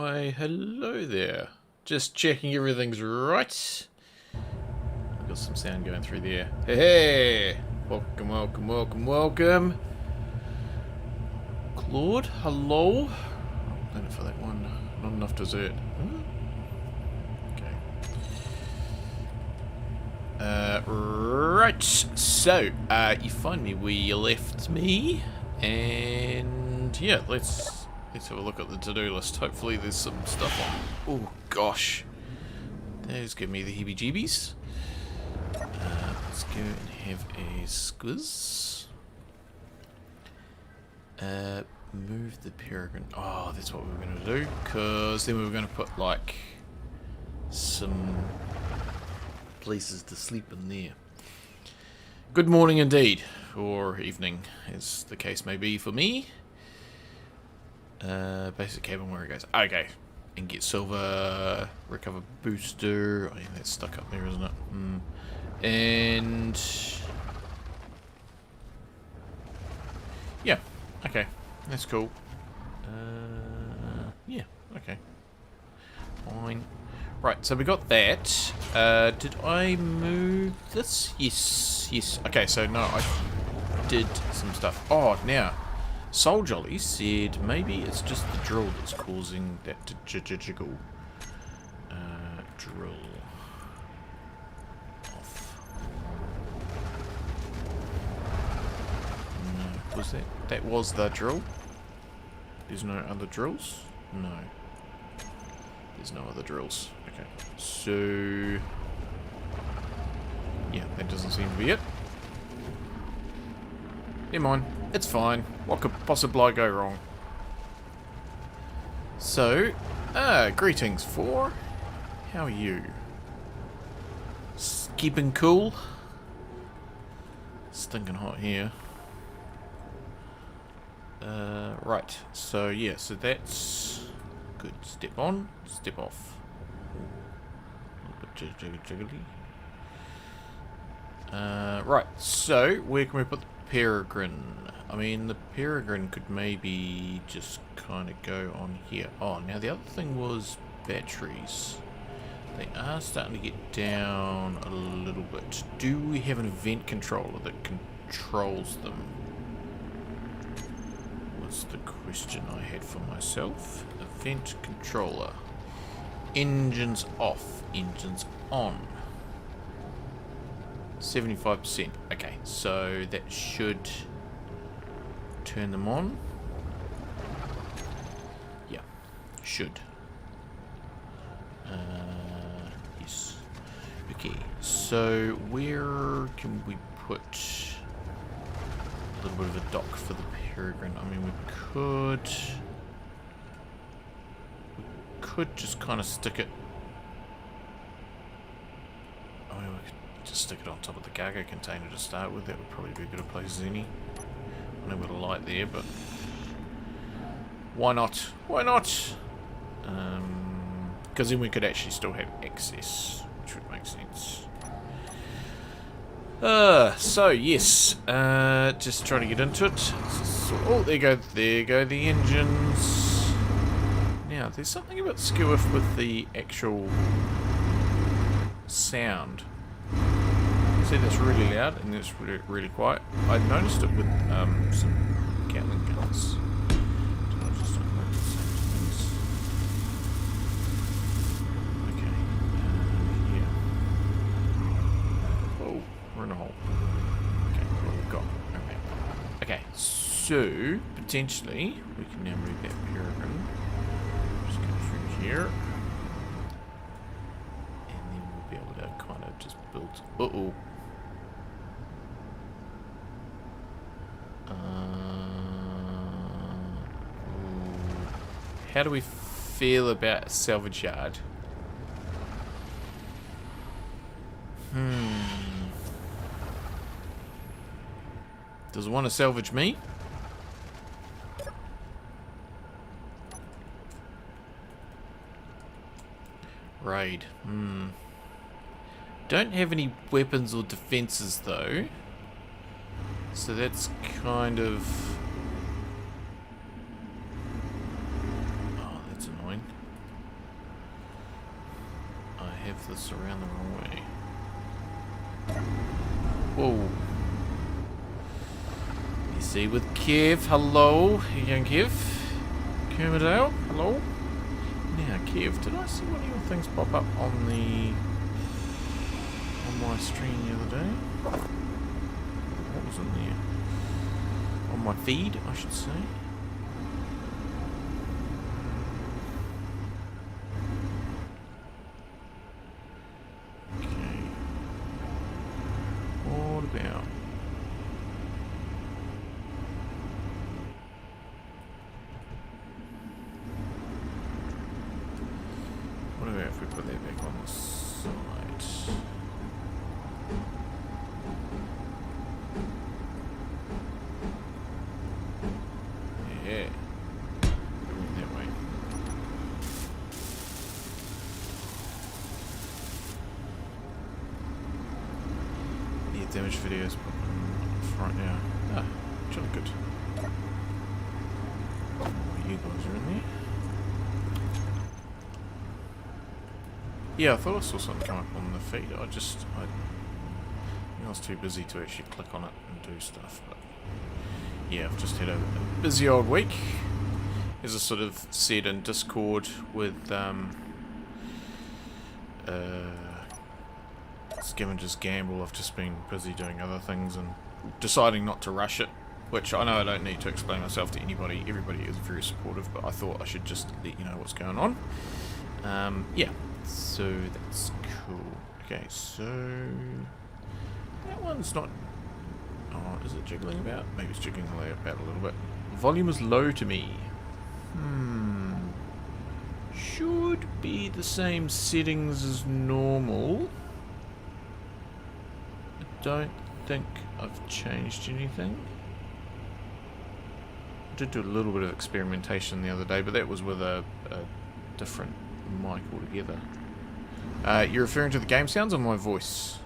Why, hello there. Just checking everything's right. I've got some sound going through there. Hey, hey! Welcome, welcome, welcome, welcome. Claude, hello. I'm planning for that one. Not enough dessert. Okay. Right. So, you find me where you left me. And, yeah, let's have a look at the to-do list. Hopefully there's some stuff on. Oh, gosh. Those give me the heebie-jeebies. Let's go and have a squiz. Move the peregrine. Oh, that's what we were going to do. Because then we were going to put, like, some places to sleep in there. Good morning indeed. Or evening, as the case may be for me. Basic cabin where it goes. Okay. And get silver, recover booster. I think that's stuck up there, isn't it? And yeah, okay, that's cool. Yeah, okay, fine. Right, so we got that. Did I move this? Yes, yes. Okay, so no, I did some stuff. Oh, now. Soul Jolly said maybe it's just the drill that's causing that to jiggle. Drill off. No, was that was the drill? There's no other drills? No. There's no other drills. Okay. So yeah, that doesn't seem to be it. Never mind. It's fine. What could possibly go wrong? So, greetings, four. How are you? Keeping cool? Stinking hot here. Right. So, yeah, so that's good. Step on, step off. A little bit jiggly. Right, so, where can we put the peregrine? I mean, the peregrine could maybe just kind of go on here. Oh, now the other thing was batteries. They are starting to get down a little bit. Do we have an event controller that controls them? Was the question I had for myself. Event controller. Engines off. Engines on. 75%. Okay, so that should turn them on. Yeah, should. Yes. Okay, so where can we put a little bit of a dock for the peregrine? I mean, we could just kind of stick it. I mean, we could just stick it on top of the cargo container to start with. That would probably be a good a place as any. I know we've got a light there, but why not? Why not? Because then we could actually still have access, which would make sense. So yes, just trying to get into it. So, oh, there go the engines. Now, there's something about Skewiff with the actual sound. See, that's really loud and that's really, really quiet. I noticed it with some Gatling guns. Did I just talk about the same things? Okay. Yeah. Oh, we're in a hole. Okay, what we've got. Okay. Okay, so potentially we can now move that peregrine. Just go through here. And then we'll be able to kind of just build. Uh-oh. How do we feel about a salvage yard? Does it want to salvage me? Raid. Don't have any weapons or defenses though. So that's kind of... Oh, that's annoying. have this around the wrong way. Whoa. You see with Kev. Hello, young Kev. Kermadale. Hello. Now, Kev, did I see one of your things pop up on my stream the other day? What was in there? On my feed, I should say. Okay. What about? What about if we put that back on the side? Yeah. Going that way. The damage videos front now. Ah, actually good. You guys are in there. Yeah, I thought I saw something come up on the feed. I was too busy to actually click on it and do stuff. But yeah, I've just had a busy old week. As I sort of said in Discord with Scavenger's Gamble, I've just been busy doing other things and deciding not to rush it. Which I know I don't need to explain myself to anybody. Everybody is very supportive, but I thought I should just let you know what's going on. Yeah. So that's cool. Okay, so that one's not. Oh, is it jiggling about? Maybe it's jiggling about a little bit. Volume is low to me. Should be the same settings as normal. I don't think I've changed anything. I did do a little bit of experimentation the other day, but that was with a different mic altogether. You're referring to the game sounds or my voice?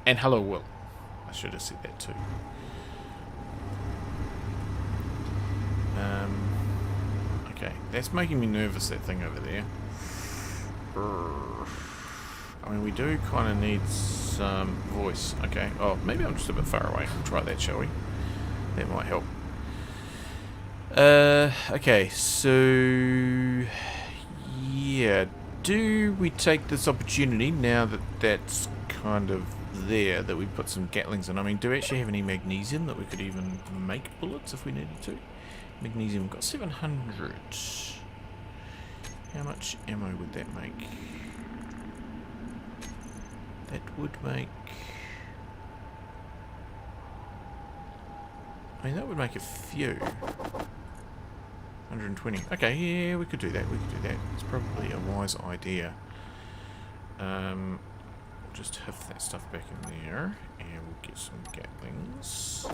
And hello, Will. I should have said that too. Okay, that's making me nervous, that thing over there. I mean, we do kind of need some voice. Okay, oh, maybe I'm just a bit far away. We'll try that, shall we? That might help. Okay, so yeah, do we take this opportunity now that that's kind of there, that we put some Gatlings in? I mean, do we actually have any magnesium that we could even make bullets if we needed to? Magnesium, we've got 700. How much ammo would that make? That would make... I mean, that would make a few. 120. Okay, yeah, we could do that. We could do that. It's probably a wise idea. Just huff that stuff back in there, and we'll get some Gatlings.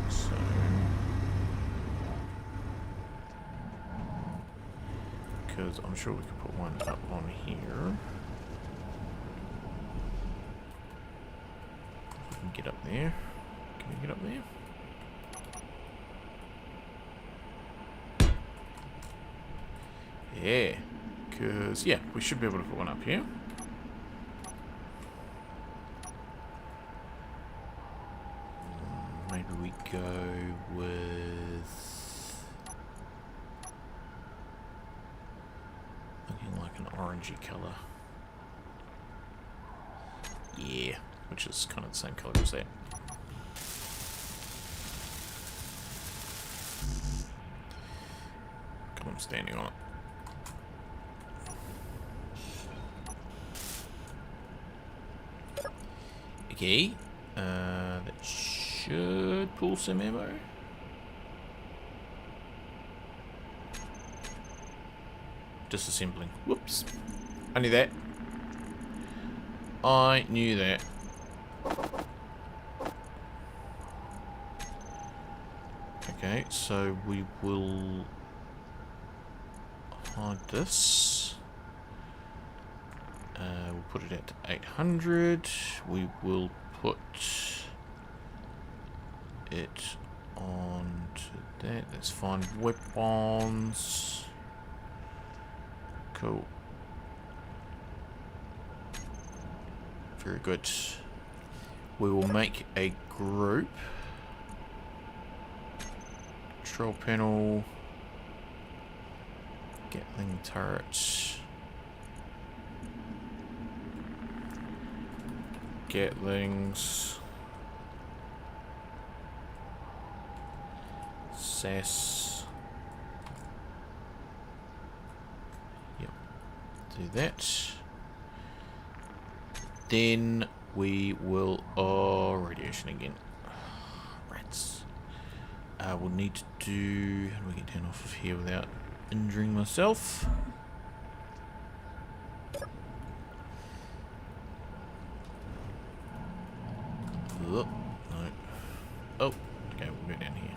So, because I'm sure we could put one up on here. If we can get up there. Can we get up there? Yeah, because, yeah, we should be able to put one up here. Maybe we go with... looking like an orangey colour. Yeah, which is kind of the same colour as that. I'm standing on it. Okay, that should pull some ammo. Disassembling. Whoops. I knew that. I knew that. Okay, so we will hide this. We'll put it at 800. We will put it on to that. That's fine. Weapons. Cool. Very good. We will make a group. Control panel. Gatling turret. Gatlings. SAS. Yep. Do that. Then we will... Oh, radiation again. Rats. We'll need to do... How do we get down off of here without injuring myself? Oh, no. Oh, okay, we'll go down here.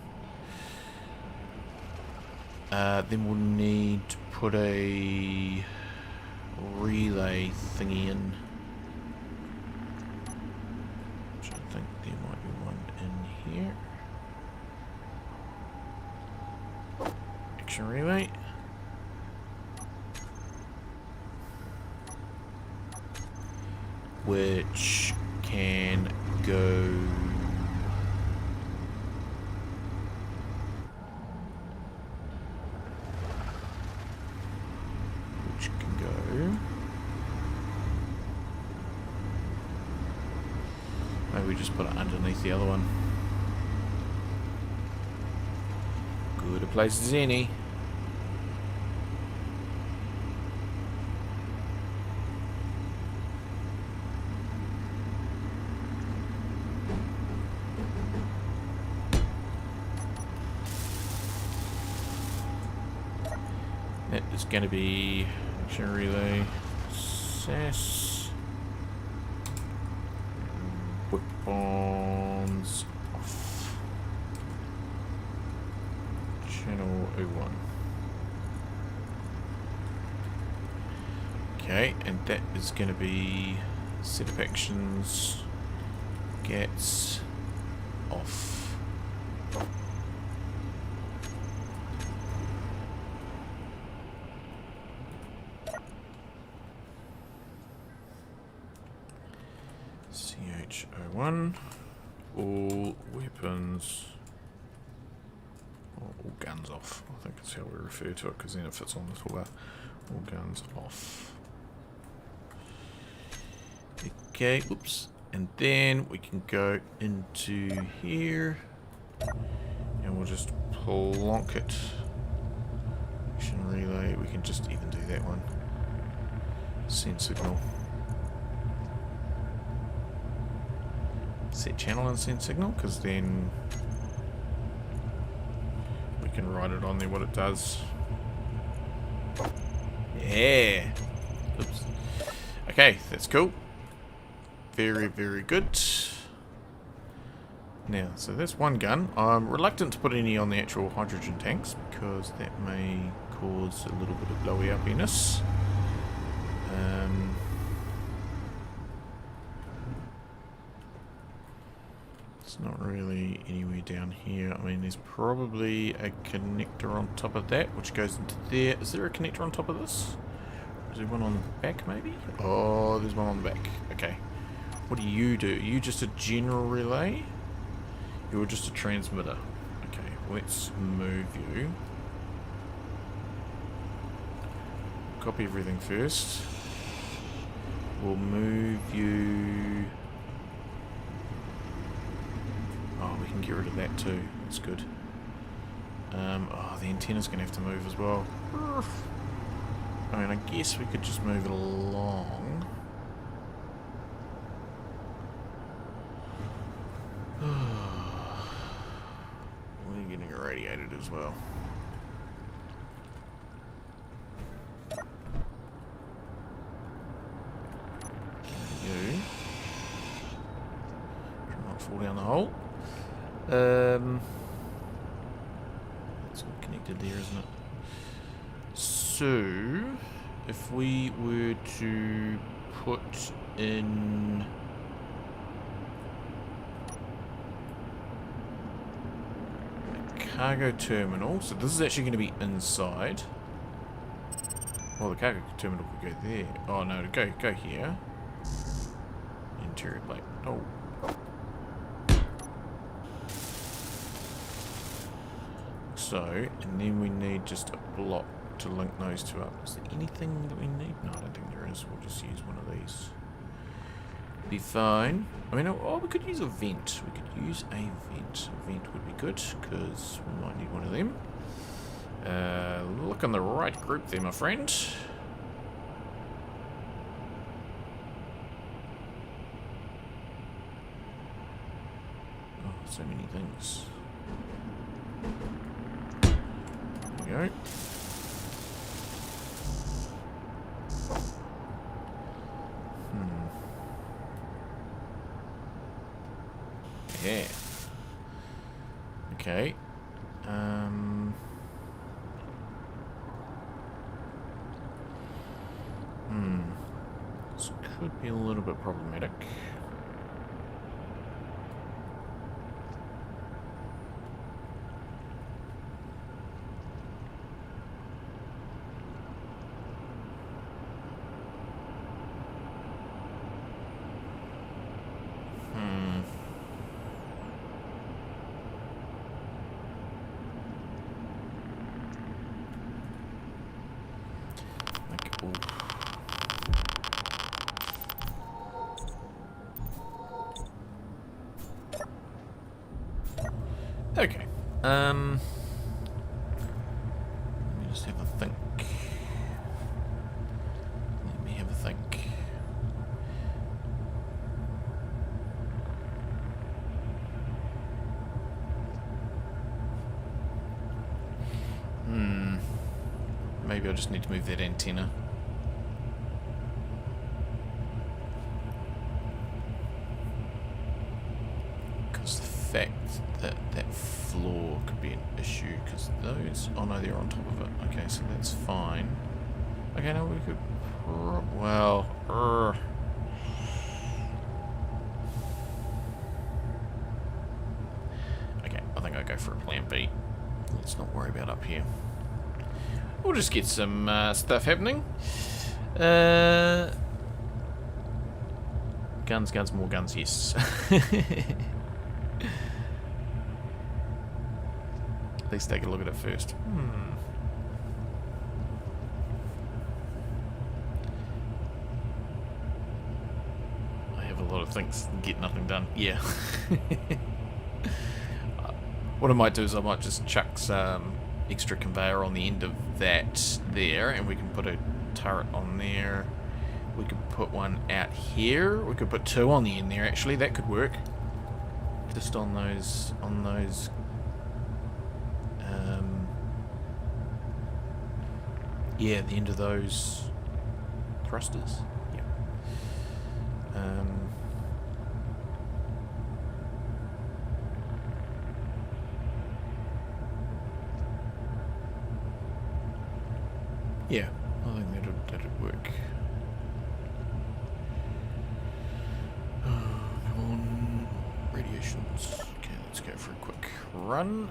Then we'll need to put a relay thingy in. Which I think there might be one in here. Action relay. Which can go... Which can go... Maybe we just put it underneath the other one. Good a place as any. That is going to be action relay, SAS, weapons off, channel 01. Okay, and that is going to be set of actions, gets off. CH01, all weapons, or all guns off, I think that's how we refer to it, because then it fits on the toolbar. All guns off. Okay, oops, and then we can go into here, and we'll just plonk it. Action relay, we can just even do that one. Send signal. Set channel and send signal, because then we can write it on there what it does. Yeah. Oops. Okay, that's cool. Very, very good. Now, so that's one gun. I'm reluctant to put any on the actual hydrogen tanks, because that may cause a little bit of blowy uppiness. It's not really anywhere down here. I mean, there's probably a connector on top of that, which goes into there. Is there a connector on top of this? Is there one on the back, maybe? Oh, there's one on the back. Okay. What do? Are you just a general relay? You're just a transmitter. Okay, let's move you. Copy everything first. We'll move you... Oh, we can get rid of that too. That's good. Oh, the antenna's going to have to move as well. I mean, I guess we could just move it along. We're getting irradiated as well. You. Try not to fall down the hole. It's all connected there, isn't it? So, if we were to put in a cargo terminal, so this is actually going to be inside. Well, the cargo terminal could go there. Oh no, go here. Interior plate. Oh. So, and then we need just a block to link those two up. Is there anything that we need? No, I don't think there is. We'll just use one of these. Be fine. I mean, oh, we could use a vent. We could use a vent. A vent would be good, because we might need one of them. Look on the right group there, my friend. Oh, so many things. There we go. Yeah. Okay. This could be a little bit problematic. Okay. Let me just have a think. Let me have a think. Maybe I just need to move that antenna. Because the fact that that floor could be an issue, because those... Oh no, they're on top of it. Okay, so that's fine. Okay, now we could... Well... Okay, I think I'll go for a plan B. Let's not worry about up here. We'll just get some stuff happening. Guns, more guns, yes. Let's take a look at it first. I have a lot of things and get nothing done. Yeah. What I might do is I might just chuck some extra conveyor on the end of that there, and we can put a turret on there. We could put one out here. We could put two on the end there, actually. That could work. Just on those yeah, the end of those thrusters. Yeah. Yeah, I think that'd work. Come on, radiations. Okay, let's go for a quick run.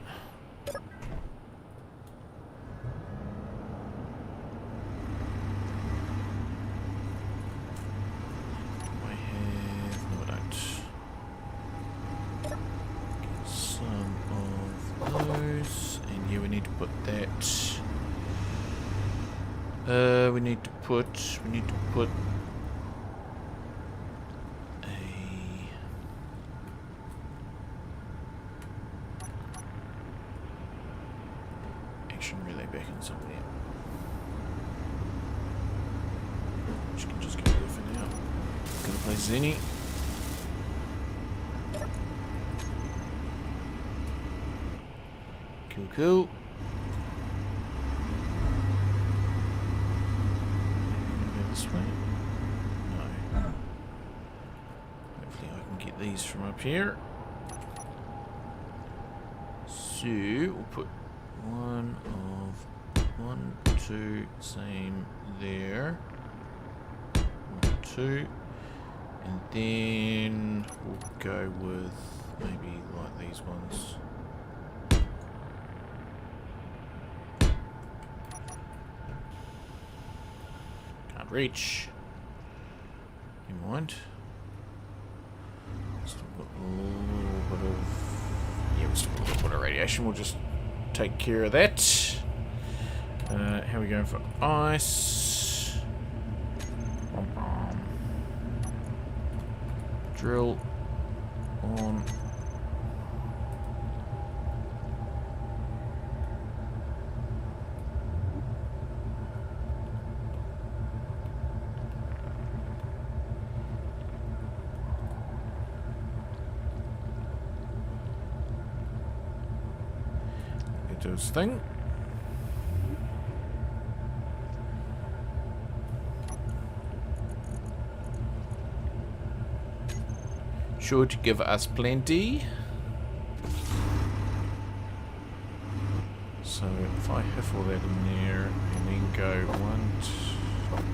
We need to put a action relay back in somewhere. Which can just go there for now. Gonna play Zenny. Cool. This way? No. Hopefully I can get these from up here. So we'll put 1, 2, same there. 1, 2. And then we'll go with maybe like these ones. reach. Never mind. Still got a little bit of... Yeah, we've still got a little bit of radiation. We'll just take care of that. How are we going for ice? Drill on. It does its thing. Should give us plenty. So if I have all that in there and then go 1,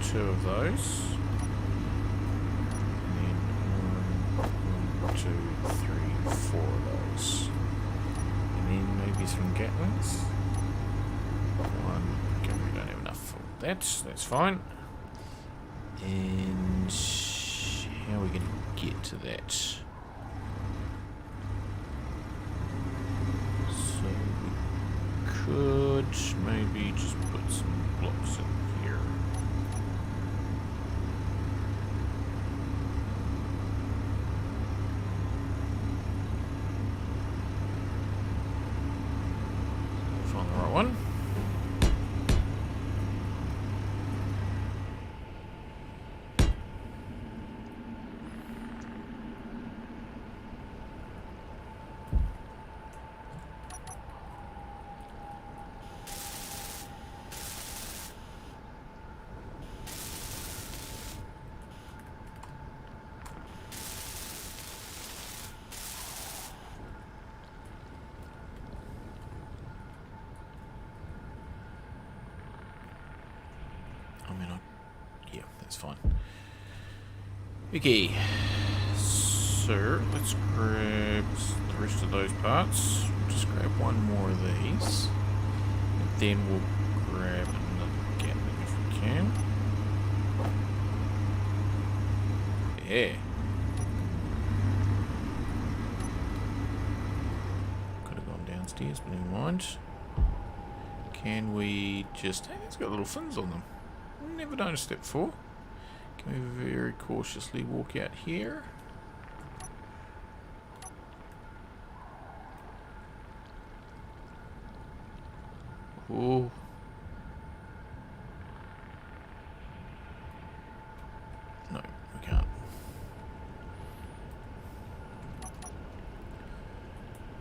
2 of those, and then 1, 2, 3, 4 of those, and then maybe some gatlings. Okay, we don't have enough for that. That's fine. And how are we going to get to that? So we could maybe just put some blocks in here. Find the right one. Yeah, that's fine. Okay, so let's grab the rest of those parts. Just grab one more of these, and then we'll grab another Gatling if we can. Yeah. Could have gone downstairs, but never mind. Can we just... Hey, it's got little fins on them. Never noticed it before. Can we very cautiously walk out here? Oh. No, we can't.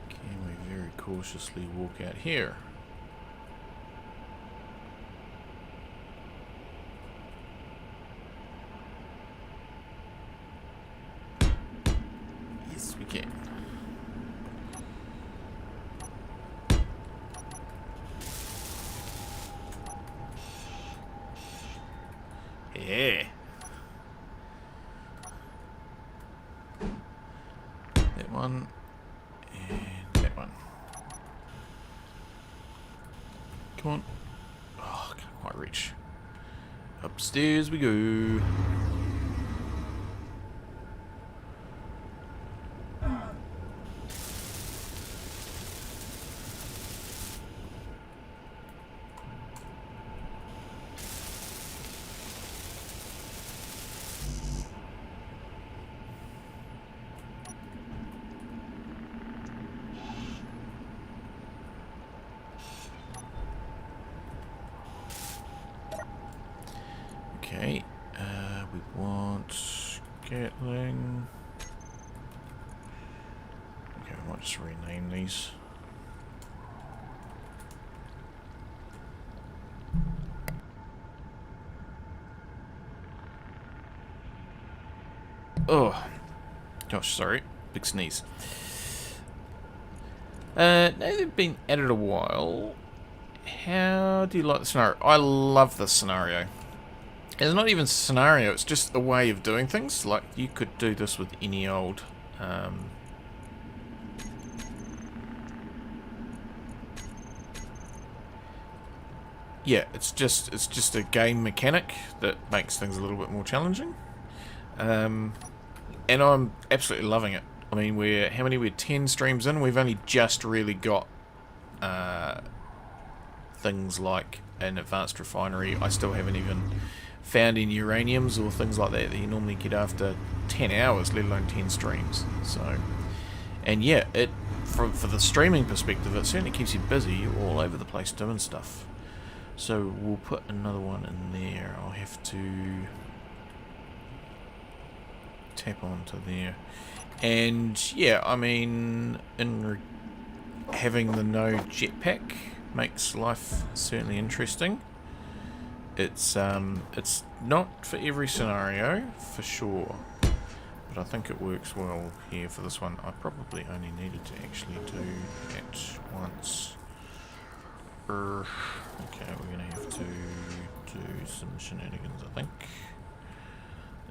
Can we very cautiously walk out here? Okay. Yeah. That one and that one. Come on. Oh, I can't quite reach. Upstairs we go. Okay, we want Gatling. Okay, I might just rename these. Oh, gosh, sorry, big sneeze. Now they've been at it a while. How do you like the scenario? I love this scenario. It's not even a scenario, it's just a way of doing things. Like, you could do this with any old... yeah, it's just a game mechanic that makes things a little bit more challenging. And I'm absolutely loving it. I mean, we're 10 streams in. We've only just really got things like an advanced refinery. I still haven't even found any uraniums or things like that you normally get after 10 hours, let alone 10 streams. So, and yeah, for the streaming perspective, it certainly keeps you busy. You're all over the place doing stuff. So we'll put another one in there. I'll have to tap onto there. And yeah, I mean, having the no jetpack makes life certainly interesting. It's not for every scenario, for sure, but I think it works well here for this one. I probably only needed to actually do it once. Okay, we're gonna have to do some shenanigans, I think.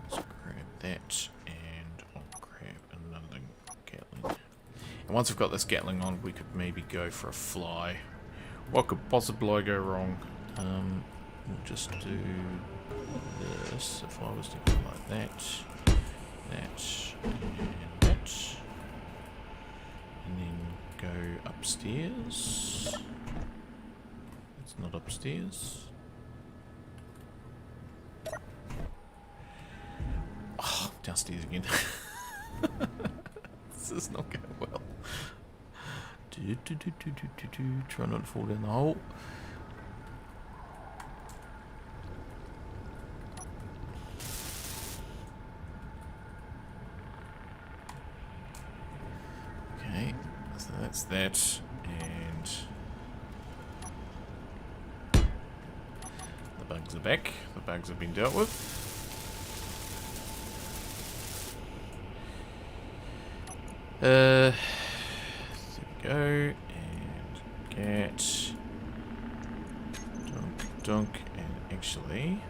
Let's grab that, and I'll grab another Gatling. And once I've got this Gatling on, we could maybe go for a fly. What could possibly go wrong? We'll just do this. If I was to go like that, and that, and then go upstairs. It's not upstairs. Oh, downstairs again. This is not going well. Try not to fall down the hole. Okay, so that's that, and the bugs are back. The bugs have been dealt with. There we go, and get dunk, and actually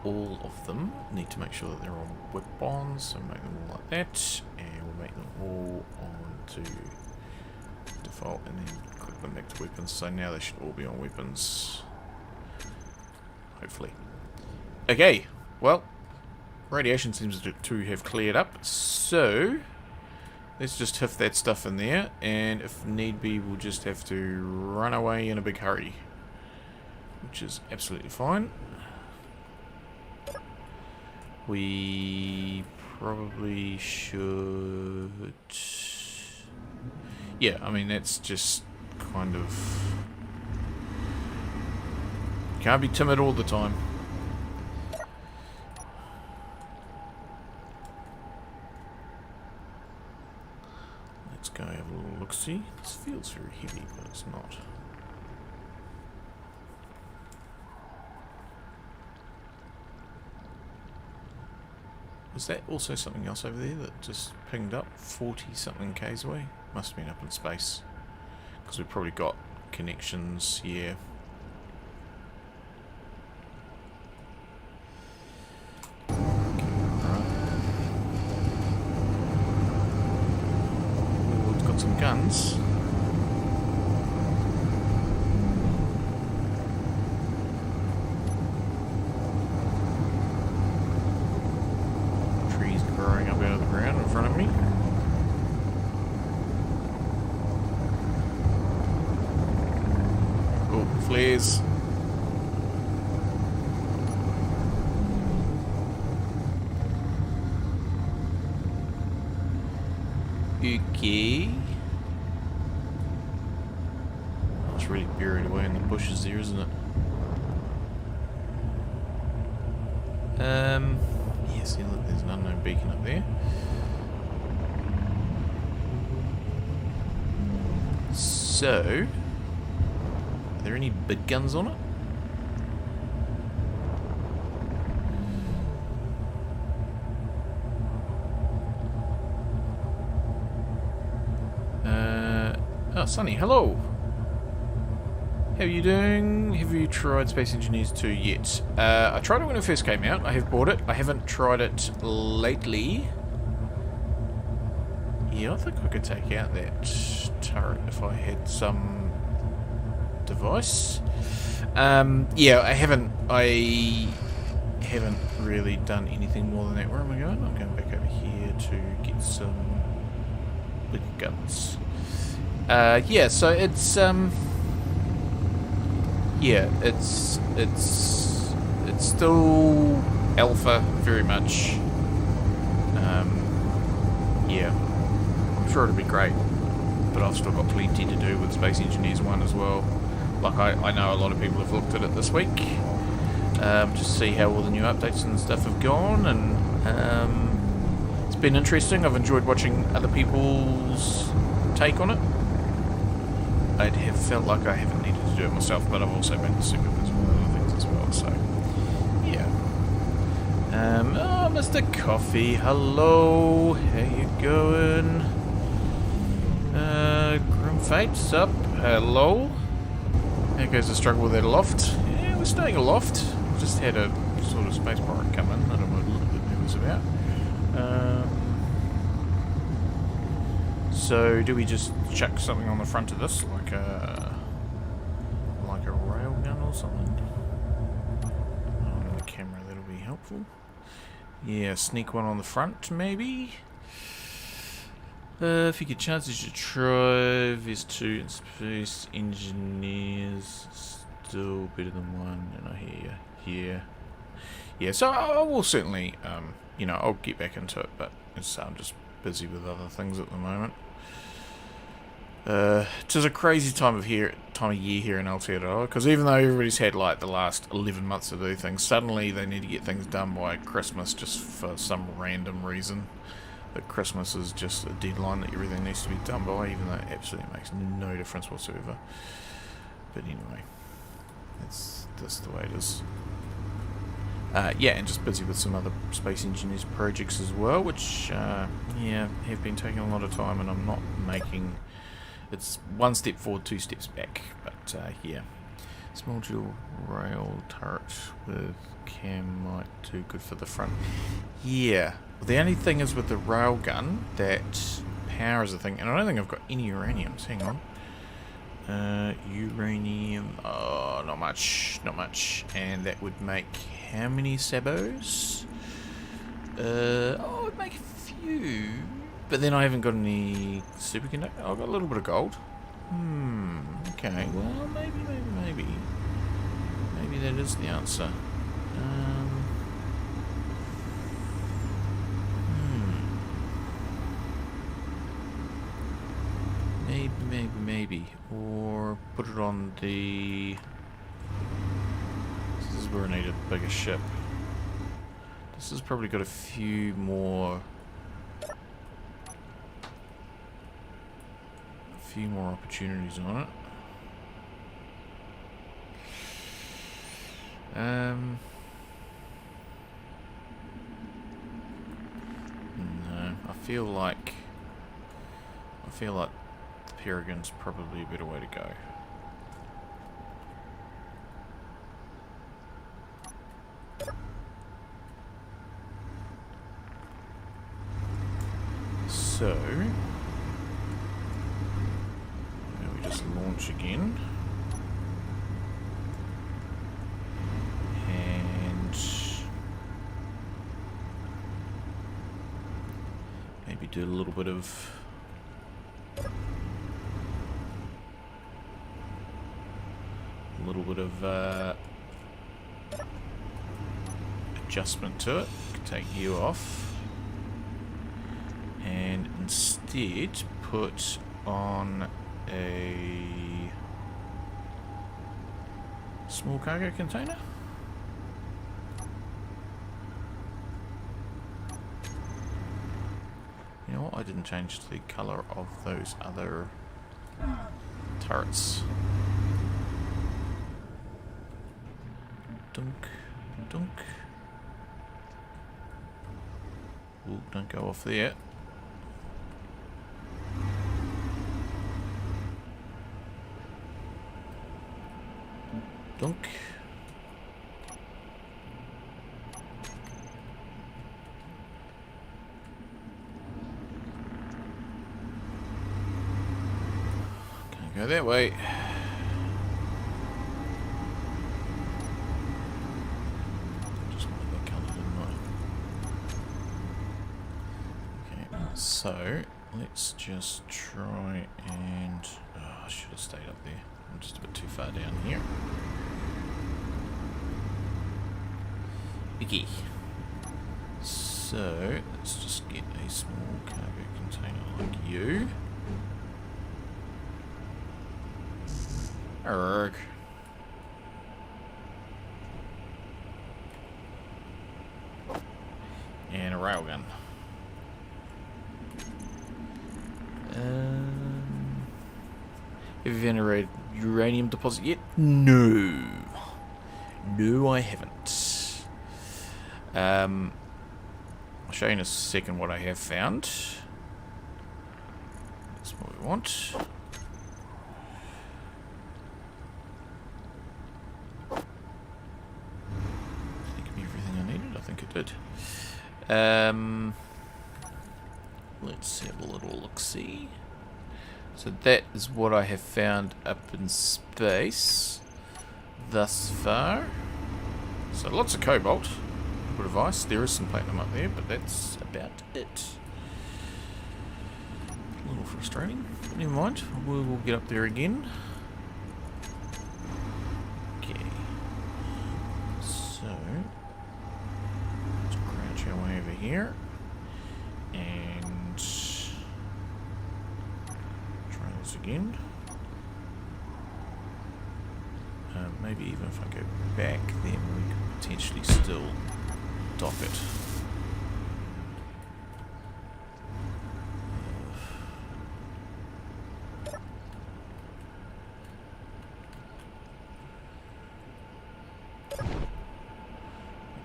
all of them need to make sure that they're on whip bonds, so make them all like that, and we'll make them all on to default, and then click them back to weapons, so now they should all be on weapons, hopefully. Okay, well, radiation seems to have cleared up, so let's just huff that stuff in there, and if need be, we'll just have to run away in a big hurry, which is absolutely fine. We probably should... Yeah, I mean, that's just kind of... Can't be timid all the time. Let's go have a little look-see. This feels very heavy, but it's not. Is that also something else over there that just pinged up 40-something k's away? Must have been up in space. Because we've probably got connections, yeah. Okay, right. Oh, it's got some guns. Growing up out of the ground in front of me. Oh, flares. Okay. It's really buried away in the bushes there, isn't it? See, look, there's an unknown beacon up there. So, are there any big guns on it? Oh, Sonny, hello! How are you doing? Have you tried Space Engineers 2 yet? I tried it when it first came out. I have bought it. I haven't tried it lately. Yeah, I think I could take out that turret if I had some device. Yeah, I haven't really done anything more than that. Where am I going? I'm going back over here to get some big guns. Yeah, so it's yeah, it's still alpha very much. Yeah, I'm sure it'll be great, but I've still got plenty to do with Space Engineers 1 as well. Like I know a lot of people have looked at it this week, just to see how all the new updates and stuff have gone, and it's been interesting. I've enjoyed watching other people's take on it. I have felt like I haven't needed to do it myself, but I've also been super busy with other things as well, so yeah. Oh, Mr. Coffee, hello, how you going? Grim Fates up, hello. How goes the struggle with that aloft? Yeah, we're staying aloft. Just had a sort of space pirate come in that I'm a little bit nervous about. So do we just chuck something on the front of this, like a railgun or something? On the camera, that'll be helpful. Yeah, sneak one on the front, maybe. If you get chances, you should try. There's 2 in Space Engineers. Still better than 1, and I hear you. Yeah, so I will certainly, you know, I'll get back into it, but I'm just busy with other things at the moment. Tis a crazy time of year here in Aotearoa, because even though everybody's had like the last 11 months to do things, suddenly they need to get things done by Christmas just for some random reason. That Christmas is just a deadline that everything needs to be done by, even though it absolutely makes no difference whatsoever. But anyway, that's the way it is. Yeah, and just busy with some other Space Engineers projects as well, which yeah, have been taking a lot of time, and I'm not making. It's 1 step forward, 2 steps back. But yeah, small dual rail turret with cam might do good for the front. Yeah. The only thing is with the railgun that power is a thing, and I don't think I've got any uraniums. Hang on. Uranium. Oh, not much. And that would make how many sabos? Oh, it'd make a few. But then I haven't got any superconductor. Oh, I've got a little bit of gold. Okay. Well, maybe. Maybe that is the answer. Maybe. Or put it on the... This is where I need a bigger ship. This has probably got a few more opportunities on it. No, I feel like the Peregrine's probably a better way to go. So, now we just launch again. And maybe do a little bit of adjustment to it. Take you off and instead put on a small cargo container. You know what? I didn't change the colour of those other turrets. Dunk. Ooh, don't go off there. Dunk. Can't go that way. So, let's just try and... Oh, I should have stayed up there. I'm just a bit too far down here. Okay. So, let's just get a small cargo container like you. Arrgh. And a railgun. Have you found a uranium deposit yet? No. No, I haven't. I'll show you in a second what I have found. That's what we want. I think it did. Let's have a little look-see. So that is what I have found up in space thus far. So lots of cobalt. Good advice. There is some platinum up there, but that's about it. A little frustrating. But never mind. We will get up there again. Okay. So let's crouch our way over here. And try this again. Maybe even if I go back, then we could potentially still dock it.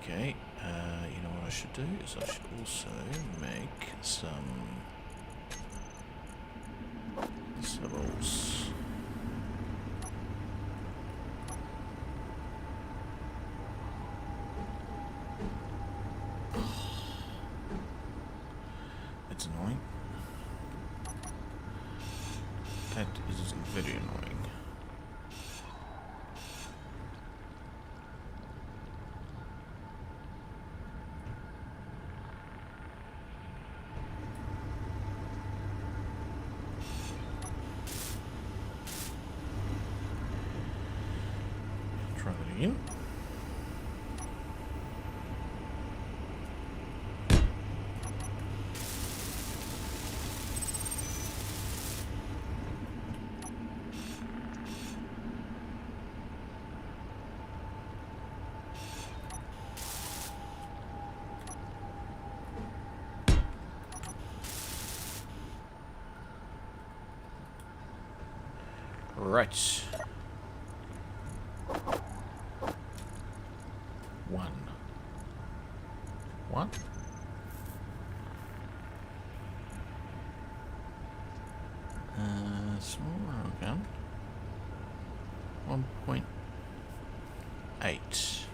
Okay, you know what I should do is I should also make some syllables. That's annoying. That is very annoying. Try that again. Right. One. Small railgun. 1.8.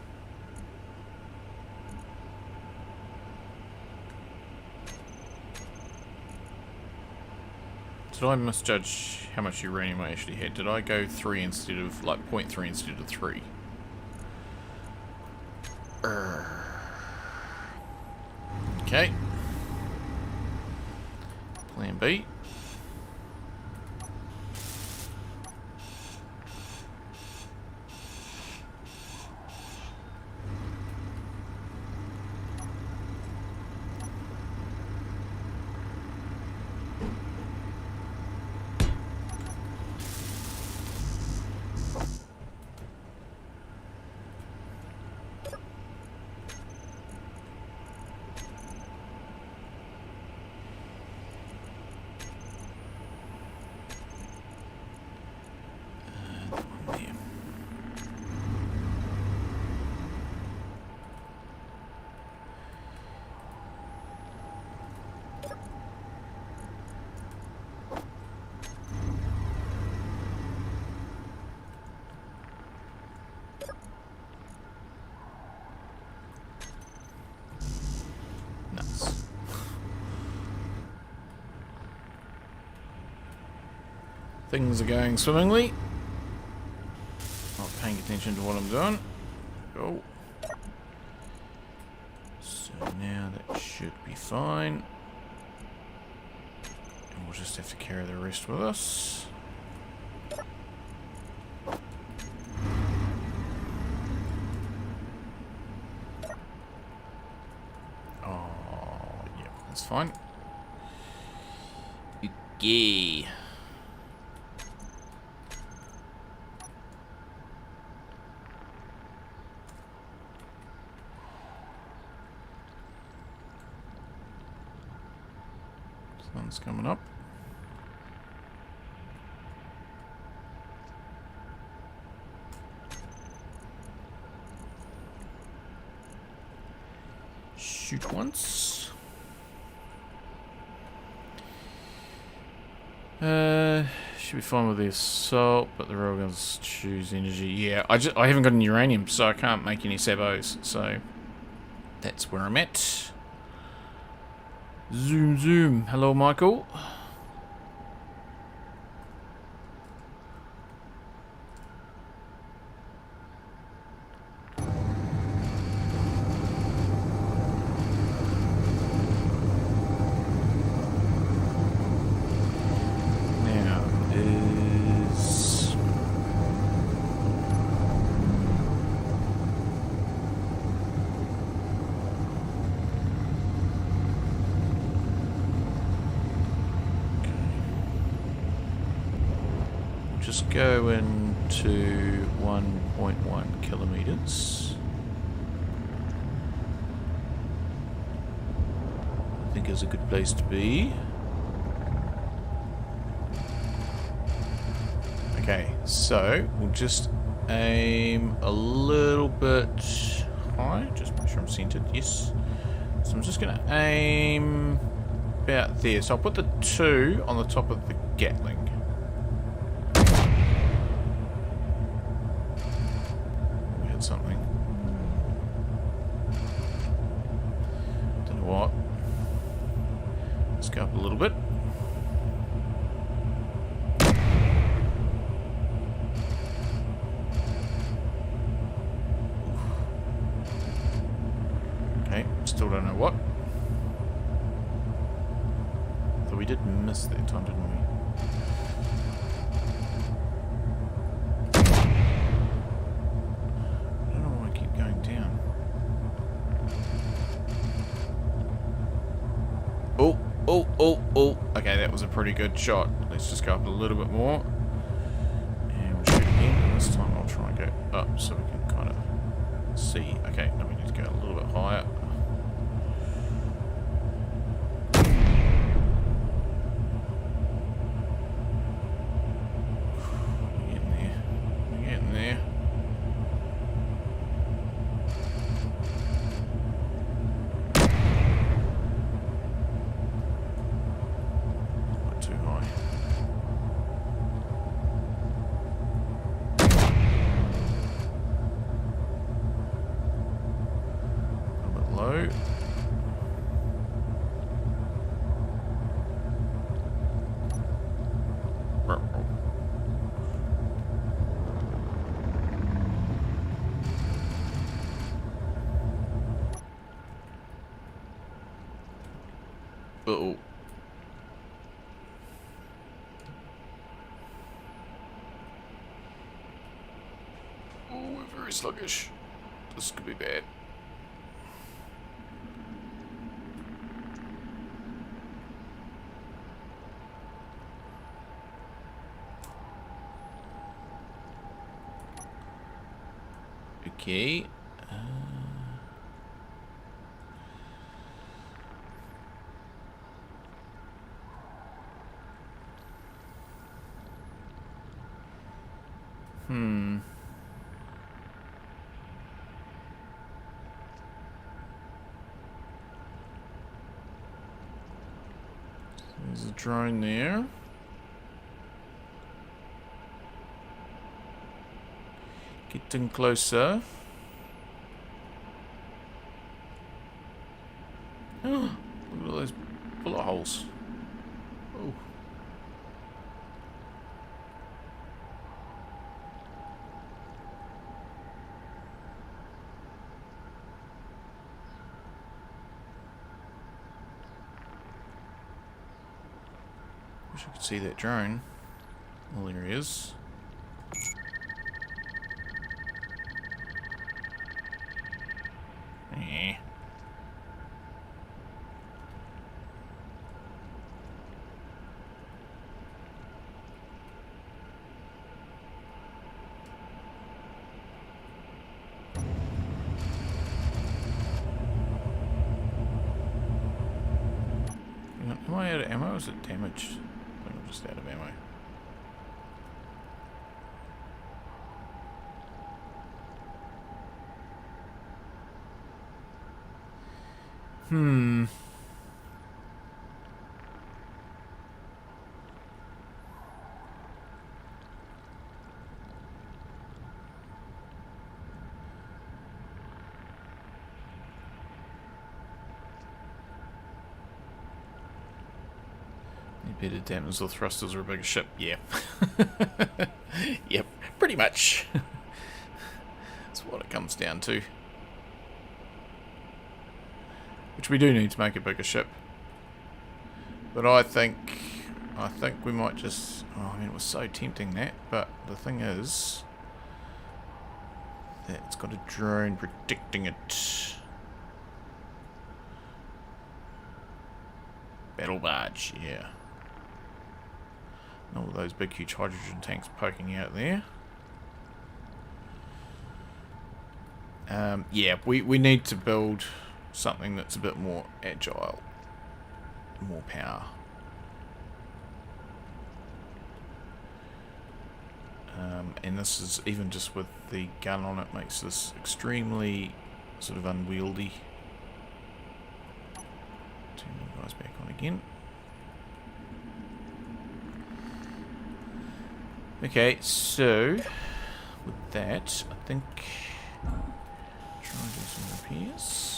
Did I misjudge how much uranium I actually had? Did I go 3 instead of, like, 0.3 instead of 3? Okay. Plan B. Things are going swimmingly. Not paying attention to what I'm doing. Go. So now that should be fine. we'll just have to carry the rest with us. Oh, yeah, that's fine. Okay. Sun's coming up. Shoot once. Should be fine with the assault, but the railguns choose energy. Yeah, I haven't got any uranium, so I can't make any sabos. So that's where I'm at. Zoom, zoom. Hello, Michael. Now is just go into 1.1 kilometers. I think is a good place to be. Okay, so we'll just aim a little bit high. Just make sure I'm centered. Yes. So I'm just going to aim about there. So I'll put the 2 on the top of the Gatling. We had something. Don't know what. Let's go up a little bit. Okay, still don't know what. Though we did miss that time, didn't we? I don't know why I keep going down. Oh, oh, oh, oh. Okay, that was a pretty good shot. Let's just go up a little bit more. And we'll shoot again. And this time I'll try and go up so we can kind of see. Okay, now we need to go a little bit higher. Low. Uh-oh. Oh, we're very sluggish. This could be bad. Okay. There's a drone there. Getting closer. Oh, look at all those bullet holes. Oh. Wish I could see that drone. Well, there he is. Eh. Am I out of ammo or is it damaged? I think I'm just out of ammo. Better dampers or thrusters or a bigger ship? Yeah. Yep, pretty much. That's what it comes down to. Which we do need to make a bigger ship. But I think we might just... Oh, I mean, it was so tempting that. But the thing is... that it's got a drone protecting it. Battle barge, yeah. All those big huge hydrogen tanks poking out there. Yeah, we need to build something that's a bit more agile. More power. And this is, even just with the gun on it, makes this extremely sort of unwieldy. Turn you guys back on again. Okay, so with that, I think try and do some repairs.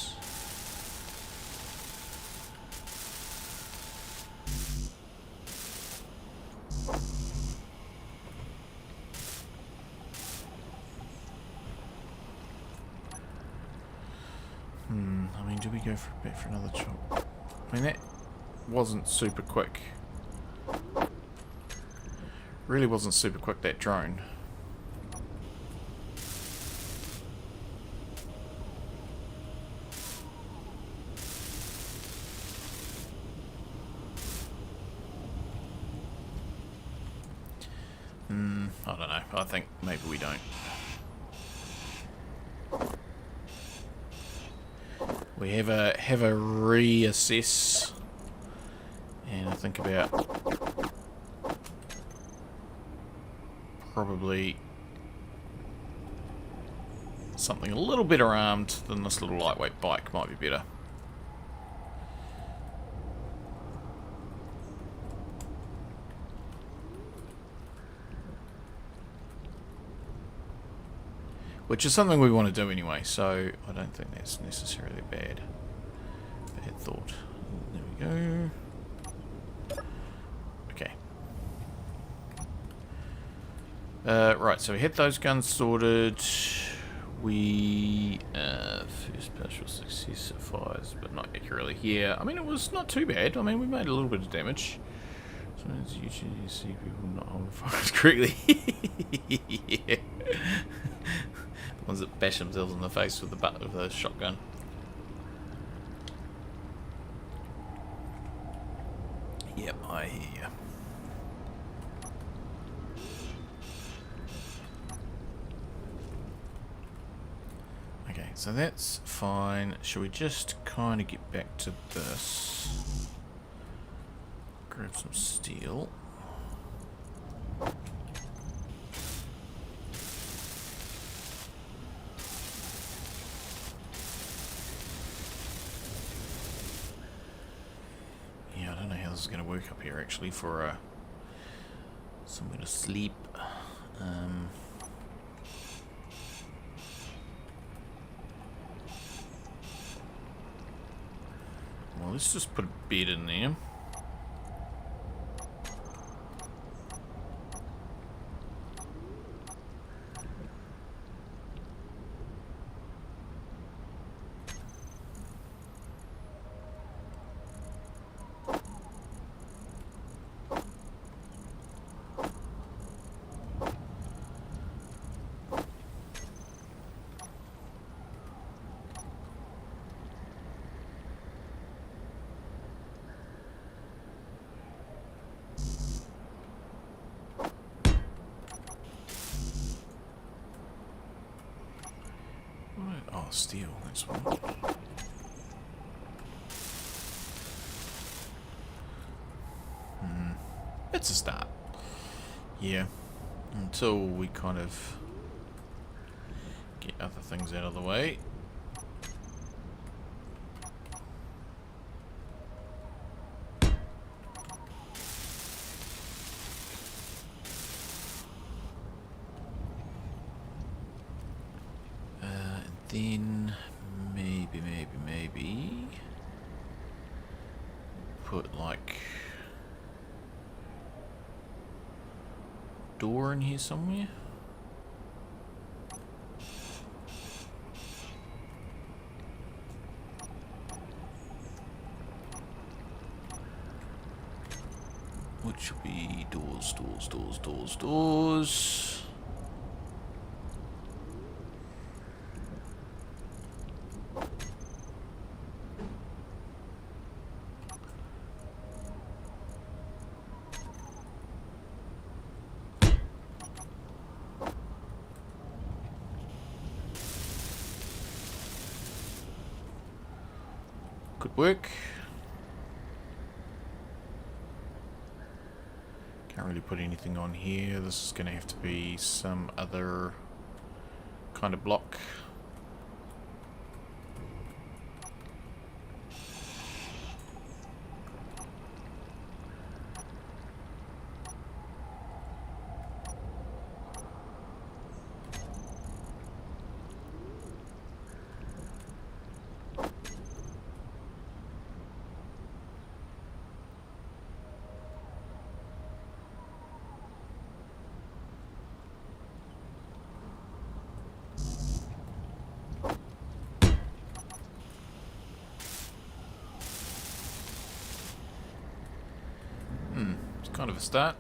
I mean, do we go for a bit for another chop? I mean, that wasn't super quick. Really wasn't super quick, that drone. I don't know. I think maybe we don't. We have a reassess and I think about probably something a little better armed than this little lightweight bike might be better. Which is something we want to do anyway, so I don't think that's necessarily a bad thought. There we go. Okay. Right, so we had those guns sorted. We first partial success at fires, but not accurately. Yeah, I mean it was not too bad. I mean we made a little bit of damage. Sometimes usually you see people not holding fires correctly. Yeah. The ones that bash themselves in the face with the butt of the shotgun. Yep, I hear you. Okay, so that's fine. Shall we just kind of get back to this? Grab some steel. Yeah, I don't know how this is going to work up here actually for somewhere to sleep. Well, let's just put a bed in there. Oh, steel, that's one. It's a start. Yeah. Until we kind of get other things out of the way. And then maybe put like door in here somewhere. Which will be doors. Could work. Can't really put anything on here. This is going to have to be some other kind of block. It's kind of a start.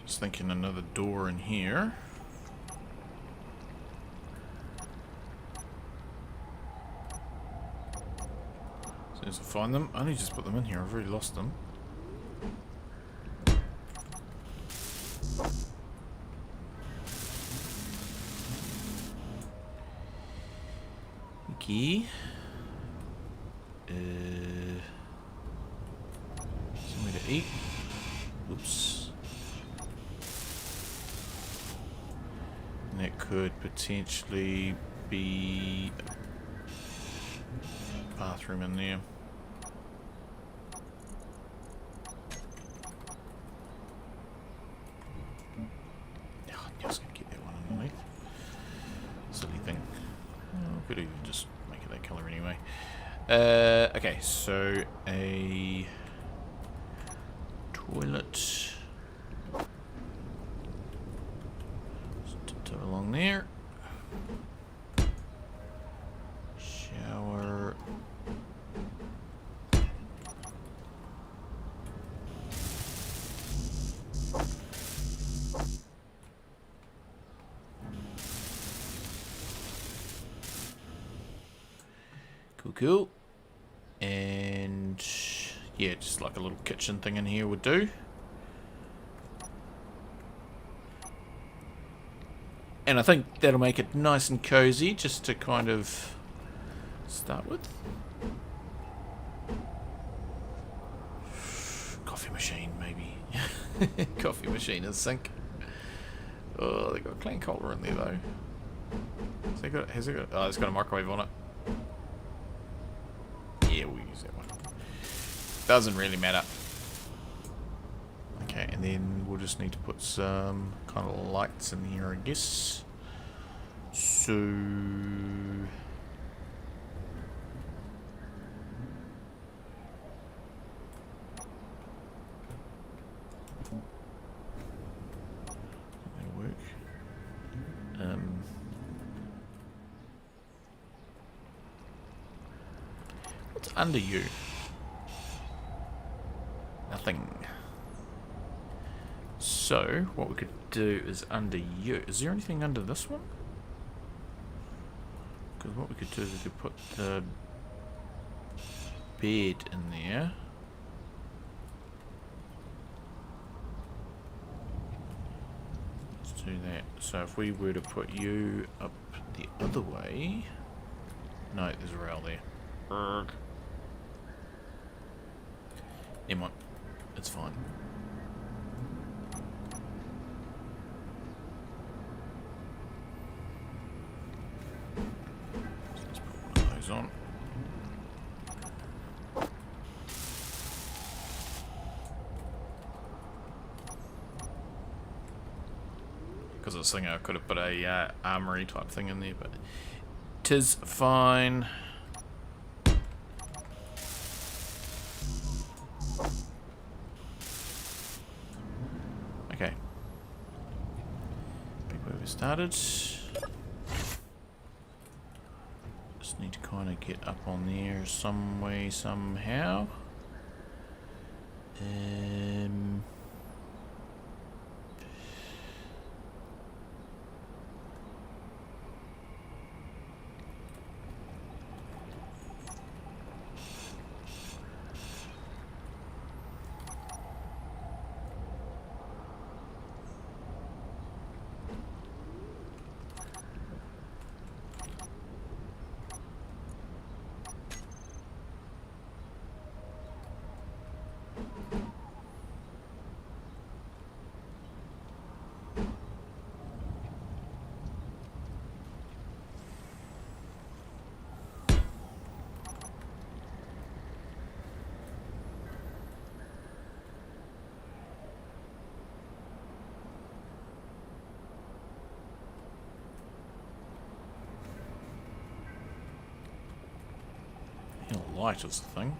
Just thinking another door in here. As soon as I find them, I only just put them in here. I've already lost them. Okay. Somewhere to eat. Oops. And that could potentially be a bathroom in there. Oh, I was going to get that one underneath. Silly thing. Oh, could even just make it that colour anyway. Okay, so a toilet. Just tiptoe along there. Shower. Cool. And yeah, just like a little kitchen thing in here would do. And I think that'll make it nice and cozy just to kind of start with. Coffee machine, maybe. Coffee machine and sink. Oh, they got a clean cooler in there though. Has it got? Oh, it's got a microwave on it. Yeah, we'll use that one. Doesn't really matter. Okay, and then we'll just need to put some kind of lights in here, I guess. So that'll work. What's under you? Nothing. So, what we could do is under you. Is there anything under this one? Because what we could do is we could put the bed in there. do that. So if we were to put you up the other way... No, there's a rail there. Never mind. It's fine. So let's put one of those on. Because I was thinking I could have put a armory type thing in there, but 'tis fine. Okay. Back where we started. Just need to kind of get up on there some way, somehow. Light is the thing.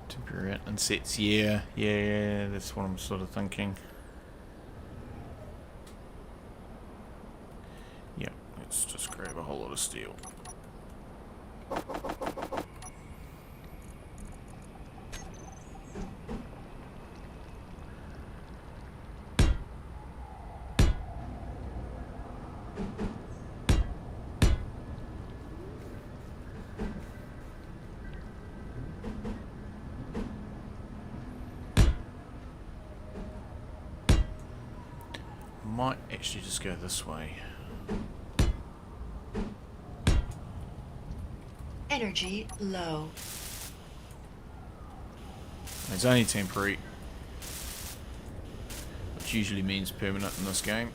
Temporary and sets, yeah, that's what I'm sort of thinking. Yeah, let's just grab a whole lot of steel. Might actually just go this way. Energy low. It's only temporary, which usually means permanent in this game.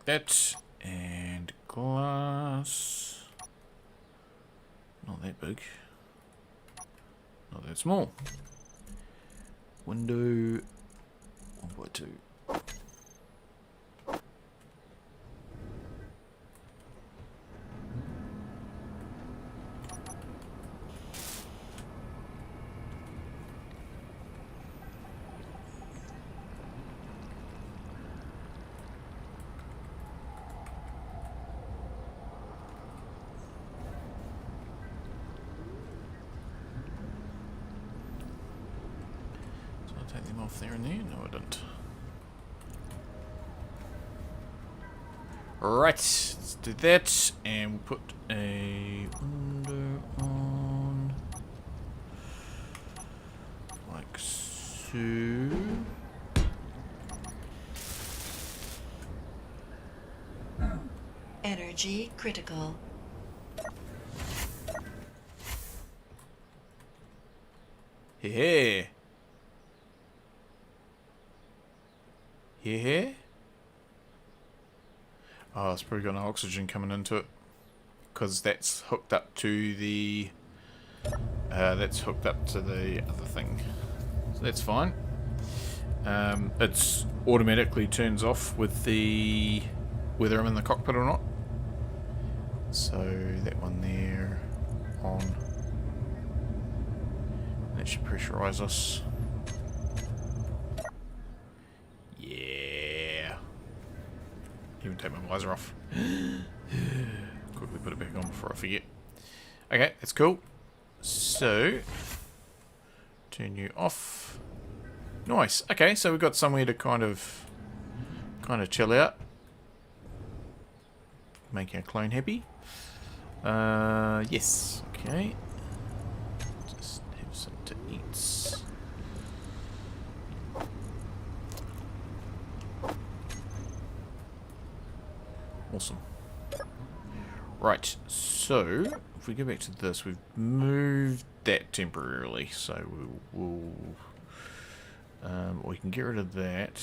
That and glass. Not that big. Not that small. Window 1x2. Take them off there and there? No, I didn't. Right, let's do that, and we'll put a window on, like so. Energy critical. Hey. Yeah. Oh, it's probably got no oxygen coming into it. Because that's hooked up to the... that's hooked up to the other thing. So that's fine. It's automatically turns off with the... whether I'm in the cockpit or not. So that one there, on. That should pressurise us. Yeah. Even take my visor off. Quickly put it back on before I forget. Okay, that's cool. So, turn you off. Nice. Okay, so we've got somewhere to kind of chill out. Make our clone happy. Yes. Okay. Just have some to eat. Awesome. Right, so if we go back to this, we've moved that temporarily, so we can get rid of that.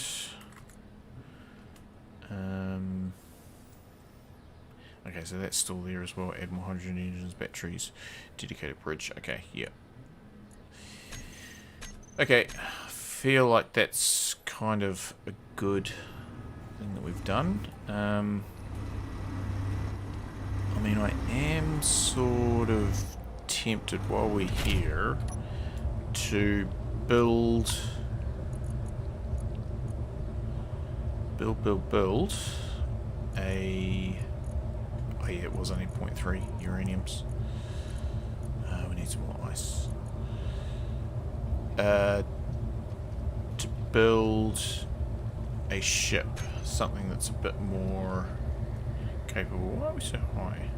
Okay, so that's still there as well. Add more hydrogen engines, batteries, dedicated bridge. Okay, yeah. Okay, feel like that's kind of a good thing that we've done. I mean, I am sort of tempted while we're here to build a... Oh yeah, it was only 0.3 uraniums. We need some more ice. To build a ship, something that's a bit more capable. Why are we so high?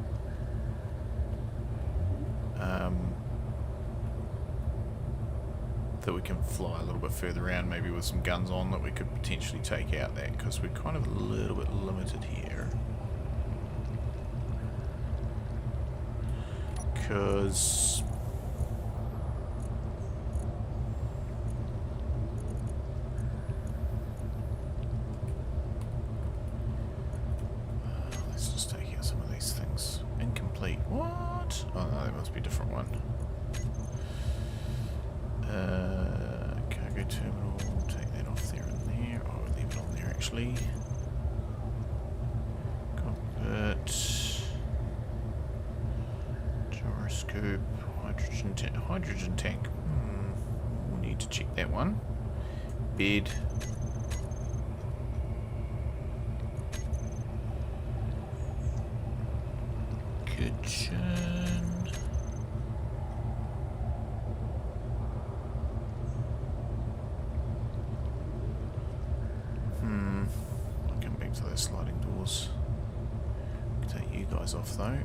That we can fly a little bit further around, maybe with some guns on, that we could potentially take out that, because we're kind of a little bit limited here. Because let's just take out some of these things. Incomplete. What? Oh no, that must be a different one. Cargo terminal. Take that off there and there. Oh, I'll leave it on there actually. Cockpit. Gyroscope. Hydrogen tank. We'll need to check that one. Bed. Kitchen. I'll come back to those sliding doors. Take you guys off though.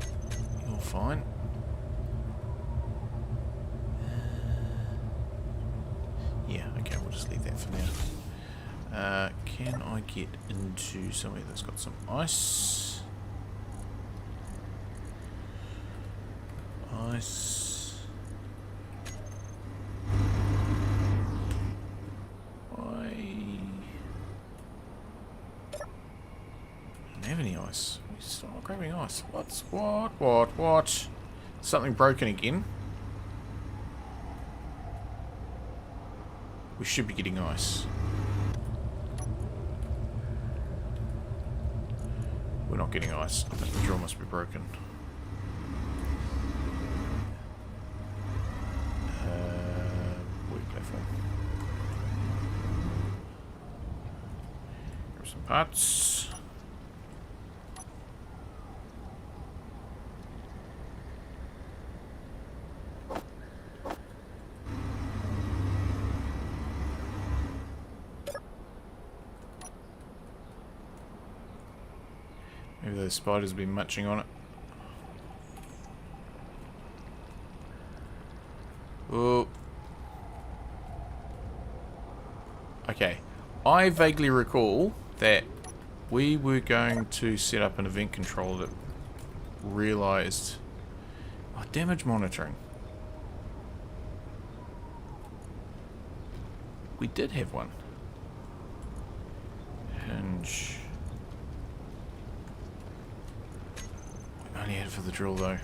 You're fine. Yeah, okay, we'll just leave that for now. Can I get into somewhere that's got some ice? Ice. I don't have any ice. We start grabbing ice. What? Something broken again. We should be getting ice. We're not getting ice. I think the drill must be broken. Work platform. Grab some parts. Maybe those spiders have been munching on it. Oh. Okay. I vaguely recall that we were going to set up an event controller that realised... Oh, damage monitoring. We did have one. Hinge... only had for the drill though.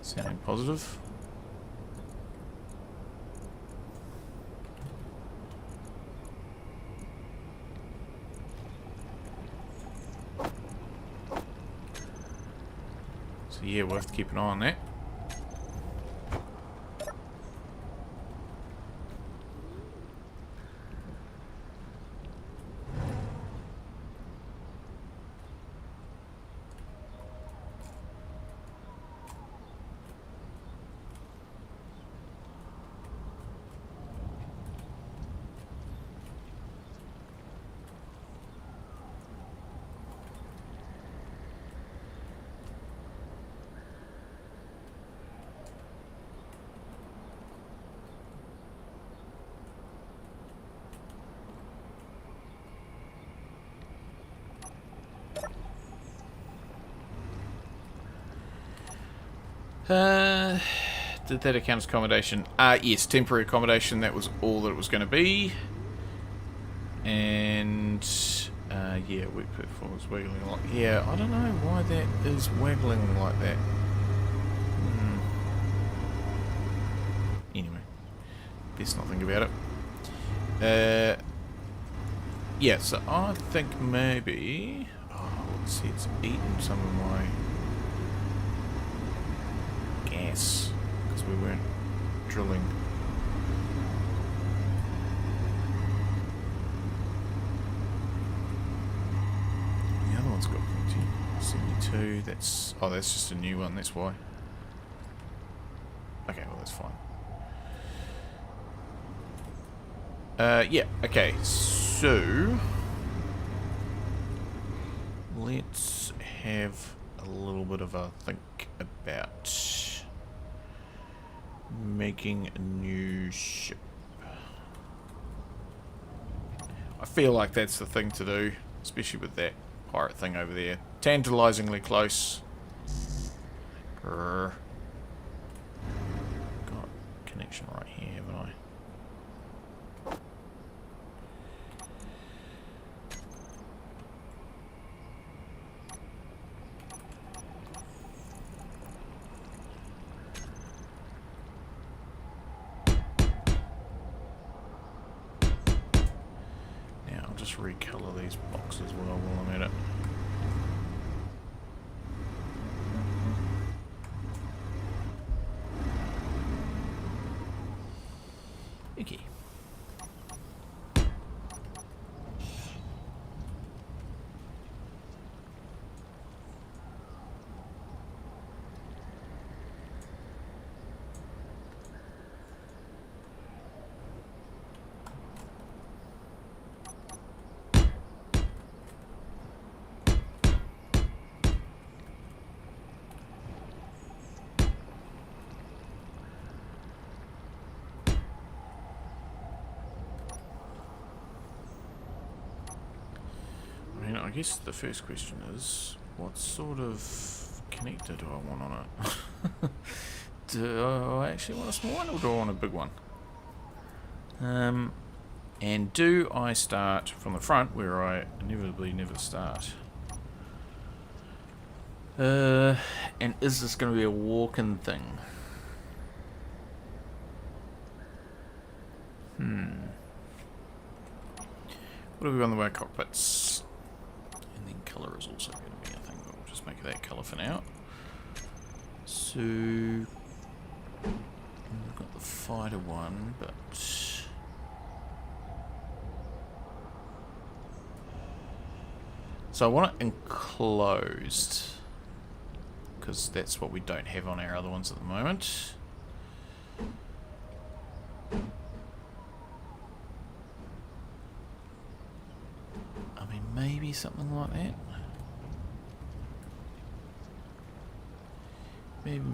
Sounding positive. So yeah, we'll have to keep an eye on that. Did that account as accommodation? Yes, temporary accommodation. That was all that it was going to be. And yeah, weak platform was wiggling like. Yeah, I don't know why that is wiggling like that. Anyway, best not think about it. Yeah, so I think maybe. Oh, let's see, it's eaten some of my gas because we weren't drilling. The other one's got 72. That's just a new one. That's why. Okay, well that's fine. Yeah. Okay. So let's have a little bit of a think about making a new ship. I feel like that's the thing to do, especially with that pirate thing over there. Tantalizingly close. Got connection right here, haven't I? Just recolor these boxes while I'm at it. Okay. I guess the first question is, what sort of connector do I want on it? Do I actually want a small one or do I want a big one? And do I start from the front where I inevitably never start? And is this going to be a walk-in thing? What have we got in the way of cockpits? And then colour is also going to be a thing, but we'll just make that colour for now. So we've got the fighter one, but so I want it enclosed because that's what we don't have on our other ones at the moment. I mean, maybe something like that.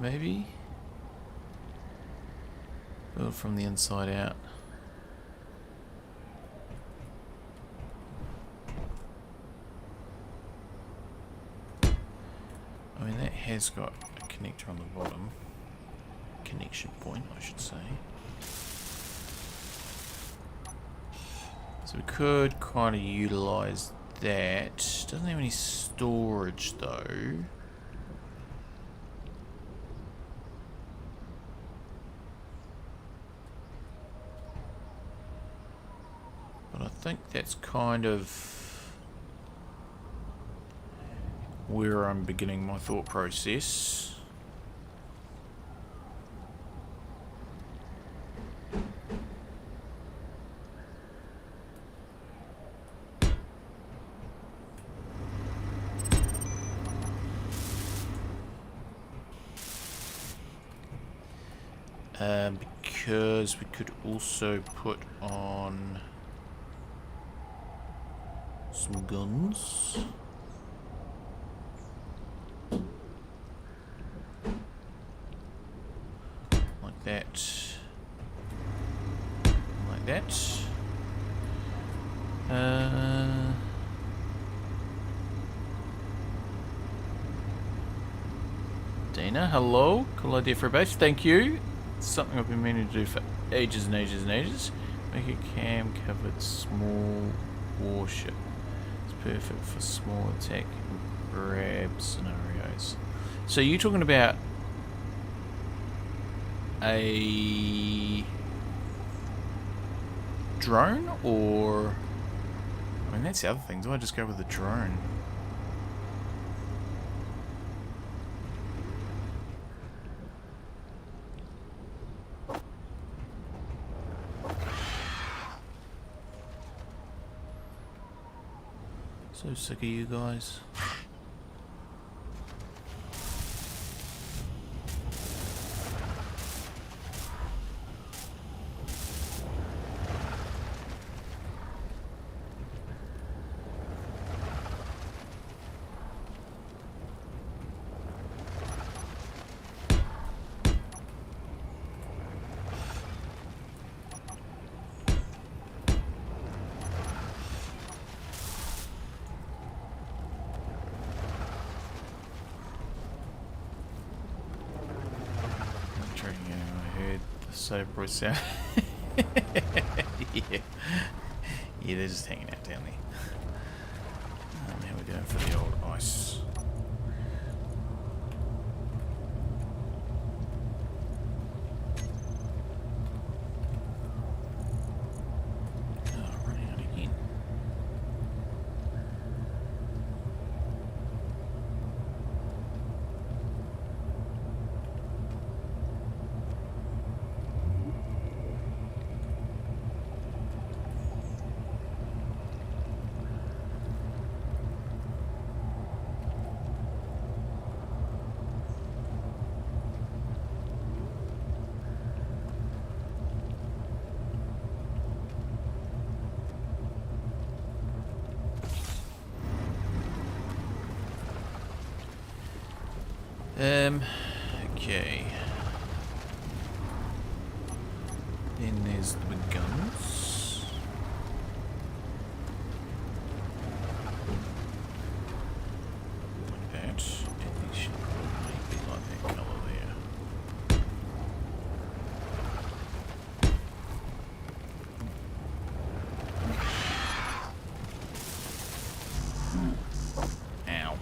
Maybe. Build from the inside out. I mean, that has got a connector on the bottom. Connection point, I should say. So we could kind of utilize that. Doesn't have any storage though. But I think that's kind of where I'm beginning my thought process. Because we could also put on some guns. Like that. Like that. Dana, hello. Cool idea for a base. Thank you. It's something I've been meaning to do for ages and ages and ages. Make a cam-covered small warship. It's perfect for small attack and grab scenarios. So you're talking about a drone, or... I mean, that's the other thing. Do I just go with a drone? So sick of you guys. Cyber sound. Yeah. Yeah, they're just hanging out down there. How are we doing for the old ice? Oh, running out again. Okay. Then there's the guns. Like that. And these should probably be like that colour there. Ow.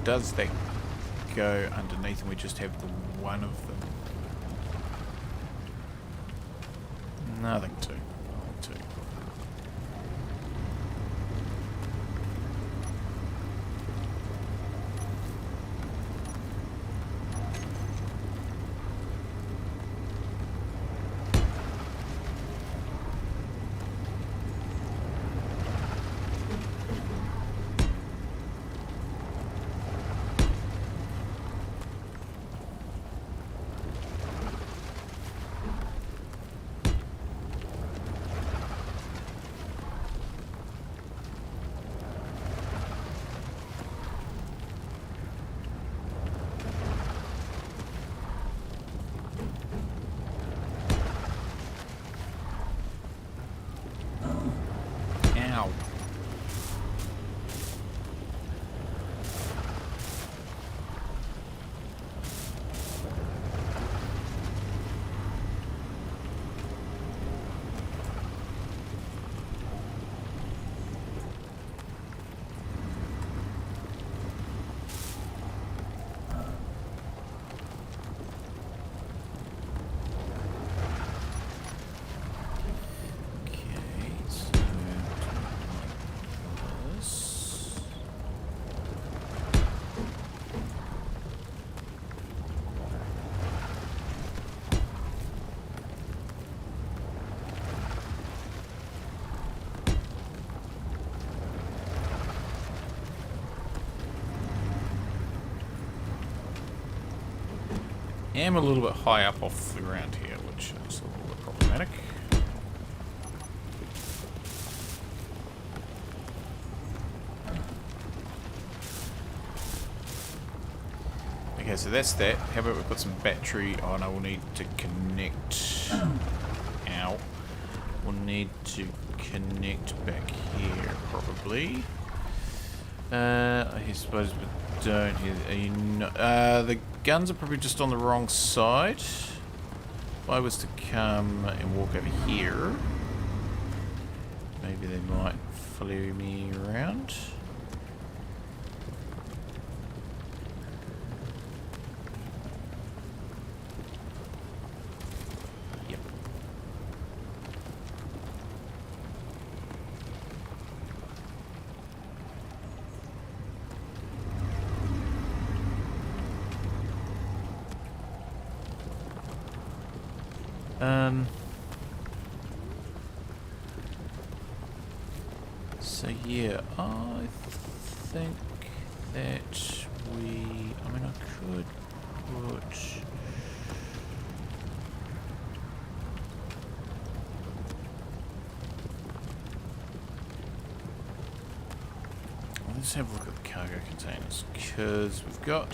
Does that go underneath and we just have the one of them? No, I think two. I think two. am a little bit high up off the ground here, which is a little bit problematic. Okay, so that's that. How about we put some battery on? I will need to connect. Ow. We'll need to connect back here, probably. I suppose we don't. Are you not? The guns are probably just on the wrong side. If I was to come and walk over here, maybe they might follow me around. Yep. So yeah, I think that I mean, I could put... Let's have a look at the cargo containers, because we've got...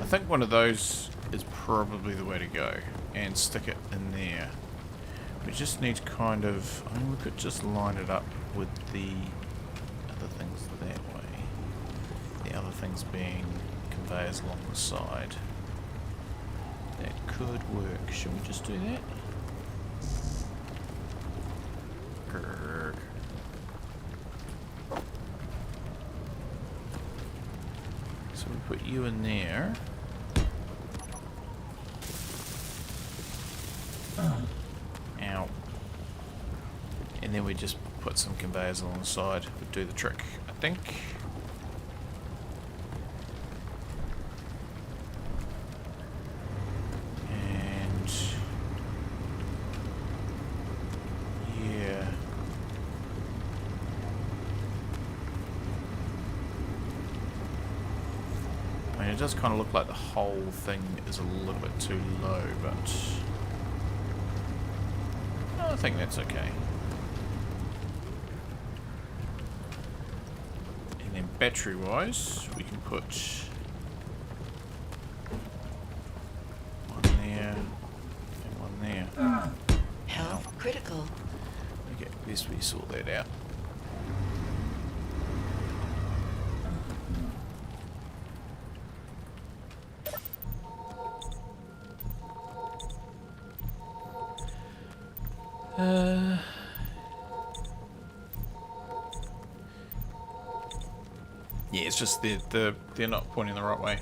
I think one of those is probably the way to go, and stick it in there. We just need to kind of... I mean, we could just line it up with the other things that way. The other things being conveyors along the side. That could work. Should we just do that? Grrr. So we put you in there. Ow. And then we just put some conveyors along the side. Would do the trick, I think. And yeah. I mean, it does kind of look like the whole thing is a little bit too low, but I think that's okay. And then battery-wise, we can put one there and one there. Health critical. Okay, best we sort that out. Yeah, it's just they're not pointing the right way.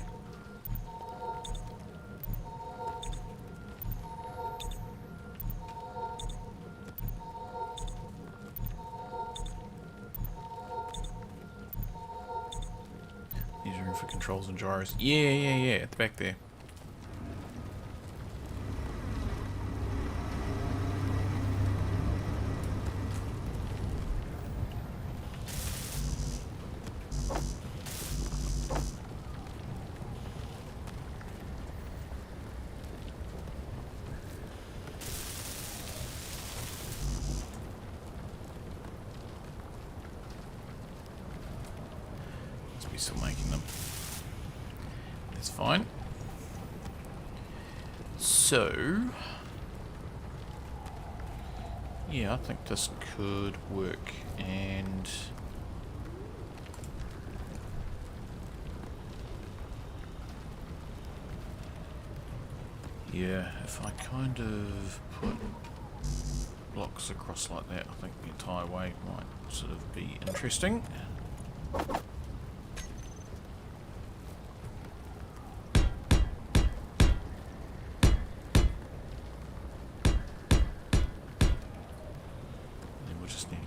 There's room for controls and gyros. Yeah, at the back there. We're still making them. That's fine. So, yeah, I think this could work, and yeah, if I kind of put blocks across like that, I think the entire way might sort of be interesting.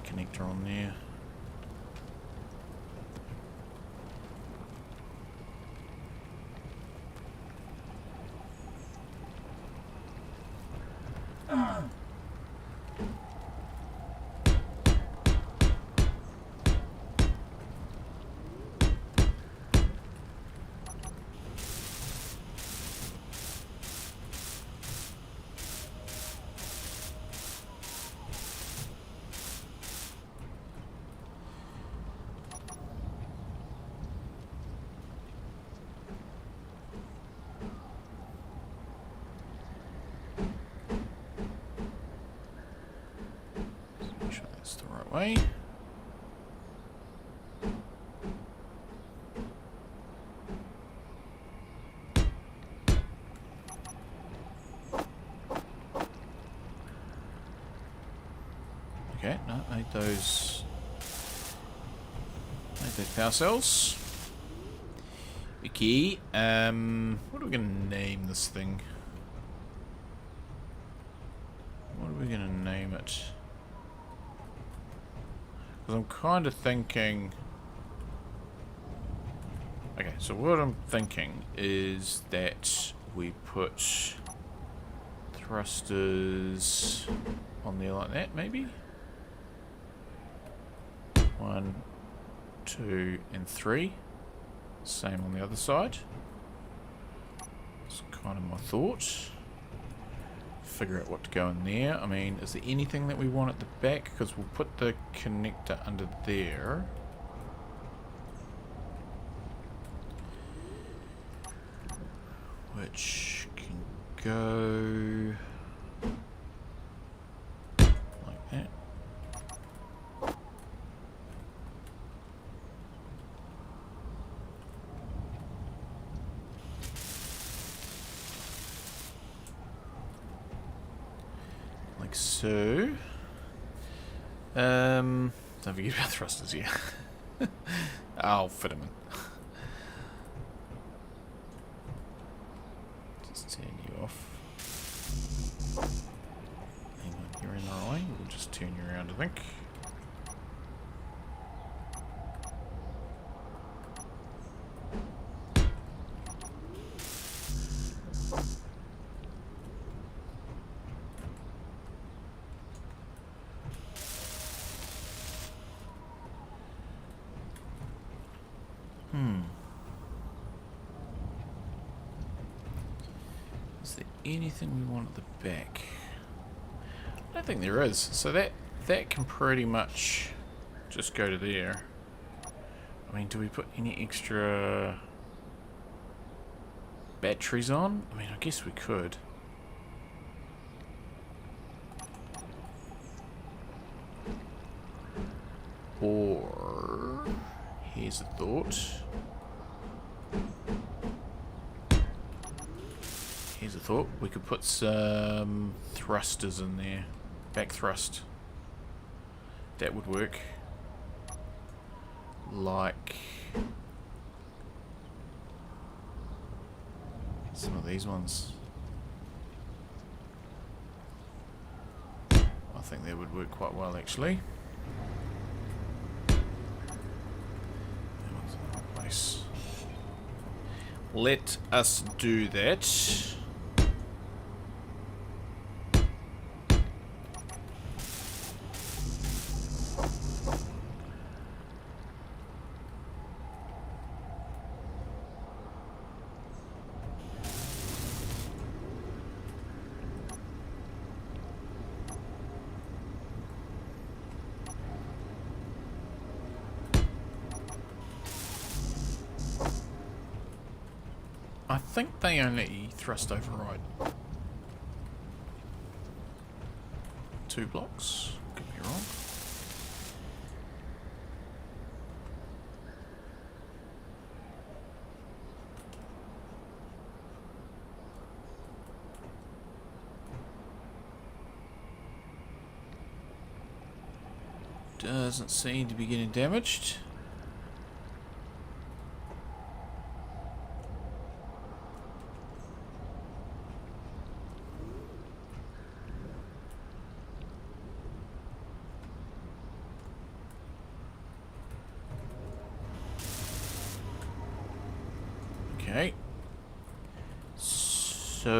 Connector on there. way. Okay, no, made those power cells. Okay, what are we gonna name this thing? What are we gonna name it? Because I'm kind of thinking... Okay, so what I'm thinking is that we put thrusters on there like that, maybe? 1, 2, and 3. Same on the other side. That's kind of my thought. Figure out what to go in there. I mean, is there anything that we want at the back? Because we'll put the connector under there. Which can go like that. Like so. Don't forget about thrusters here. I'll fit them in. Just turn you off. Hang on, you're in the right way. We'll just turn you around, I think. Is there anything we want at the back? I don't think there is. So that can pretty much just go to there. I mean, do we put any extra batteries on? I mean, I guess we could. Or here's a thought. Here's a thought. We could put some thrusters in there. Back thrust. That would work. Like some of these ones. I think they would work quite well, actually. That one's in the wrong place. Let us do that. I think they only thrust override 2 blocks. Could be wrong. Doesn't seem to be getting damaged. Okay. So,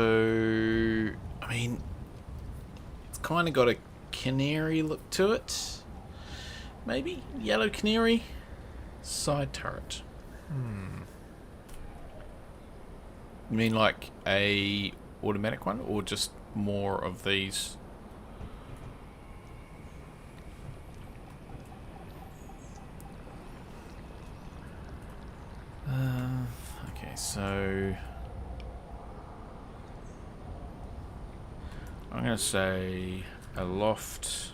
I mean, it's kind of got a canary look to it. Maybe? Yellow canary? Side turret. You mean like a automatic one, or just more of these? Okay, so I'm going to say Aloft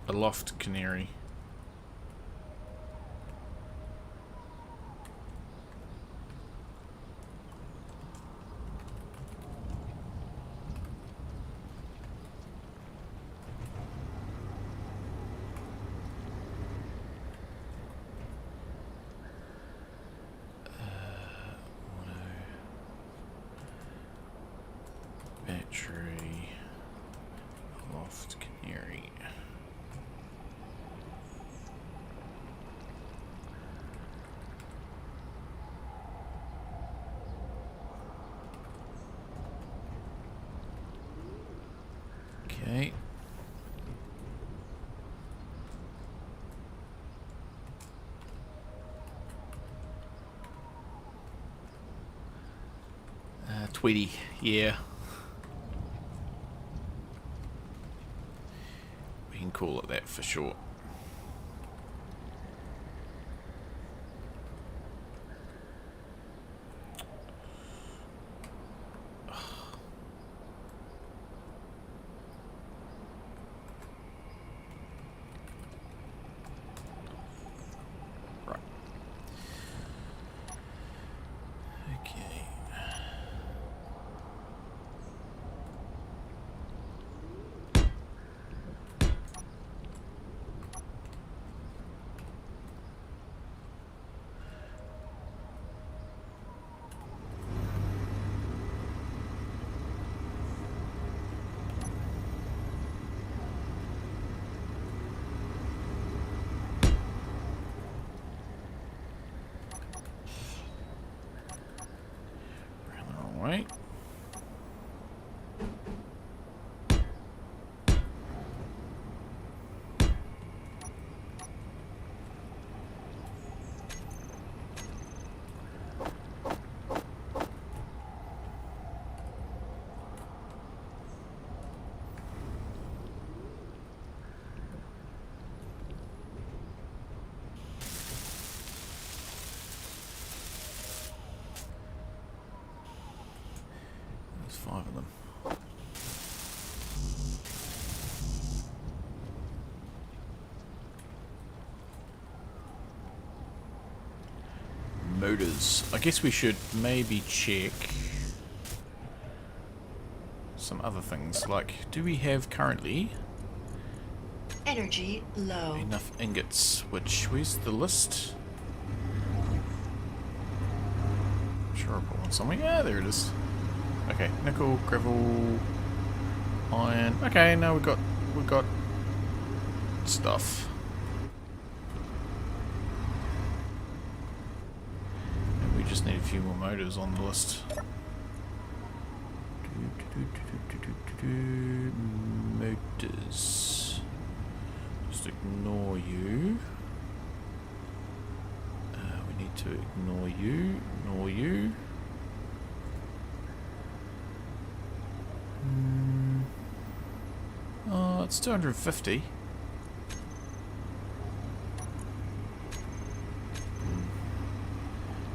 Aloft canary. Battery. Aloft canary. Okay. Tweety, yeah. We can call it that for short. Right. Okay. We're in the wrong way. There's 5 of them. Motors. I guess we should maybe check some other things. Like, do we have currently Energy low. enough ingots? Where's the list? I'm sure I put one somewhere. Yeah, there it is. Okay, nickel, gravel, iron. Okay, now we've got stuff. And we just need a few more motors on the list. Motors. Just ignore you. We need to ignore you. Ignore you. Oh, it's 250.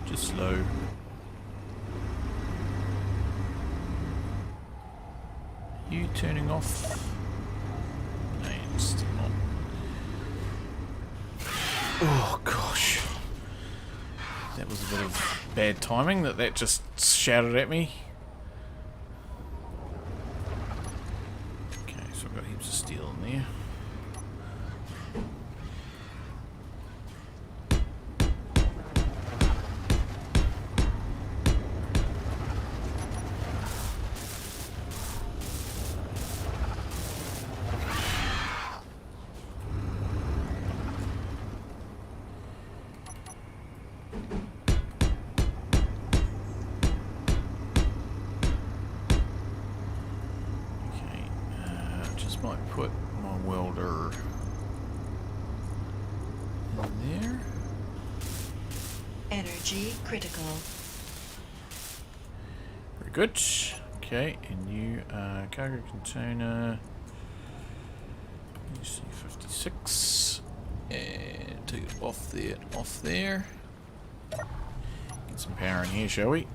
Just slow. You turning off? No, you're still not. Oh gosh. That was a bit of bad timing that just shouted at me. Okay, so I've got heaps of steel in there. Might put my welder in there. Energy critical. Very good. Okay, and you cargo container UC56 and take it off there. Get some power in here, shall we?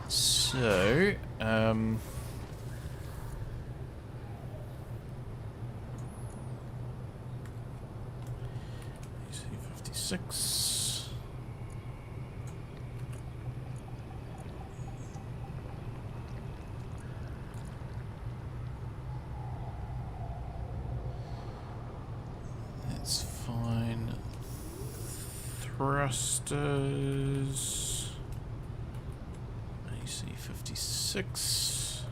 So, 56. That's fine. Thrusters. AC 56.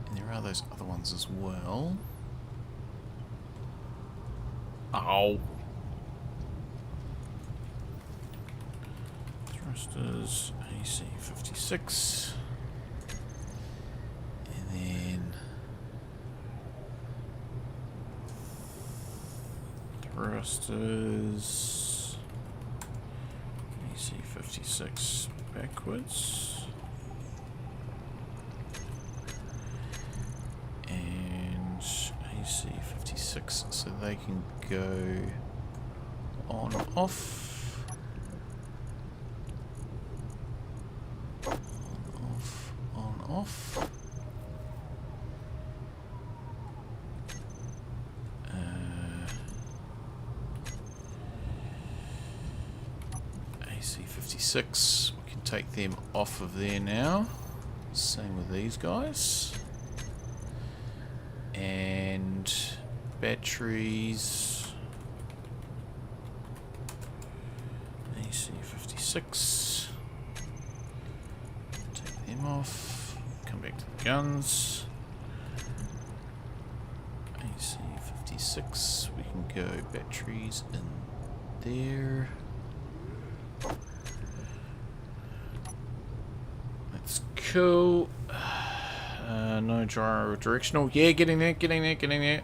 And there are those other ones as well. Ow. Thrusters, AC 56. And then thrusters, AC 56 backwards. And AC 56, so they can go on, off. On, off. AC 56, we can take them off of there now. Same with these guys. And batteries. AC 56. Take them off. Come back to the guns. AC 56. We can go batteries in there. That's cool. No gyro directional. Yeah, getting there, getting there, getting there.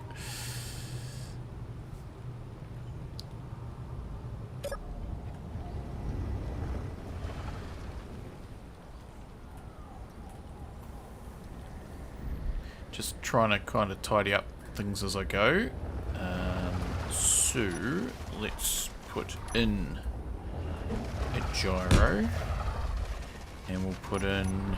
Just trying to kind of tidy up things as I go. So let's put in a gyro, and we'll put in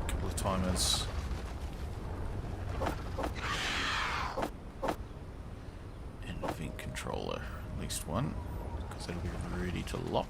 a couple of timers. And a vent controller, at least one, because it'll be ready to lock.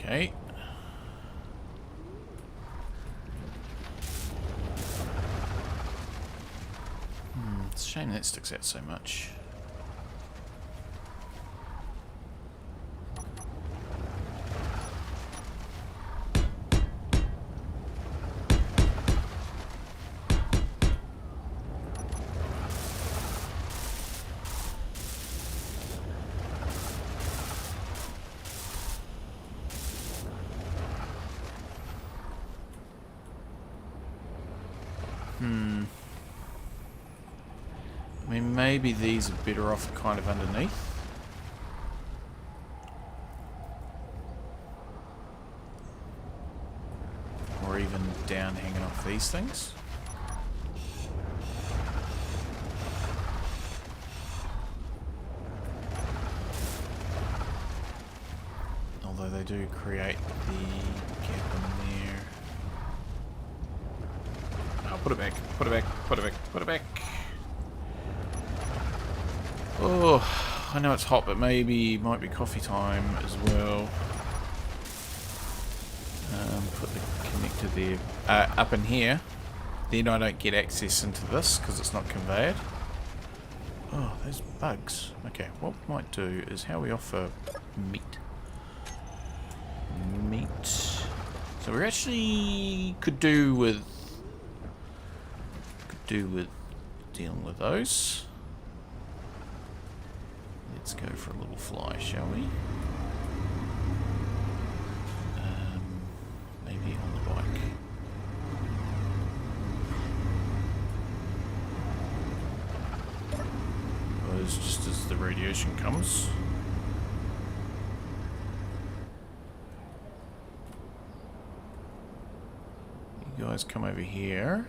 Okay. It's a shame that sticks out so much. I mean, maybe these are better off kind of underneath. Or even down hanging off these things. Although they do create the gap in there. Oh, put it back, put it back, put it back, put it back. Oh, I know it's hot, but maybe it might be coffee time as well. Put the connector there. Up in here. Then I don't get access into this because it's not conveyed. Oh, there's bugs. Okay, what we might do is how we offer meat. Meat. So we actually could do with dealing with those. Let's go for a little fly, shall we? the radiation comes. You guys come over here.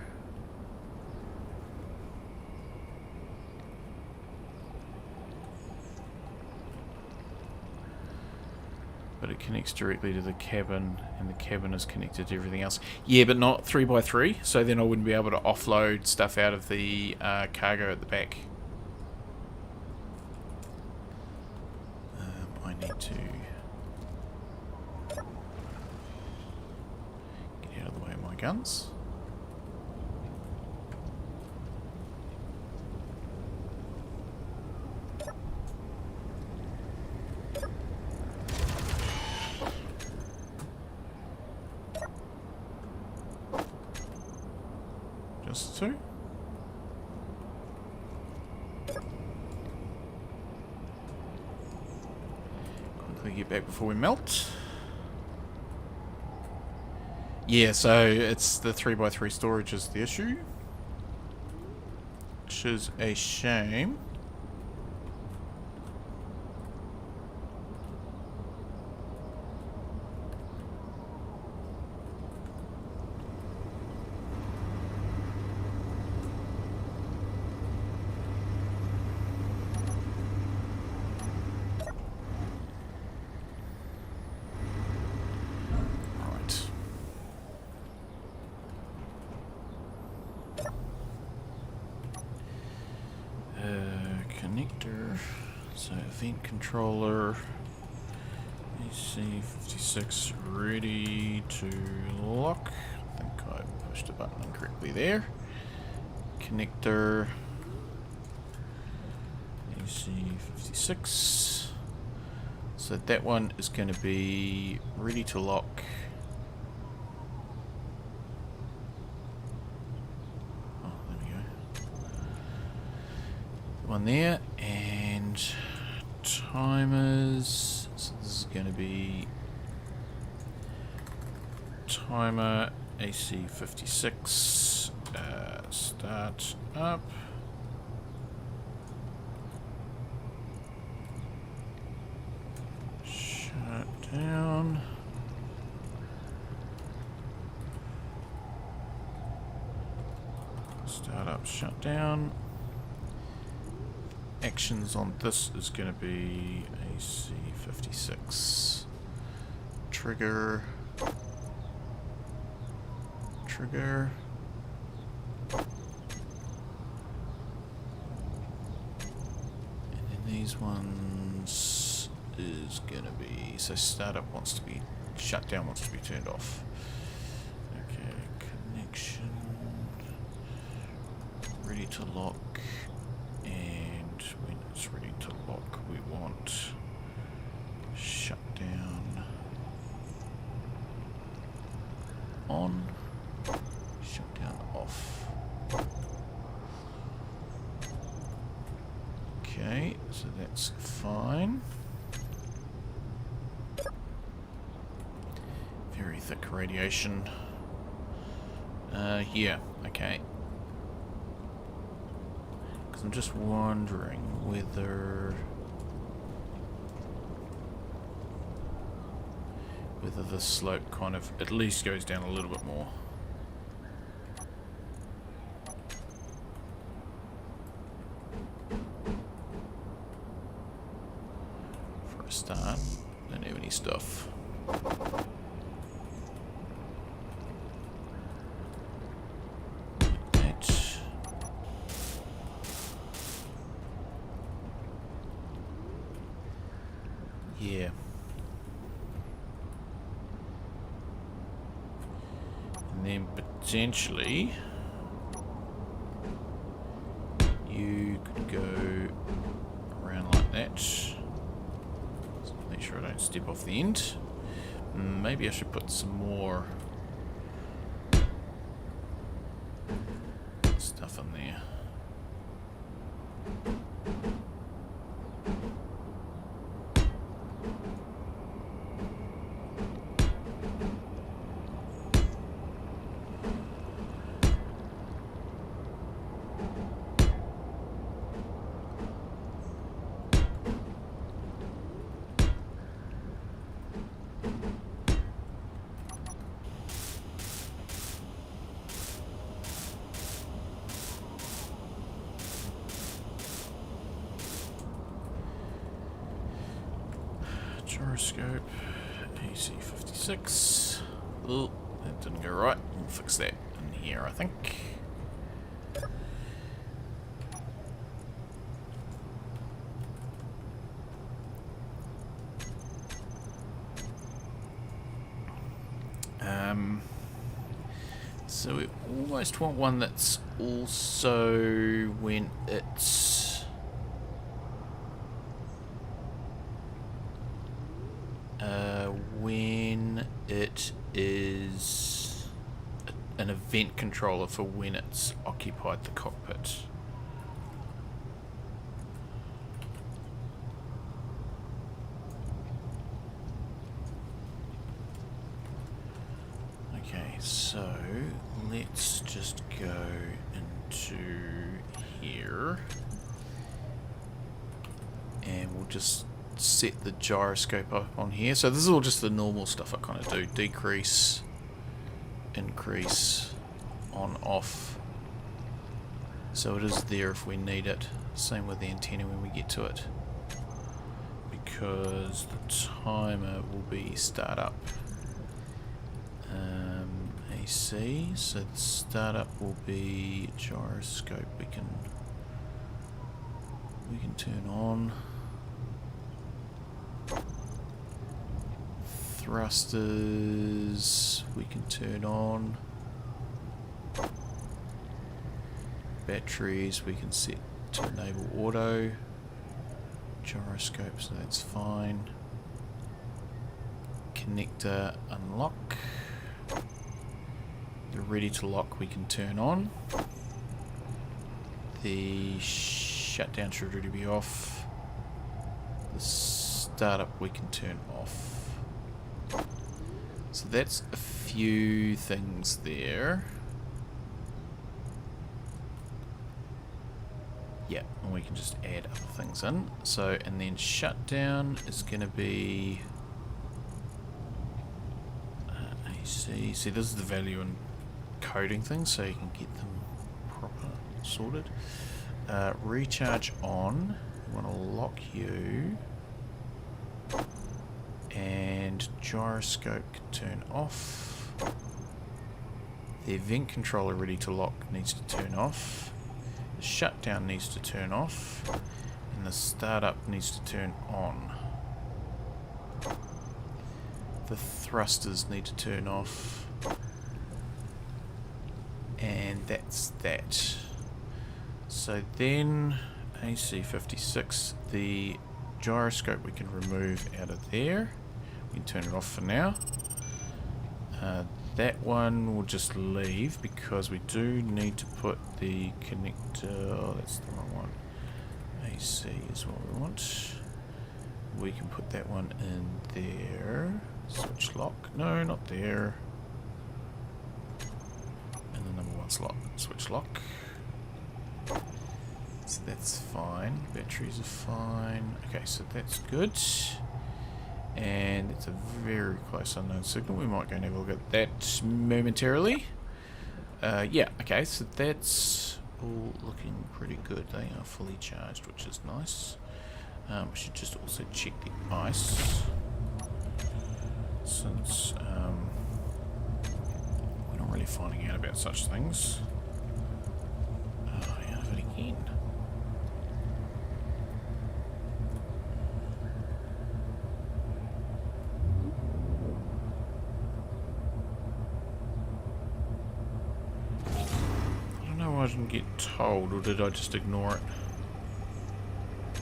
But it connects directly to the cabin, and the cabin is connected to everything else. Yeah, but not 3x3, so then I wouldn't be able to offload stuff out of the cargo at the back. I need to get out of the way of my guns. Just two. Quickly get back before we melt. Yeah, so it's the 3x3 storage is the issue. Which is a shame. Connector, so event controller, AC56 ready to lock. I think I pushed the button incorrectly there. Connector, AC56. So that one is going to be ready to lock. One there, and timers. So this is going to be timer AC56. Start up. Shut down. Start up, shut down. Actions on this is going to be AC56. Trigger. Trigger. And then these ones is going to be, so startup wants to be, shut down wants to be turned off. Okay, connection. Ready to lock. When it's ready to lock, we want shut down on, shut down off. Okay, so that's fine. Very thick radiation. Yeah, okay. I'm just wondering whether the slope kind of at least goes down a little bit more. For a start, don't have any stuff. Yeah. And then potentially you could go around like that. So make sure I don't step off the end. Maybe I should put some more stuff in there. Gyroscope. AC56. Oh, that didn't go right. We'll fix that in here, I think. So we almost want one that's also when it's an event controller for when it's occupied the cockpit. Okay, so let's just go into here and we'll just set the gyroscope up on here. So this is all just the normal stuff I kind of do. Decrease, increase, on, off. So it is there if we need it. Same with the antenna when we get to it. Because the timer will be start up. AC, so the startup will be gyroscope. We can turn on. Thrusters we can turn on. Batteries we can set to enable auto. Gyroscope, so that's fine. Connector unlock. The ready to lock we can turn on. The shutdown should already be off. The startup we can turn off. So that's a few things there. Yeah, and we can just add other things in. So, and then shutdown is going to be AC. See, this is the value in coding things, so you can get them proper sorted. Recharge on. We want to lock you. And gyroscope can turn off. The event controller ready to lock needs to turn off. The shutdown needs to turn off. And the startup needs to turn on. The thrusters need to turn off. And that's that. So then AC56, the gyroscope we can remove out of there. We can turn it off for now. That one we'll just leave because we do need to put the connector. Oh, that's the wrong one. AC is what we want. We can put that one in there. Switch lock. No, not there. And the number one slot. Switch lock. So that's fine. Batteries are fine. Okay, so that's good. And it's a very close unknown signal. We might go and have a look at that momentarily. Yeah, okay, so that's all looking pretty good. They are fully charged, which is nice. We should just also check the ice. Since we're not really finding out about such things. Oh, out of it again. I don't know why I didn't get told, or did I just ignore it?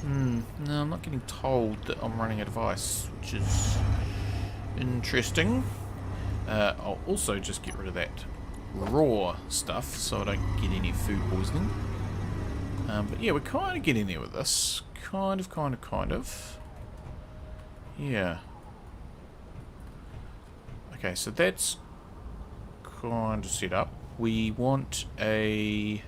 No, I'm not getting told that I'm running out of ice, which is interesting. I'll also just get rid of that raw stuff so I don't get any food poisoning. But yeah, we're kind of getting there with this. Kind of. Yeah. Okay, so that's kind of set up. We want a...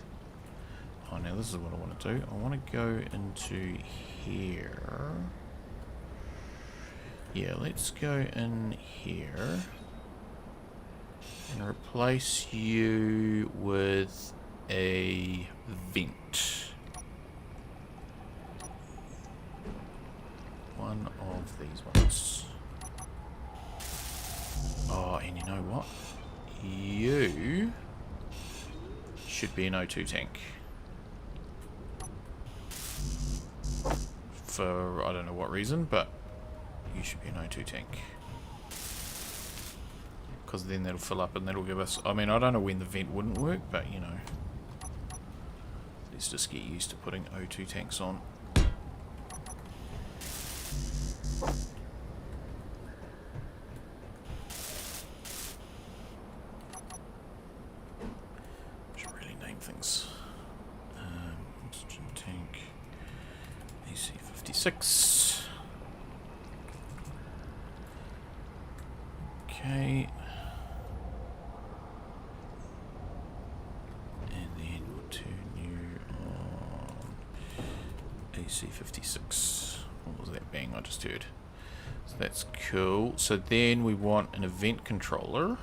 Oh, now this is what I want to do. I want to go into here. Yeah, let's go in here and replace you with a vent. One of these ones. should be an O2 tank. For I don't know what reason, but you should be an O2 tank. Because then that'll fill up and that'll give us... I mean, I don't know when the vent wouldn't work, but you know. Let's just get used to putting O2 tanks on. Should really name things. Oxygen tank. AC-56. Okay. And then we'll turn you on AC-56. What was that bang I just heard? So that's cool. So then we want an event controller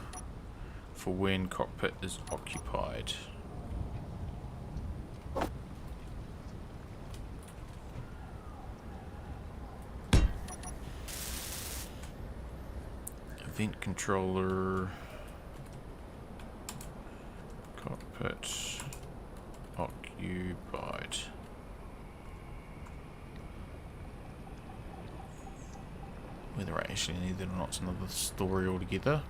for when cockpit is occupied. Event controller, cockpit occupied. Whether I actually need it or not is another story altogether.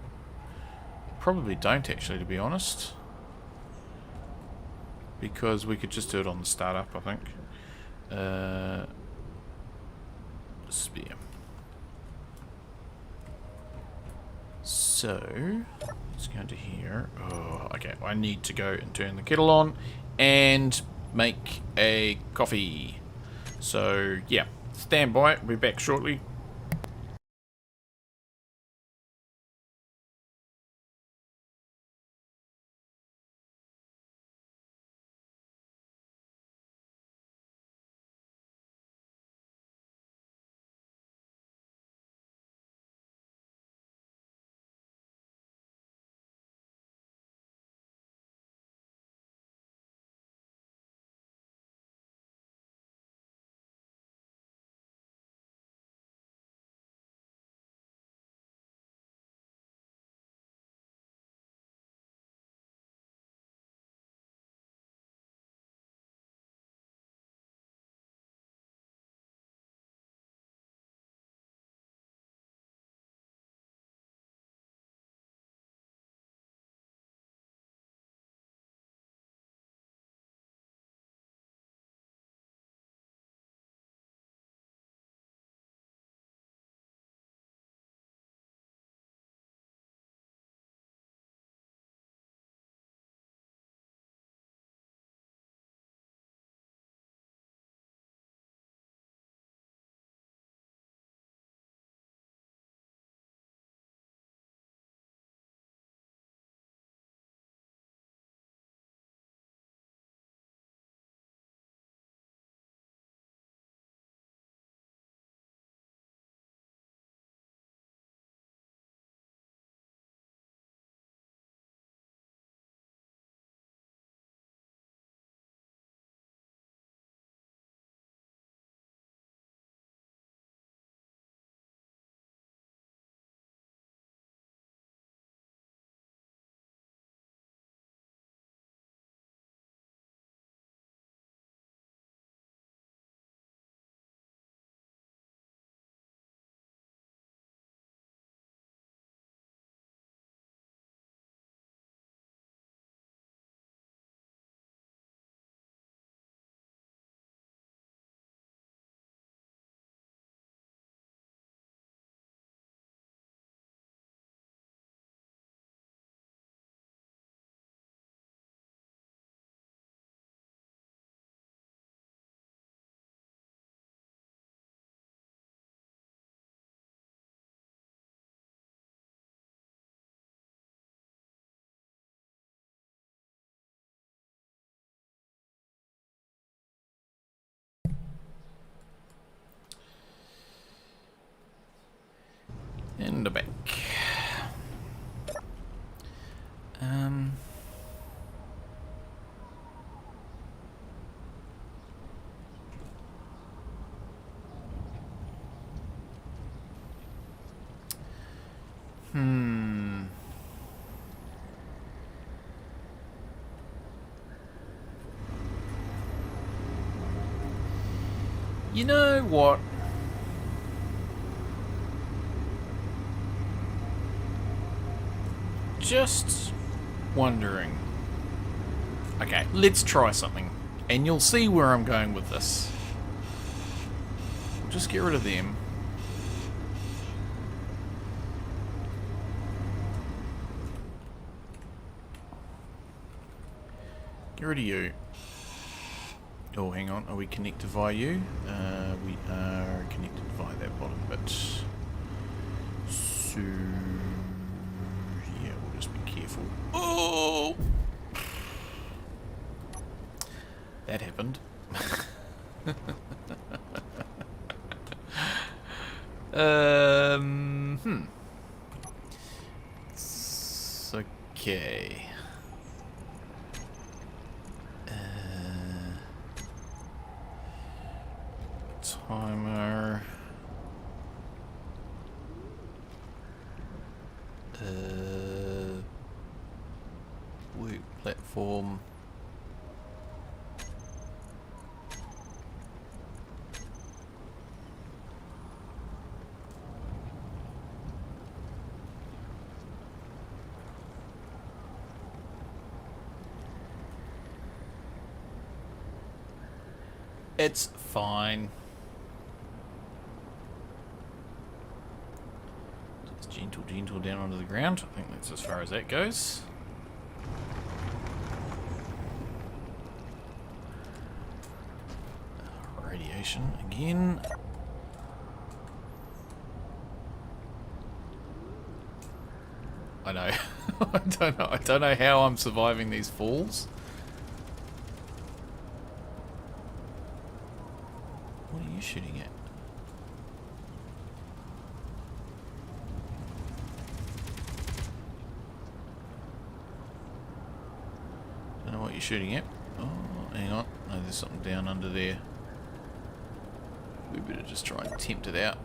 Probably don't actually, to be honest, because we could just do it on the startup, I think. Spare. So, let's go into here. Oh, okay, I need to go and turn the kettle on and make a coffee. So, yeah, stand by, we'll be back shortly. And the back. You know what? Just wondering. Okay, let's try something. And you'll see where I'm going with this. We'll just get rid of them. Get rid of you. Oh, hang on. Are we connected via you? We are connected via that bottom bit. So... yeah, we'll just be careful. Oh! That happened. It's okay. Timer. Work platform. It's fine. Just gentle down onto the ground. I think that's as far as that goes. Radiation again. I know. I don't know how I'm surviving these falls. What are you shooting at? Don't know what you're shooting at. Oh, hang on. No, there's something down under there. We better just try and tempt it out.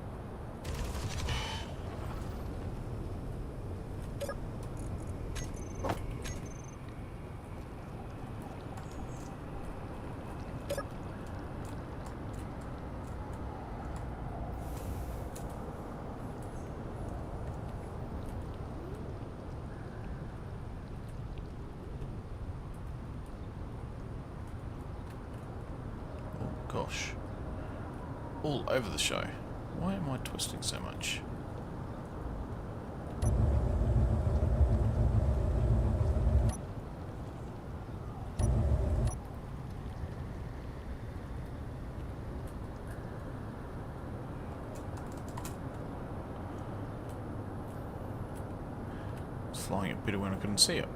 Gosh. All over the show. Why am I twisting so much? It's flying it better when I couldn't see it.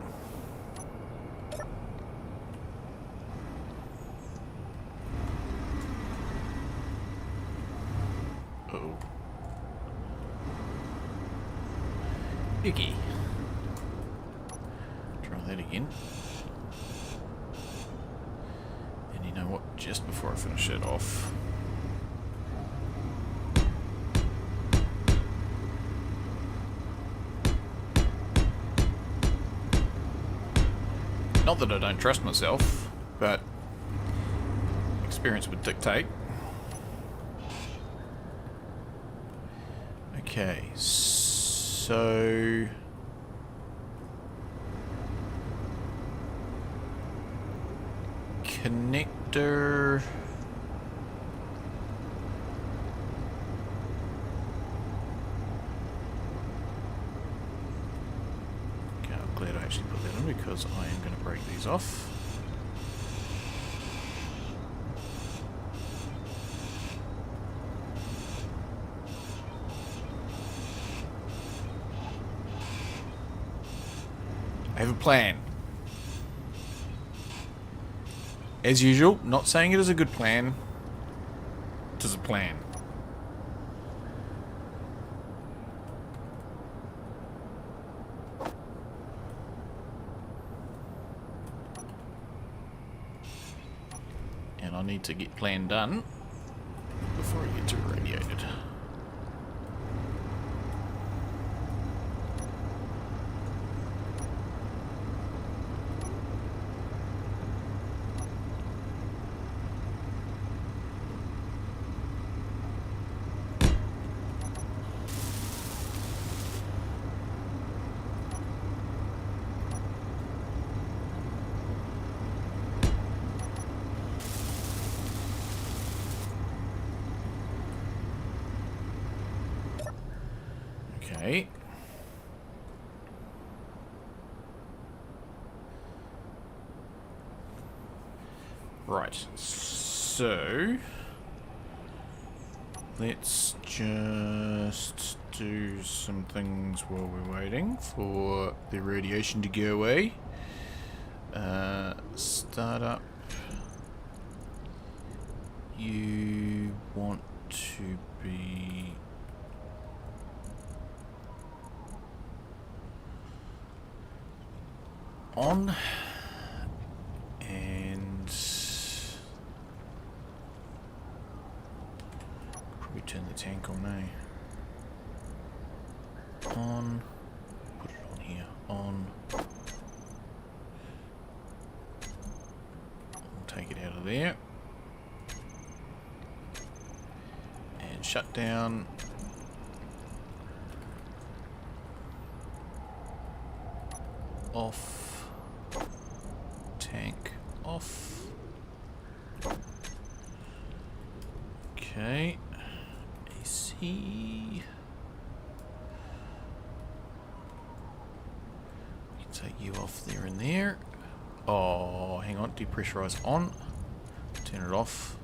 Uh-oh. Icky. Try that again. And you know what? Just before I finish it off... not that I don't trust myself, but experience would dictate. Okay, so... connector... okay, I'm glad I actually put that in because I am going to break these off. I have a plan. As usual, not saying it is a good plan. It is a plan. And I need to get plan done before I get too irradiated. Okay. Right. So let's just do some things while we're waiting for the radiation to go away. Start up. You want to be on, and probably turn the tank on, On. Put it on here. On. We'll take it out of there. And shut down. Off. Tank off. Okay. AC. Take you off there and there. Oh, hang on. Depressurize on. Turn it off.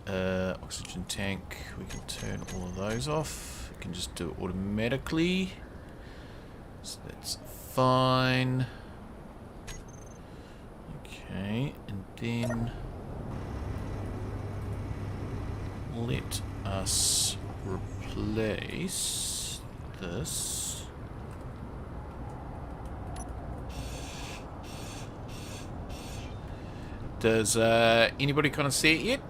Oxygen tank. We can turn all of those off. We can just do it automatically. So that's fine. Okay, and then let us replace this. Does anybody kind of see it yet?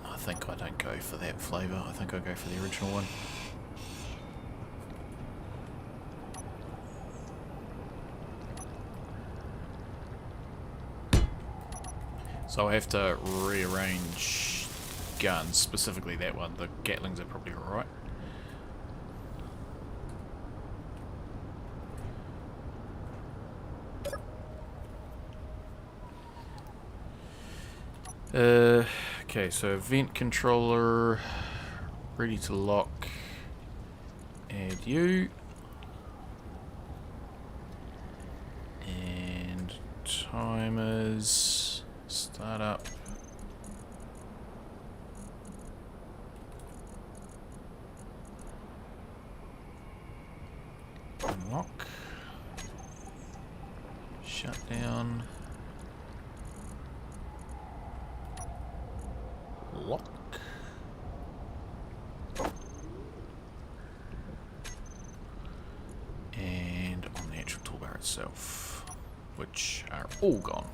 I think I don't go for that flavour. I think I go for the original one. So I have to rearrange guns, specifically that one. The Gatlings are probably alright. Okay, so vent controller, ready to lock, add you, and timers, start up, unlock, shut down, lock. And on the actual toolbar itself, which are all gone.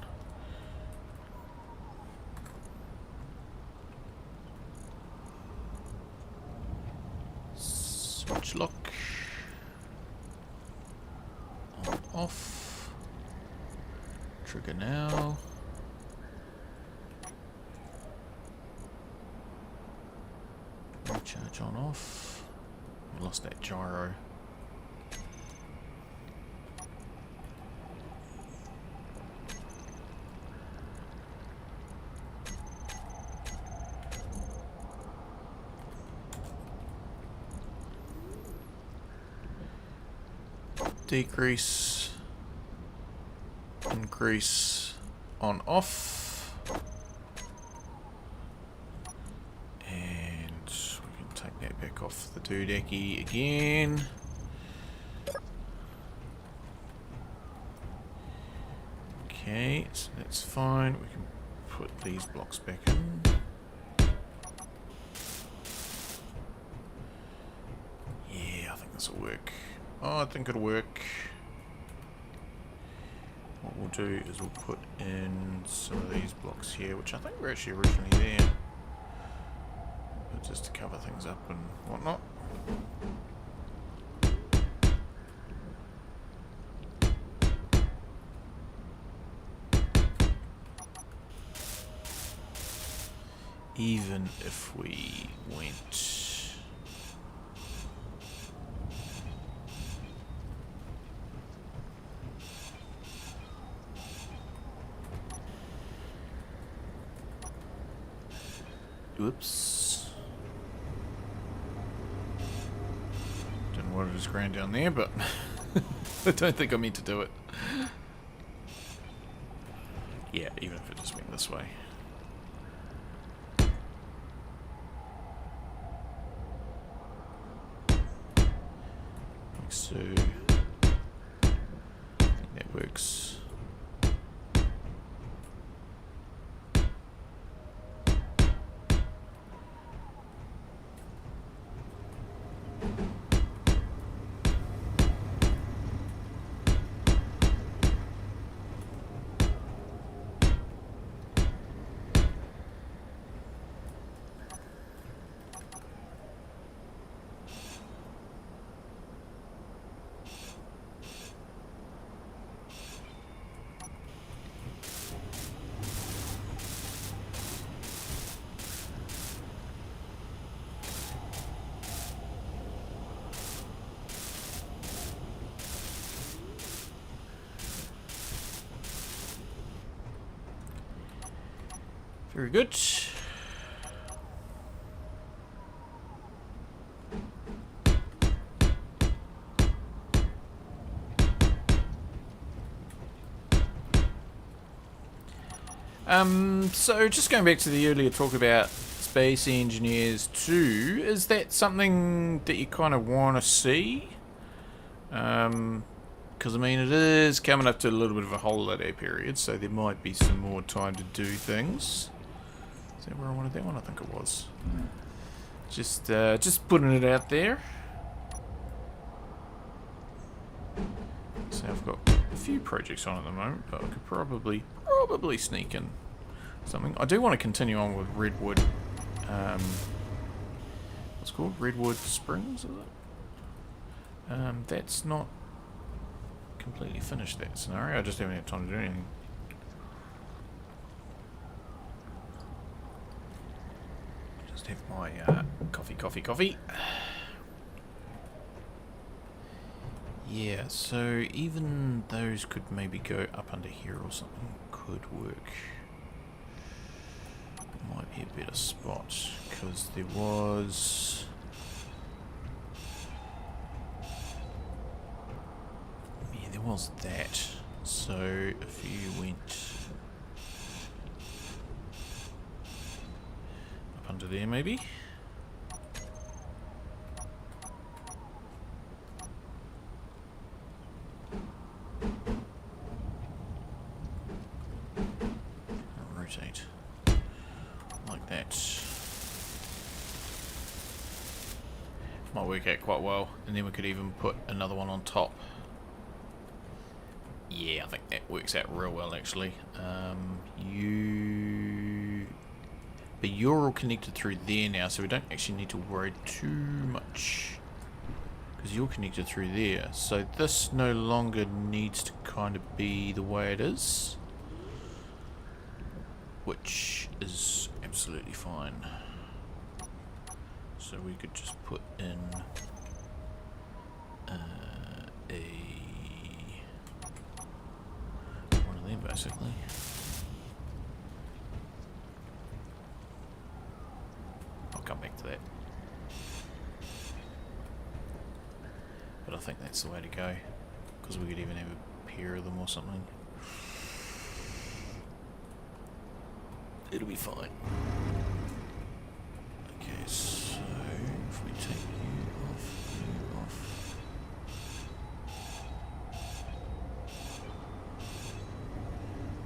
Switch lock. On off. Trigger now. Recharge on off. We lost that gyro. Decrease. Increase on off. Back off the doodacky again. Okay, so that's fine. We can put these blocks back in. Yeah, I think this will work. Oh, I think it'll work. What we'll do is we'll put in some of these blocks here, which I think were actually originally there. Just to cover things up and whatnot. Even if we went... Whoops. Don't know what it is ground down there, but I don't think I meant to do it. Yeah, even if it just went this way. Like so. I think that works. Very good. So just going back to the earlier talk about Space Engineers 2, is that something that you kind of want to see? Because I mean, it is coming up to a little bit of a holiday period, so there might be some more time to do things. Is that where I wanted that one? I think it was. Just putting it out there. So I've got a few projects on at the moment, but I could probably sneak in something. I do want to continue on with Redwood. What's it called? Redwood Springs, is it? That's not completely finished, that scenario. I just haven't had time to do anything. Just have my coffee. Yeah, so even those could maybe go up under here or something. Could work. Might be a better spot, because there was... Yeah, there was that. So if you went up under there maybe? Rotate. Like that. Might work out quite well, and then we could even put another one on top. Yeah, I think that works out real well actually. But you're all connected through there now, so we don't actually need to worry too much. Because you're connected through there, so this no longer needs to kind of be the way it is. Which is absolutely fine. So we could just put in one of them basically. I'll come back to that. But I think that's the way to go, because we could even have a pair of them or something. It'll be fine. Okay, so if we take you off,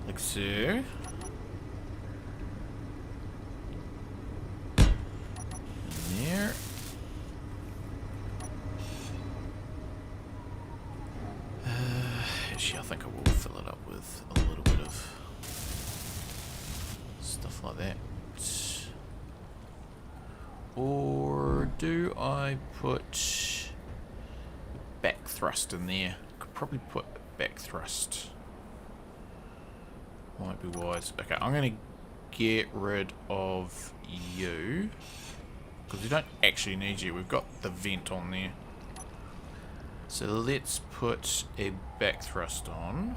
like so. And there. Actually, I think I will fill it up with a little bit of stuff like that. Or do I put back thrust in there? Could probably put back thrust. Might be wise. Okay, I'm gonna get rid of you. Because we don't actually need you. We've got the vent on there. So let's put a back thrust on.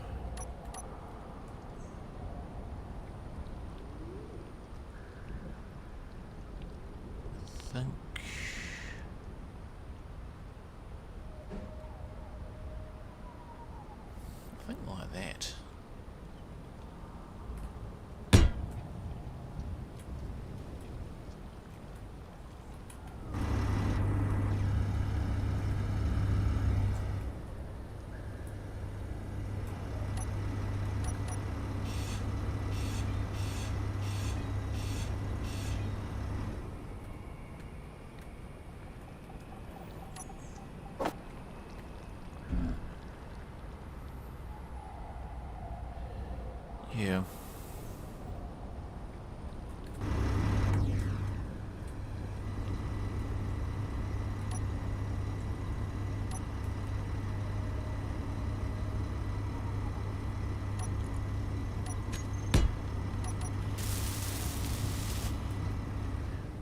I think like that. Yeah.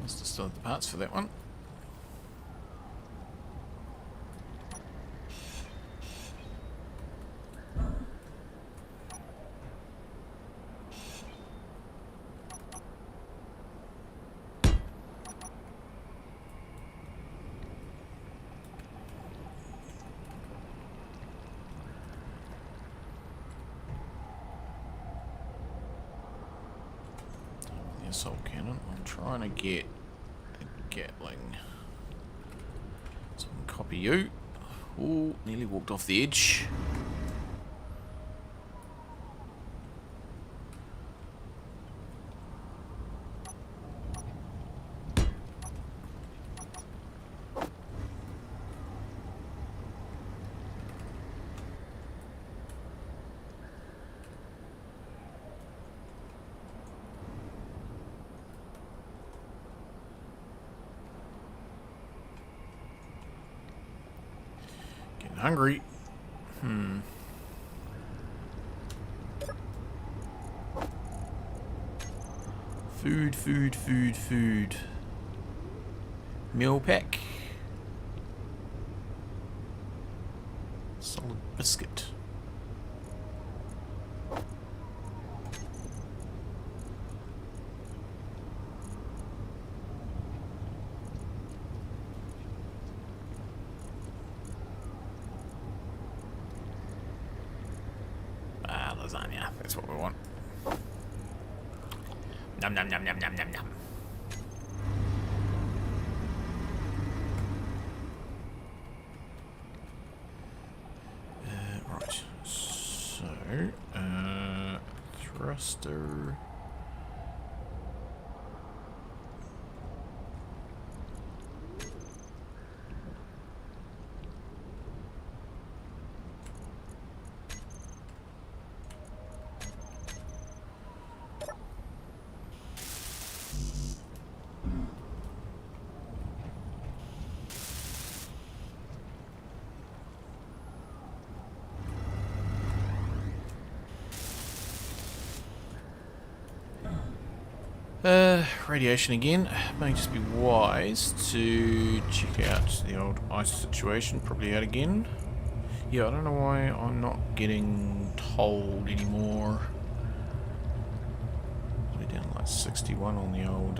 Must have still had the parts for that one. The assault cannon. I'm trying to get a Gatling. So I can copy you. Ooh, nearly walked off the edge. Getting hungry. Food, food, food, food. Meal pack. Solid biscuit. Lasagna. That's what we want. Nom nom nom nom nom nom nom. Right. So, thruster. Radiation again. May just be wise to check out the old ice situation. Probably out again. Yeah, I don't know why I'm not getting told anymore. We're down like 61 on the old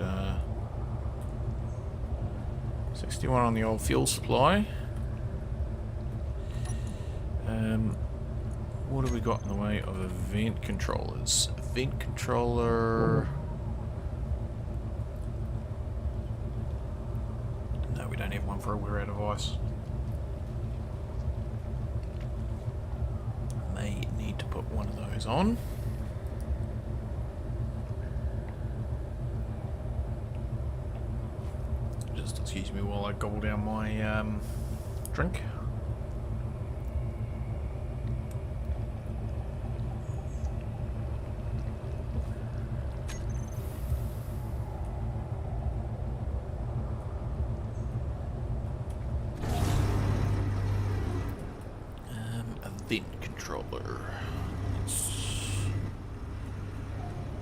61 on the old fuel supply. What have we got in the way of event controllers? Event controller. No, we don't have one for a we're out of ice. May need to put one of those on. Just excuse me while I gobble down my drink. Event controller. Let's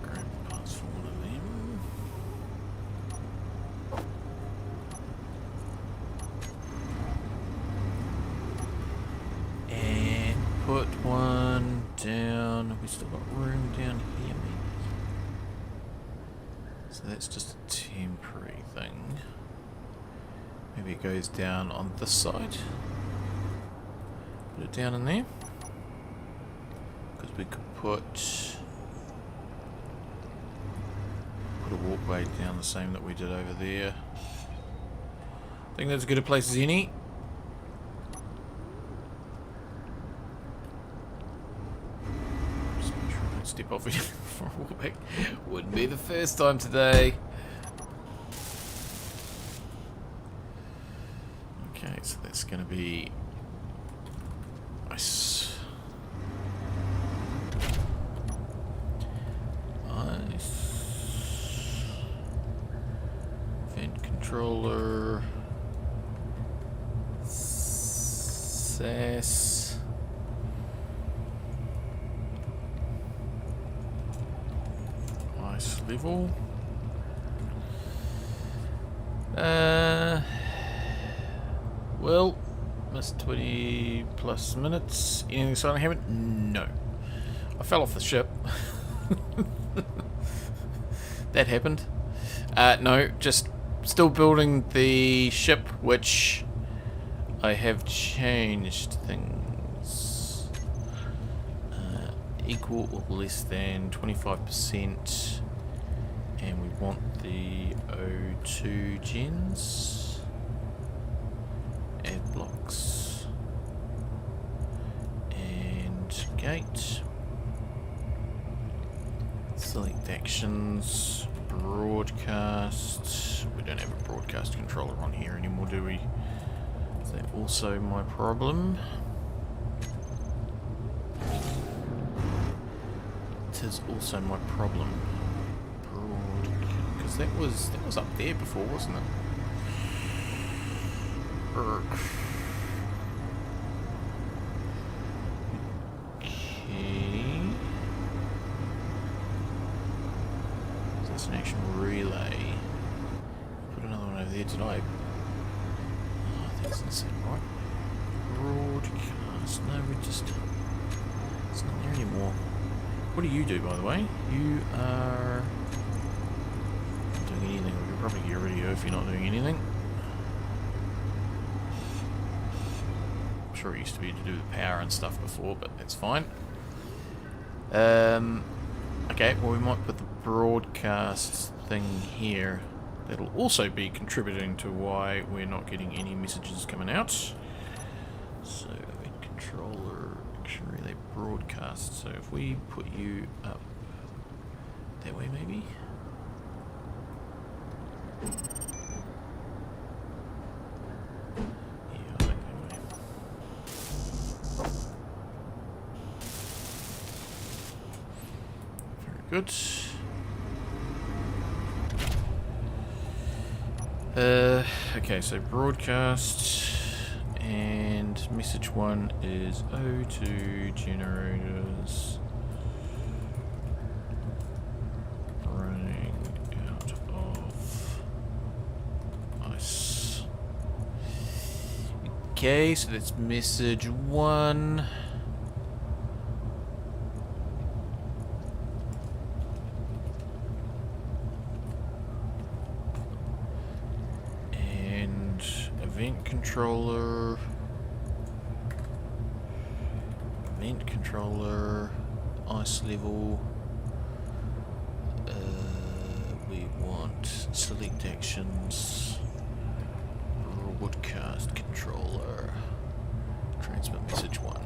grab parts for one of Still got room down here, maybe. So that's just a temporary thing. Maybe it goes down on this side. Put it down in there. Because we could put a walkway down the same that we did over there. I think that's as good a place as any. Just make sure I don't step off it for a walkback. Wouldn't be the first time today. Okay, so that's going to be nice. Nice. Vent controller. Scarce. Nice level. Well, missed 20 plus minutes. Anything exciting happen? No. I fell off the ship. That happened. No, just still building the ship, which I have changed things. Equal or less than 25%. And we want the O2 gens. Add blocks. And gate. Select actions. Broadcast. We don't have a broadcast controller on here anymore, do we? Is that also my problem? It is also my problem. Because that was up there before, wasn't it? Okay. Destination relay. Put another one over there, did I? Oh, that's insane, right? Broadcast. No, we just... It's not there anymore. What do you do, by the way? You are... not doing anything. We could probably get rid of you if you're not doing anything. I'm sure it used to be to do with power and stuff before, but that's fine. Okay, well we might put the broadcast thing here. That'll also be contributing to why we're not getting any messages coming out. So, controller, action relay, broadcast. So if we put you up that way maybe? Yeah, I think that way. Very good. Okay, so broadcast and message 1 is O2 generators running out of ice. Okay, so that's message 1. Vent controller, ice level. We want select actions, broadcast controller, transmit message 1.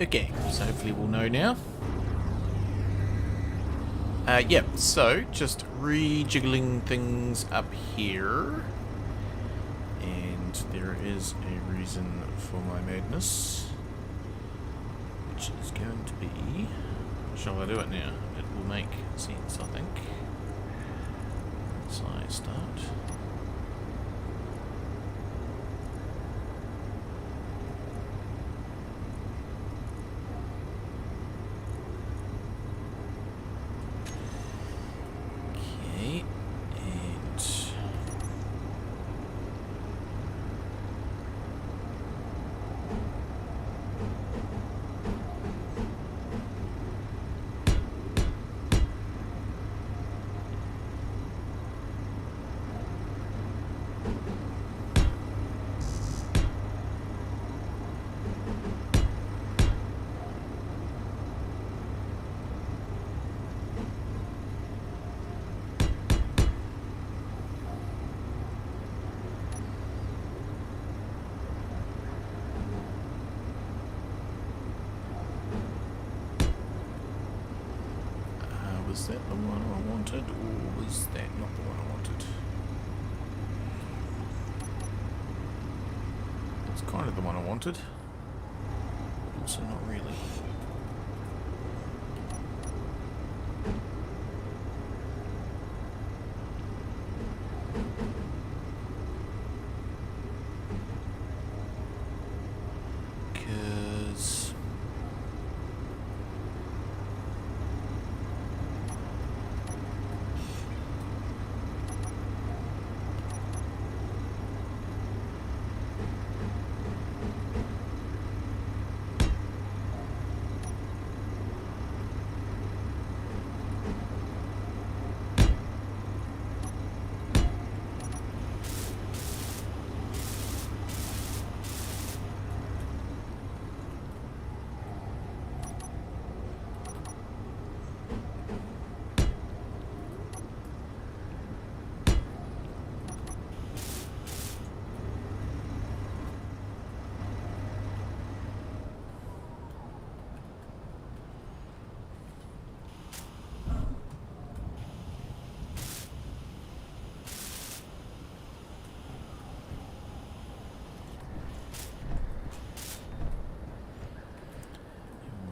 Okay, so hopefully we'll know now. Yep, so just rejiggling things up here. And there is a reason for my madness, which is going to be... Shall I do it now? It will make sense, I think. So I start. Okay, and... Was that the one I wanted, or was that not the one I wanted? It's kind of the one I wanted, but also not really. Because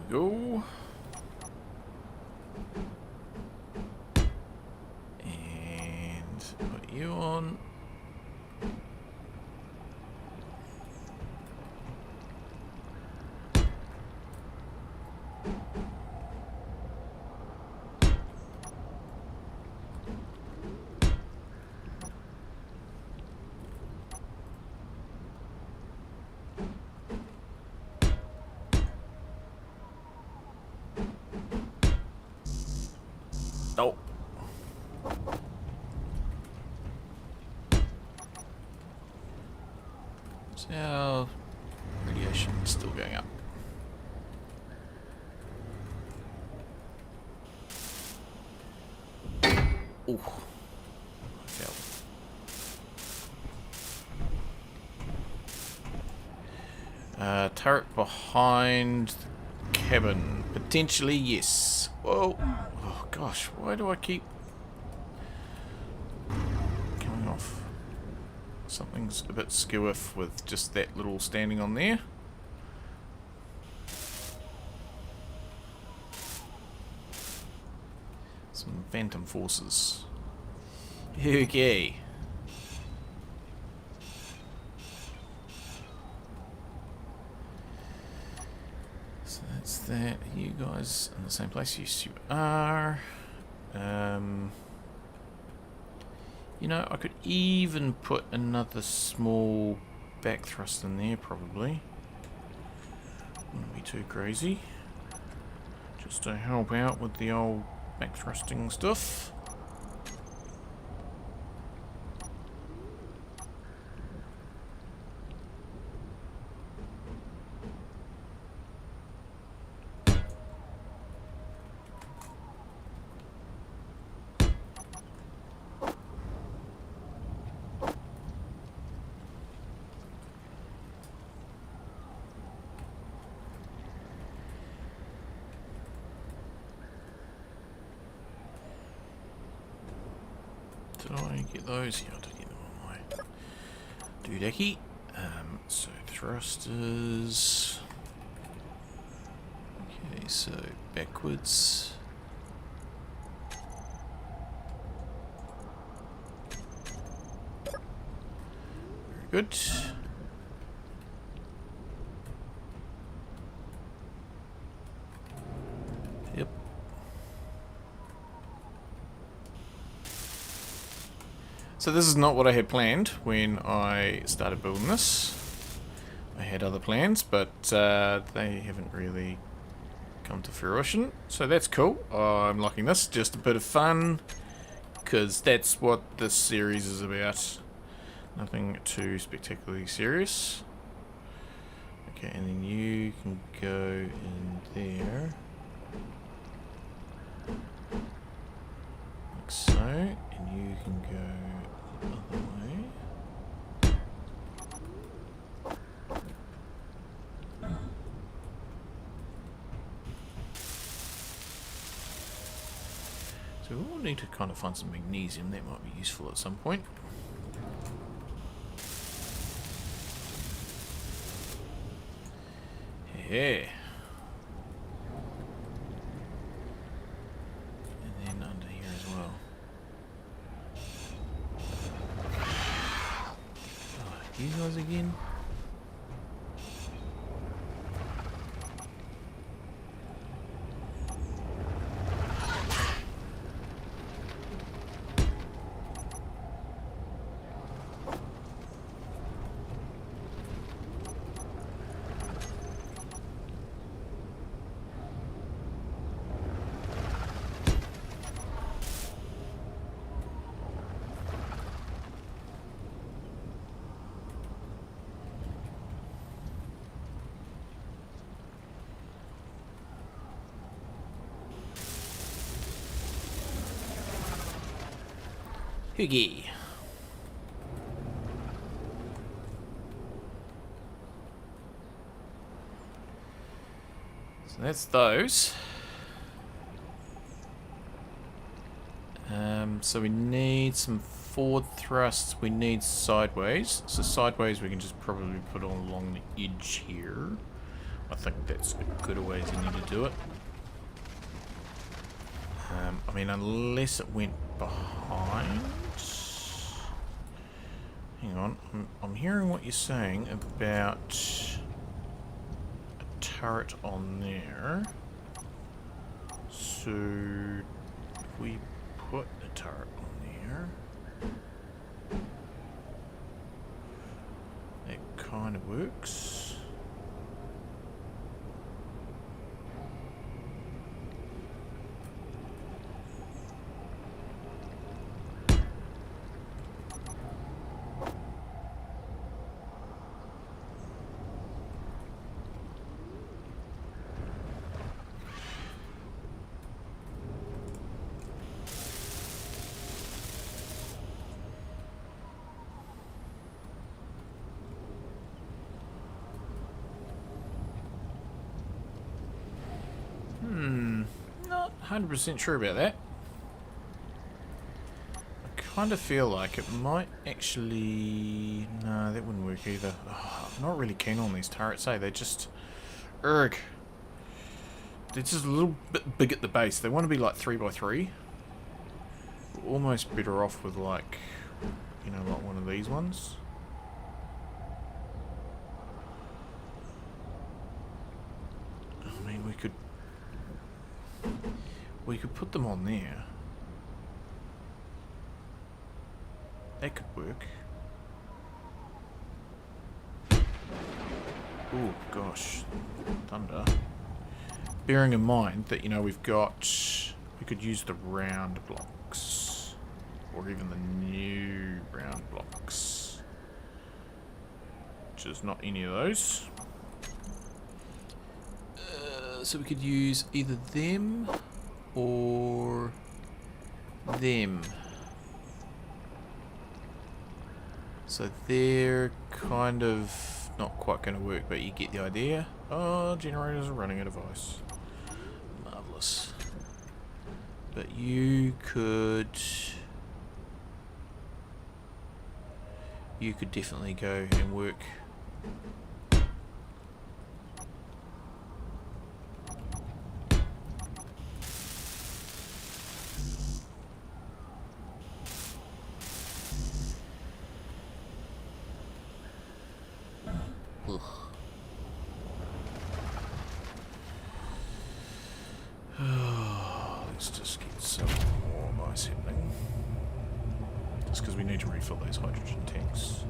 go. And put you on. Oh. So, radiation is still going up. Ooh. Fell. Turret behind the cabin. Potentially, yes. Whoa. Oh gosh, why do I keep coming off? Something's a bit skew-iff with just that little standing on there. Some phantom forces. Okay. So that's that. Are you guys in the same place? Yes, you are. You know, I could even put another small back thrust in there, probably. Wouldn't be too crazy. Just to help out with the old back thrusting stuff. Did I get those? Yeah, I did get them on my doodacky. So thrusters. Okay, so backwards. Very good. Yep. So this is not what I had planned when I started building this. I had other plans, but they haven't really come to fruition. So that's cool. I'm liking this. Just a bit of fun, because that's what this series is about. Nothing too spectacularly serious. Okay, and then you can go in there. Like so. And you can go the other way. Still need to kind of find some magnesium. That might be useful at some point. Yeah. And then under here as well. Oh, you guys again? Hoogie. So that's those. So we need some forward thrusts. We need sideways. So sideways we can just probably put on along the edge here. I think that's a good way as you need to do it. I mean, unless it went behind. Hang on, I'm hearing what you're saying about a turret on there. So if we put a turret on there, that kind of works. Not 100% sure about that. I kind of feel like it might actually... No, that wouldn't work either. Oh, I'm not really keen on these turrets, eh? They're just... Erg. They're just a little bit big at the base. They want to be like 3x3. We're almost better off with like, you know, like one of these ones. I mean, we could put them on there. That could work. Oh gosh, thunder. Bearing in mind that, you know, we could use the round blocks, or even the new round blocks, which is not any of those. So we could use either them or them. So they're kind of not quite going to work, but you get the idea. Oh, generators are running out of ice. Marvellous. But you could definitely go and work. Ugh. Let's just get some more ice happening. Just because we need to refill those hydrogen tanks.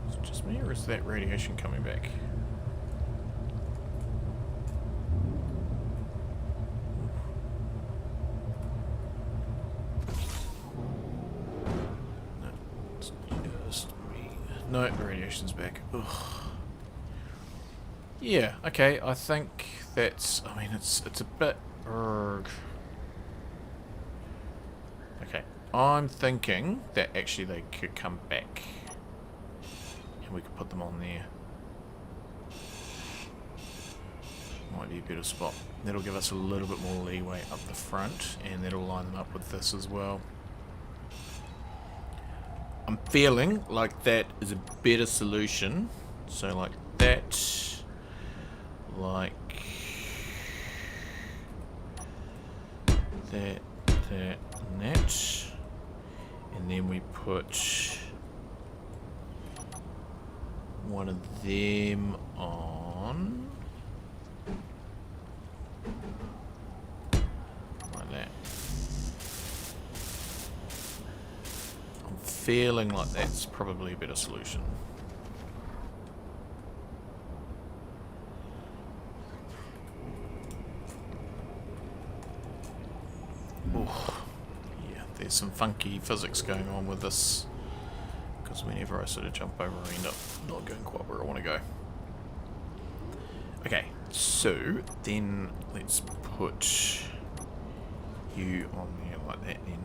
Is it just me, or is that radiation coming back? No, the radiation's back. Ugh. Yeah, okay, I think that's... I mean, it's a bit... Okay, I'm thinking that actually they could come back. And we could put them on there. Might be a better spot. That'll give us a little bit more leeway up the front, and that'll line them up with this as well. I'm feeling like that is a better solution. So like that, like that, that, and that. And then we put one of them on like that. I'm feeling like that's probably a better solution. Oh, yeah, there's some funky physics going on with this. Because whenever I sort of jump over, I end up not going quite where I want to go. Okay, so then let's put you on there like that then.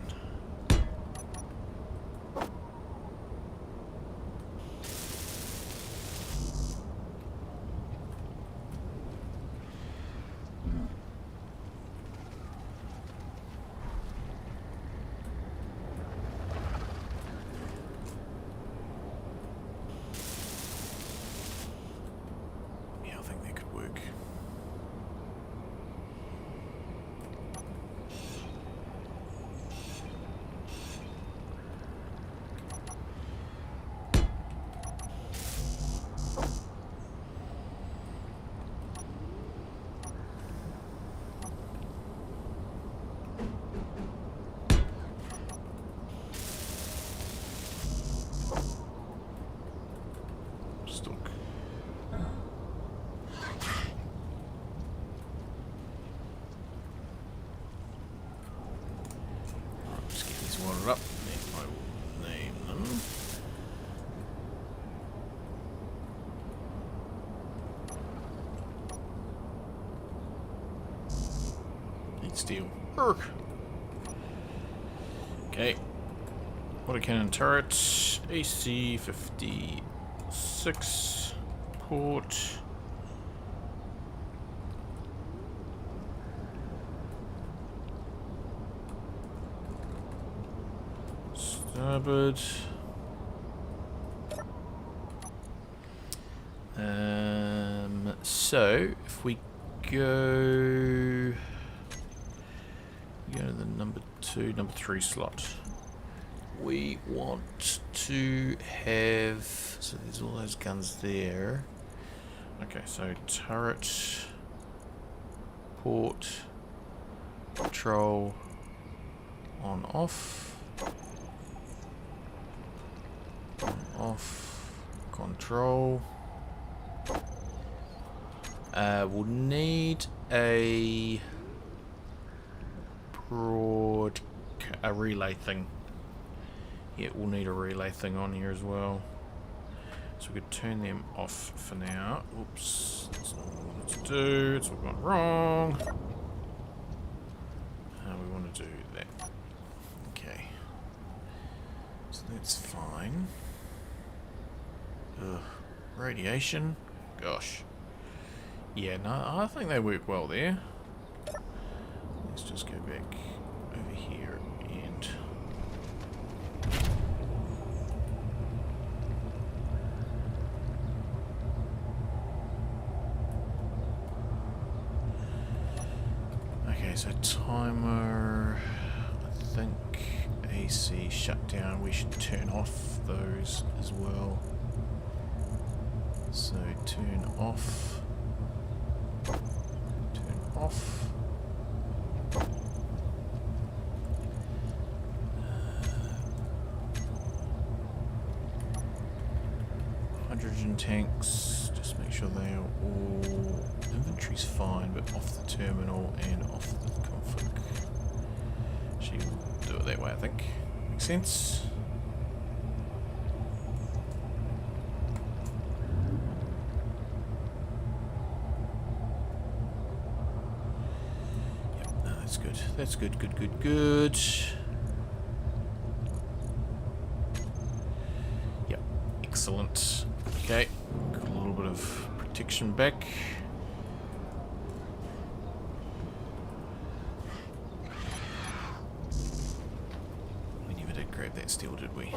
Up, then I will name them. Heat steel. Urgh. Okay. Water cannon turret. AC 56. Port. Starboard. So if we go to the number 3 slot, we want to have, so there's all those guns there. Okay, so turret, port, control, on off. Off, control. We'll need a relay thing. Yeah, we'll need a relay thing on here as well. So we could turn them off for now. Oops, that's not what we wanted to do. It's all gone wrong. We want to do that. Okay. So that's fine. Ugh. Radiation. Gosh. Yeah, no, I think they work well there. Let's just go back over here and... Okay, so timer... I think AC shutdown. We should turn off those as well. So turn off. Turn off. Hydrogen tanks. Just make sure they are all... Inventory's fine, but off the terminal and off the config. She will do it that way, I think. Makes sense. That's good, good. Yep, excellent. Okay, got a little bit of protection back. that steel, did we?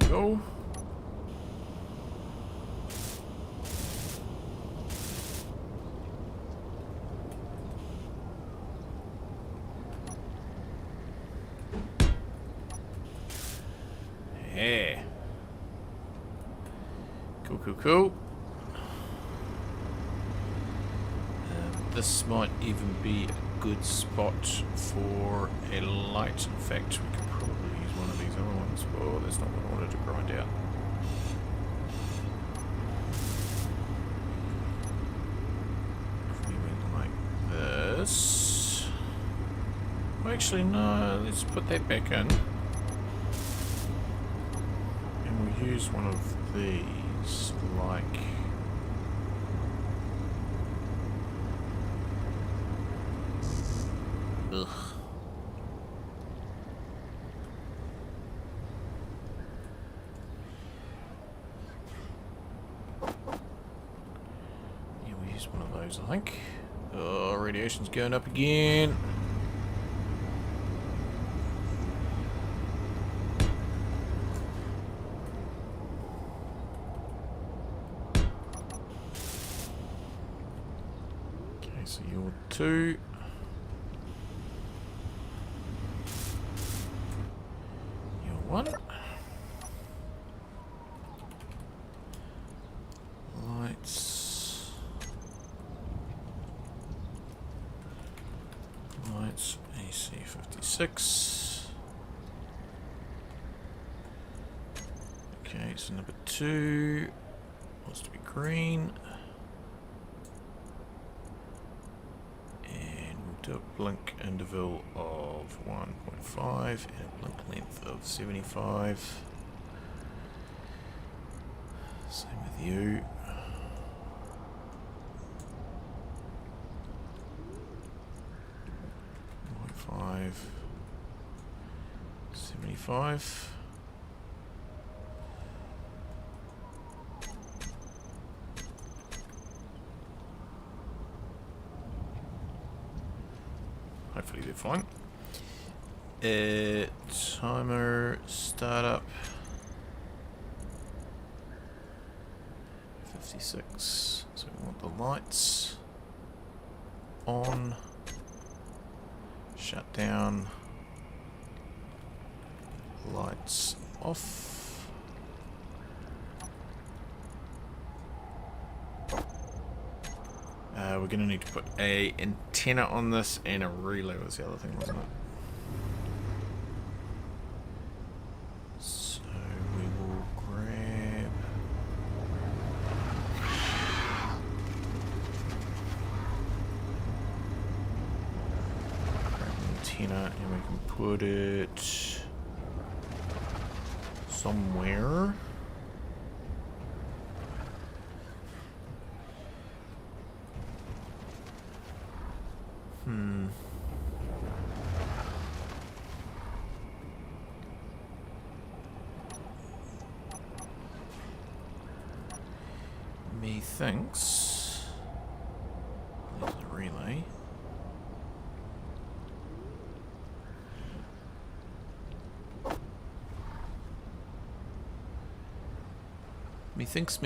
Go. Yeah. Cool, cool, cool. This might even be a good spot for a light. In fact, we could probably use one of these other ones. Oh, that's not what I wanted to grind out. If we went like this. Well, actually, no, let's put that back in. And we'll use one of these, like... Ugh. Yeah, we use one of those, I think. Oh, radiation's going up again. Okay, so you're 2. One. Lights. Lights. AC56. Okay, so number 2 wants to be green. And we'll do a blink interval of 1.5 and a blink length of 75. Same with you. 1.5, 75. Hopefully they're fine. Timer startup 56. So we want the lights on, shut down, lights off. We're going to need to put a antenna on this, and a relay was the other thing, wasn't it? So we will grab an antenna, and we can put it somewhere. Methinks there's the relay. Methinks.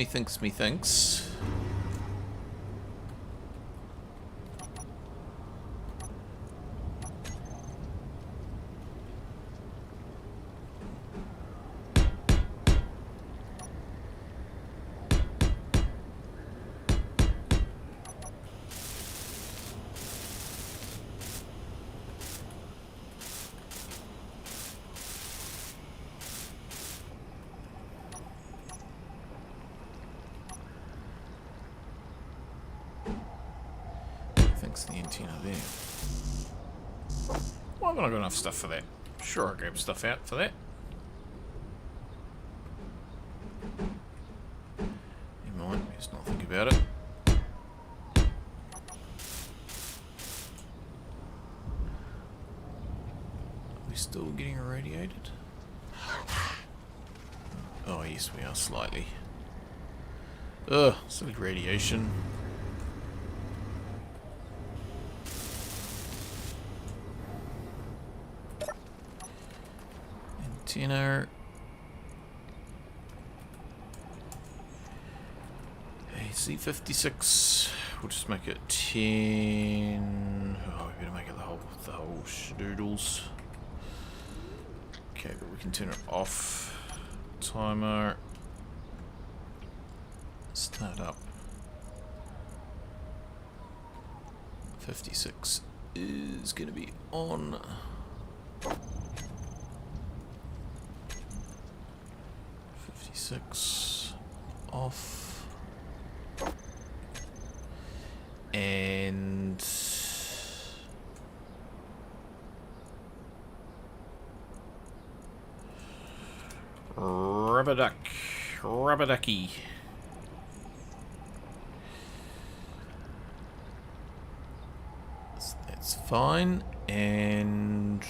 fuck's the antenna there? Why haven't I got enough stuff for that? Sure, I grabbed stuff out for that. Never mind, let's not think about it. Are we still getting irradiated? Oh yes, we are slightly. Ugh, silly radiation. Antenna. AC56. We'll just make it 10. Oh, we better make it the whole schnoodles. Okay, but we can turn it off. Timer. Start up. 56 is going to be on. 56 off. And rubber ducky. That's fine. And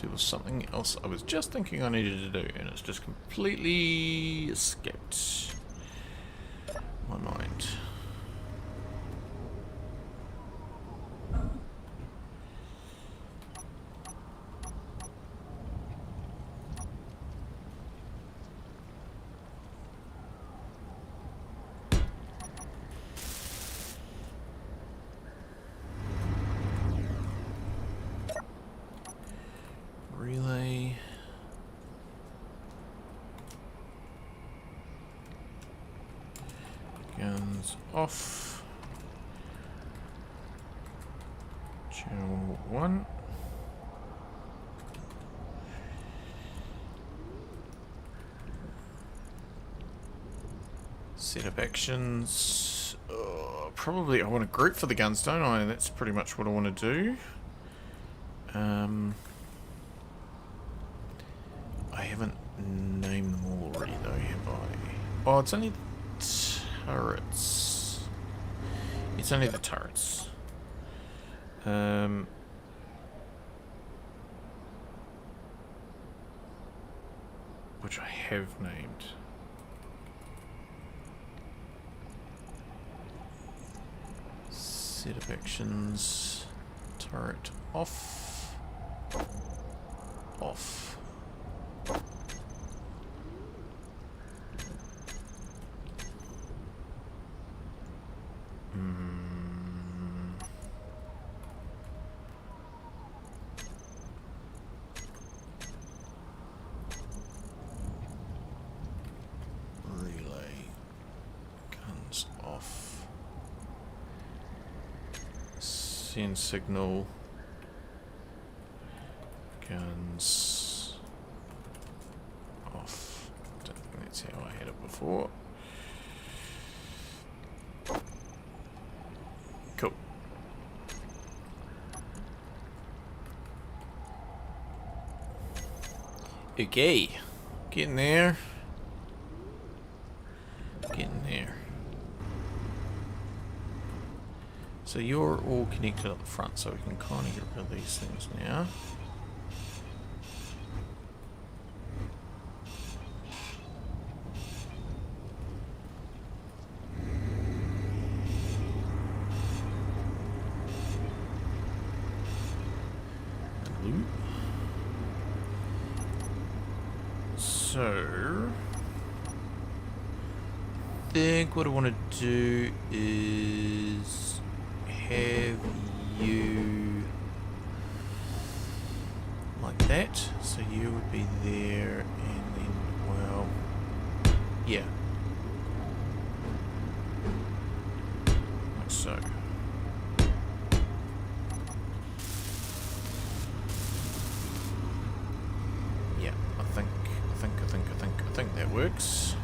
there was something else I was just thinking I needed to do, and it's just completely escaped my mind. Relay. Guns off. Channel 1. Set up actions. Probably I want a group for the guns, don't I? And that's pretty much what I want to do. I haven't named them all already though, have I? Oh, it's only the turrets. It's only the turrets. Which I have named. Set of actions. Turret off. Off. Relay. Guns off. Send signal. Guns off. Don't think that's how I had it before. Cool. Okay. Getting there. Getting there. So you're all connected up the front, so we can kind of get rid of these things now. Blue. So I think what I want to do is have you like that, so you would be there, and then, well, yeah, like so. Yeah, I think that works.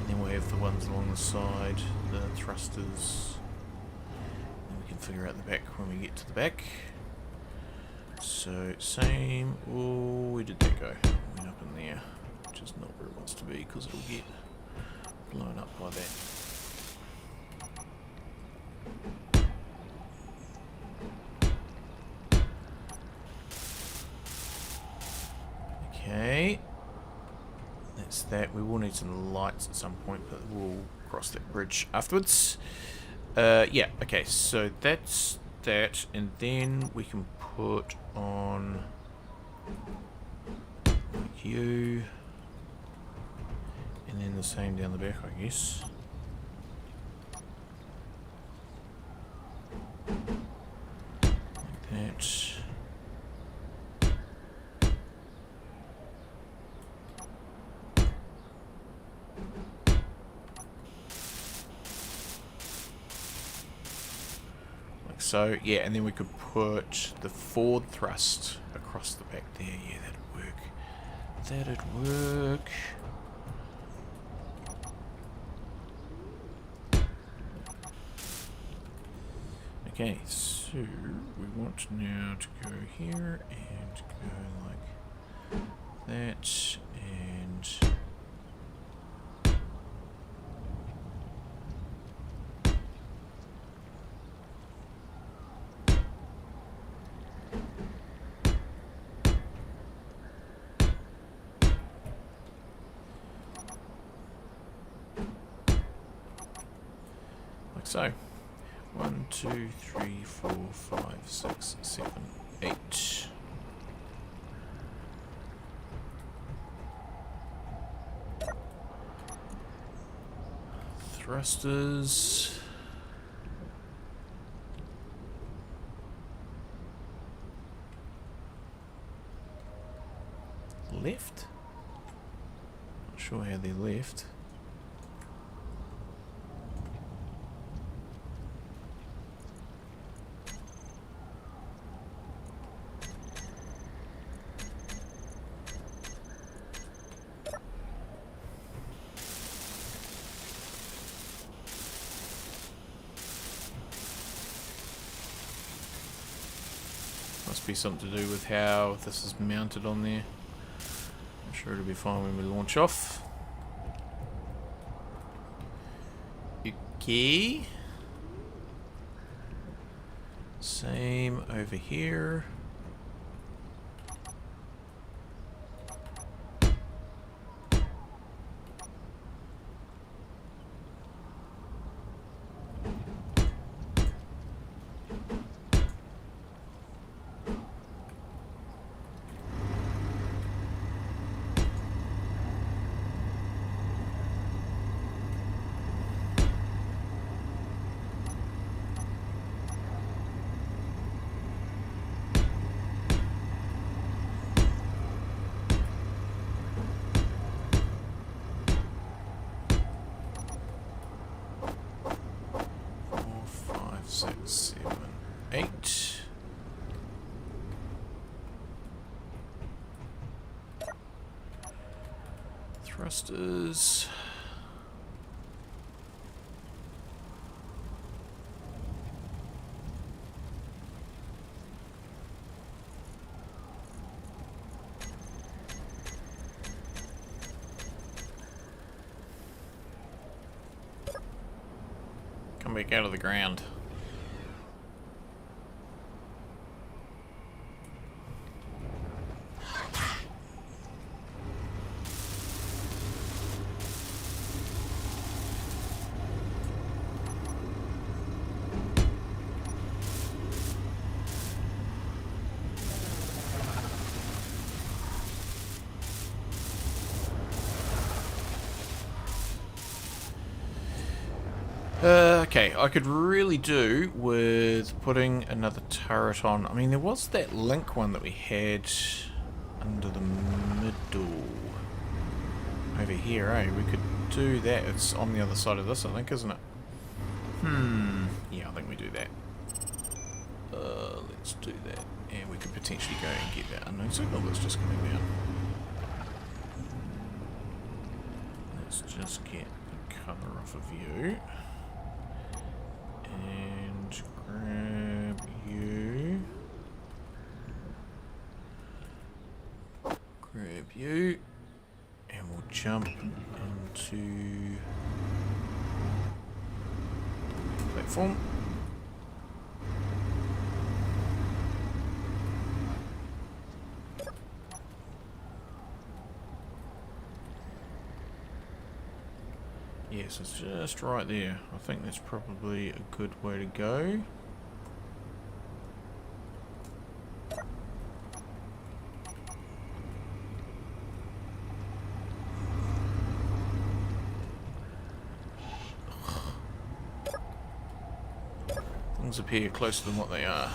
And then we'll have the ones along the side, the thrusters. figure out the back when we get to the back. So, same. Oh, where did that go? Went up in there, which is not where it wants to be because it'll get blown up by that. Okay. That's that. We will need some lights at some point, but we'll cross that bridge afterwards. Yeah, okay, so that's that, and then we can put on like you, and then the same down the back, I guess. Like that. So, yeah, and then we could put the forward thrust across the back there. Yeah, that'd work. That'd work. Okay, so we want now to go here and go like that, and like so. 1, 2, 3, 4, 5, 6, 7, 8. Thrusters. Left? Not sure how they're left. Must be something to do with how this is mounted on there. I'm sure it'll be fine when we launch off. Okay. Same over here. Thrusters. Come back out of the ground. Okay, I could really do with putting another turret on. I mean, there was that link one that we had under the middle. Over here, eh? We could do that. It's on the other side of this, I think, isn't it? Yeah, I think we do that. Let's do that. And we could potentially go and get that unknown signal that's just coming down. Let's just get the cover off of you. And grab grab you, and we'll jump into platform. Yes, it's just right there. I think that's probably a good way to go. Things appear closer than what they are.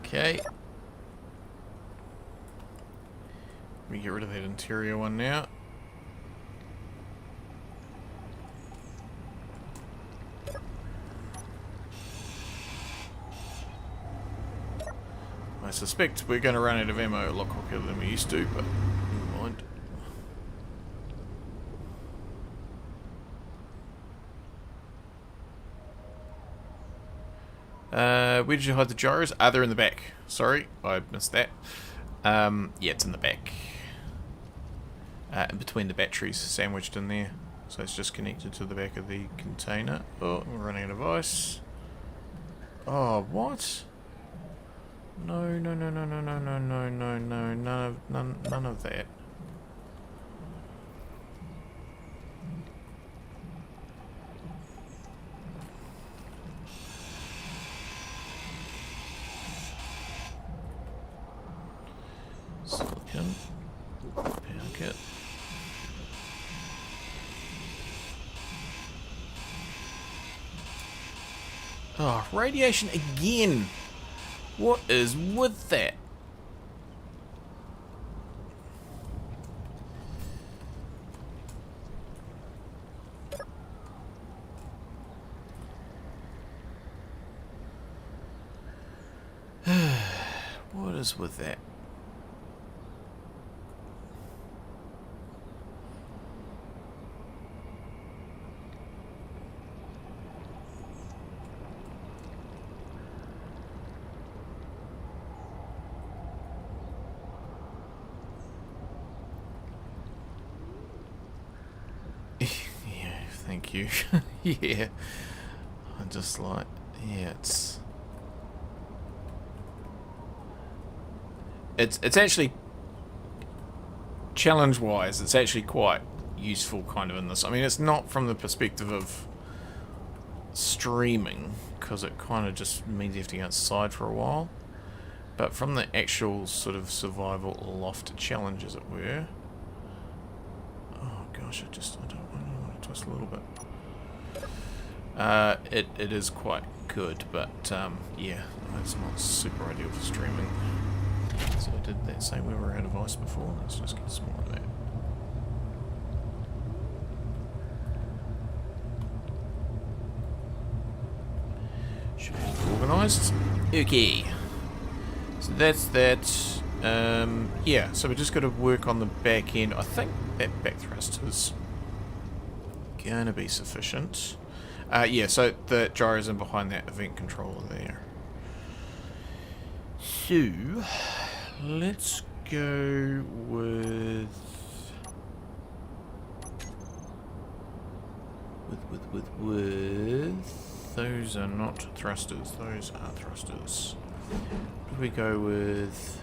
Okay. Let me get rid of that interior one now. I suspect we're going to run out of ammo a lot quicker than we used to, but never mind. Where did you hide the gyros? Ah, they're in the back. Sorry, I missed that. Yeah, it's in the back. In between the batteries, sandwiched in there. So it's just connected to the back of the container. Oh, we're running out of ice. Oh, what? No, no, no, no, no, no, no, no, no, no, none of that. Silicon. Power kit. Oh, radiation again! What is with that? What is with that? Yeah, thank you. Yeah. I'm just like, yeah, it's actually challenge-wise, it's actually quite useful kind of in this. I mean, it's not from the perspective of streaming, because it kind of just means you have to go outside for a while. But from the actual sort of survival loft challenge, as it were. Oh gosh, I don't want to twist a little bit. It is quite good, but yeah, it's not super ideal for streaming. So did that say we were out of ice before? Let's just get some more of that. Should be organised. Okay. So that's that. Yeah, so we just got to work on the back end. I think that back thrust is gonna be sufficient. Yeah, so the gyro's in behind that event controller there. So let's go with those are not thrusters, those are thrusters. What do we go with?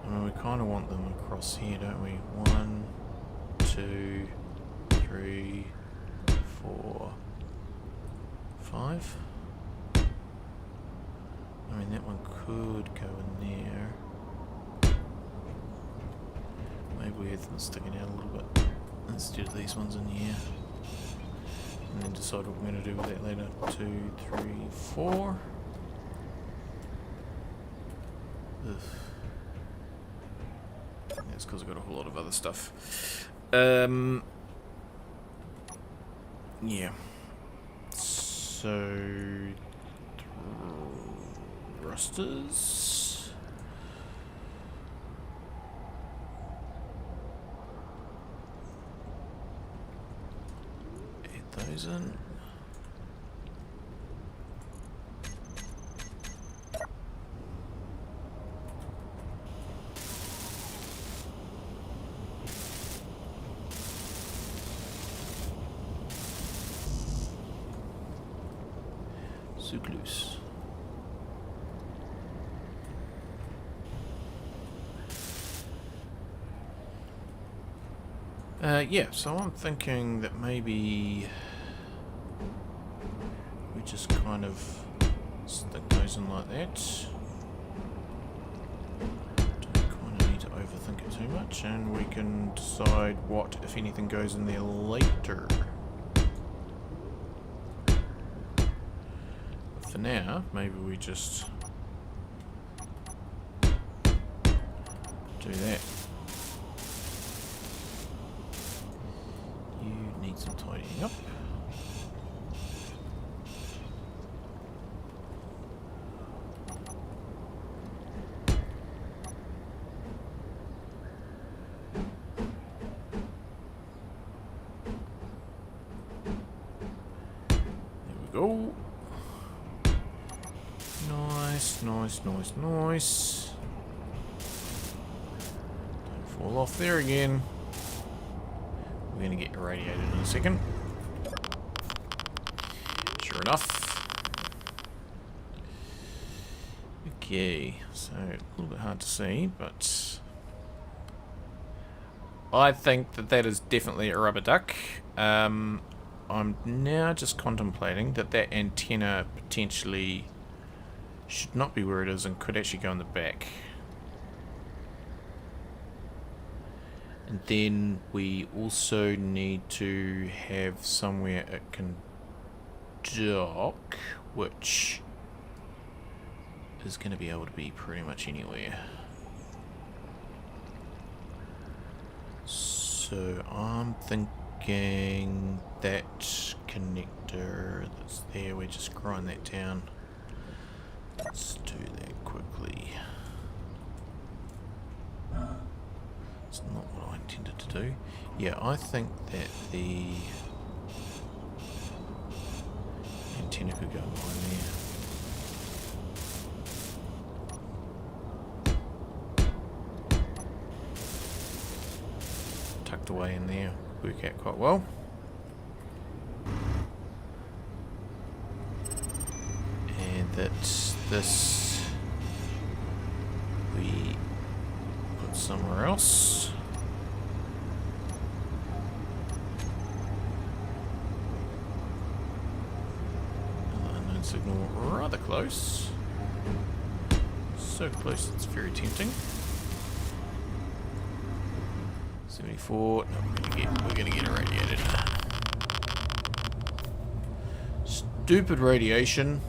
Well, we kind of want them across here, don't we? 1, 2, 3, 4, 5. I mean, that one could go in there. Maybe we have them sticking out a little bit instead of these ones in here. And then decide what we're going to do with that later. 2, 3, 4. Ugh. That's It's because I've got a whole lot of other stuff. Yeah. So... thrusters... add those in. Loose. Yeah, so I'm thinking that maybe we just kind of stick those in like that. Don't kind of need to overthink it too much, and we can decide what, if anything, goes in there later. For now, maybe we just do that. You need some tidying up. There we go. Nice. Don't fall off there again. We're going to get irradiated in a second. Sure enough. Okay, so a little bit hard to see, but I think that is definitely a rubber duck. I'm now just contemplating that antenna potentially should not be where it is and could actually go in the back. And then we also need to have somewhere it can dock, which is going to be able to be pretty much anywhere. So I'm thinking that connector that's there, we just grind that down. Let's do that quickly. It's not what I intended to do. Yeah, I think that the antenna could go behind there. Tucked away in there, work out quite well. And that's this we put somewhere else. Another unknown signal rather close. So close it's very tempting. 74. No, we're gonna get irradiated. Stupid radiation.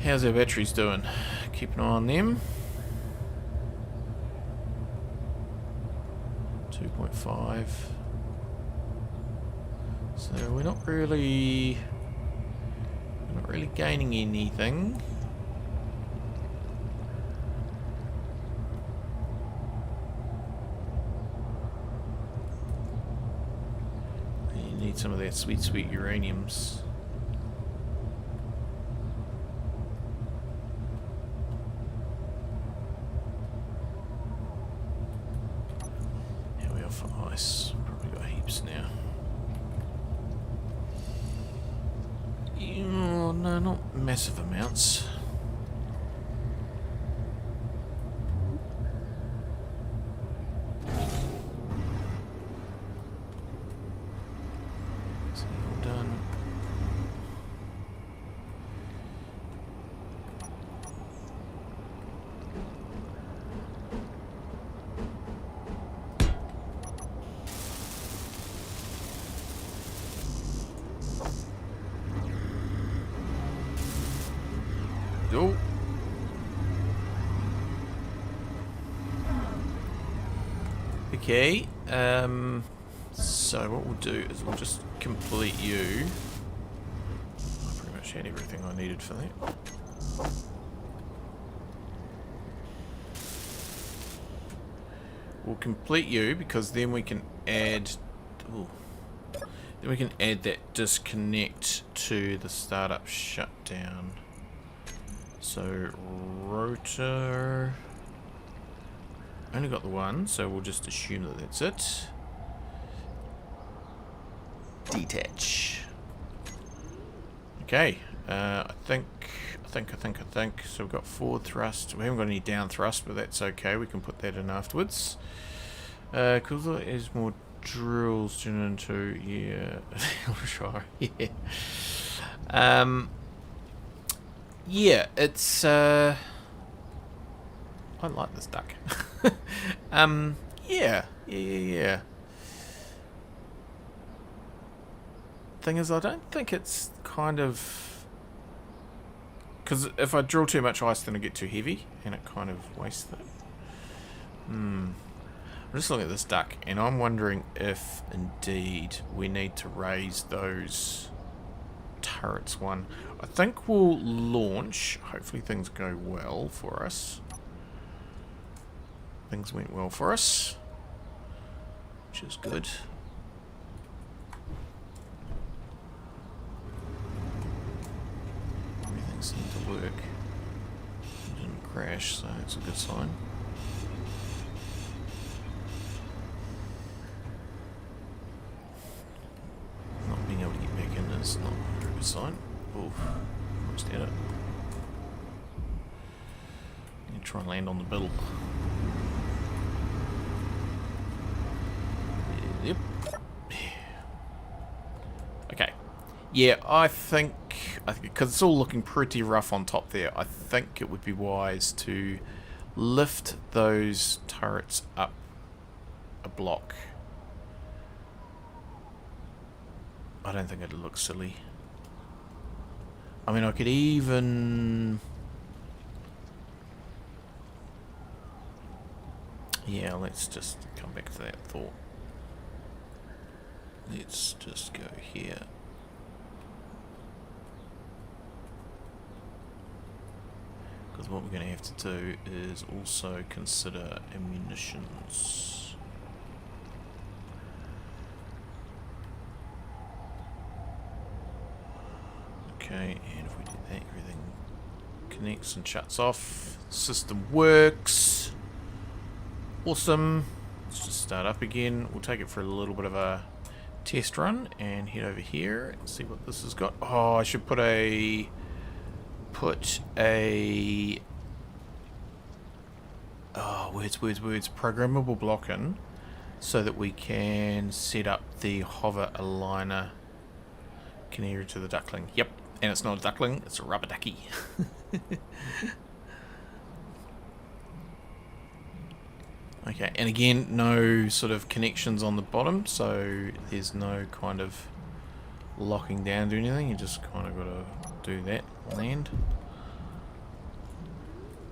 How's our batteries doing? Keep an eye on them. 2.5. So we're not really gaining anything. You need some of that sweet uraniums. Ice. Probably got heaps now. Oh, no, not massive amounts. So all done. Okay, so what we'll do is we'll just complete you. I pretty much had everything I needed for that. We'll complete you because then we can add... Ooh, then we can add that disconnect to the startup shutdown. So, rotor... Only got the one, so we'll just assume that that's it. Detach. Okay, I think. So we've got forward thrust. We haven't got any down thrust, but that's okay. We can put that in afterwards. Because there is more drills turned into, yeah. Sure, yeah. Yeah, it's, I like this duck. Yeah. Thing is, I don't think it's kind of... Because if I drill too much ice, then I get too heavy, and it kind of wastes it. I'm just looking at this duck, and I'm wondering if, indeed, we need to raise those turrets one. I think we'll launch. Hopefully things go well for us. Things went well for us, which is good. Everything seemed to work. It didn't crash, so that's a good sign. Not being able to get back in is not a very good sign. Oof, almost had it. You try and land on the biddle. Yep. Okay. Yeah, I think because it's all looking pretty rough on top there, I think it would be wise to lift those turrets up a block. I don't think it'd look silly. I mean, I could even... Yeah, let's just come back to that thought. Let's just go here. Because what we're going to have to do is also consider ammunitions. Okay, and if we do that, everything connects and shuts off. System works. Awesome. Let's just start up again. We'll take it for a little bit of a test run and head over here and see what this has got. Oh, I should put a words programmable block in so that we can set up the hover aligner canary to the duckling. Yep, and it's not a duckling, it's a rubber ducky. Okay, and again, no sort of connections on the bottom, so there's no kind of locking down to anything. You just kind of got to do that, land.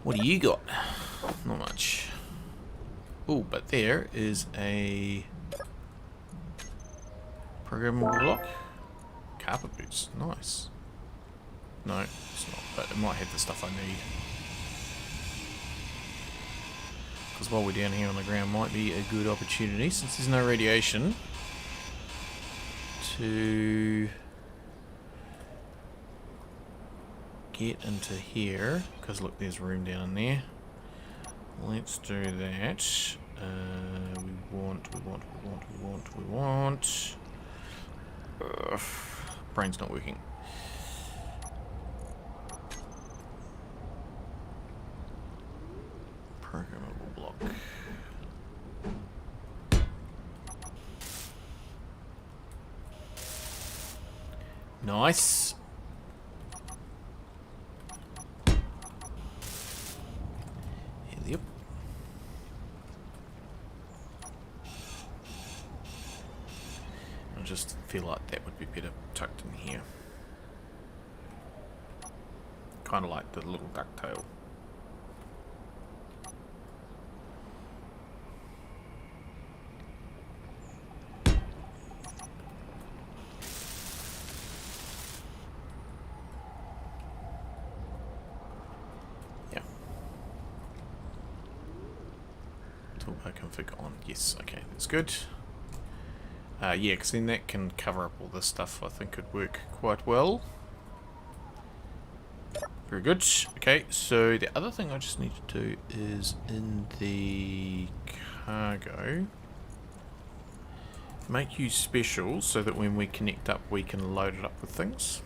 What do you got? Not much. Oh, but there is a programmable block. Carpet boots, nice. No, it's not, but it might have the stuff I need. Because while we're down here on the ground might be a good opportunity, since there's no radiation, to get into here. Because look, there's room down in there. Let's do that. We want. Brain's not working. Programmable block. Nice. Yep. I just feel like that would be better tucked in here. Kind of like the little ducktail. Toolbar config on. Yes, okay, that's good. Yeah, because then that can cover up all this stuff. I think could work quite well. Very good. Okay, so the other thing I just need to do is in the cargo, make you special so that when we connect up we can load it up with things.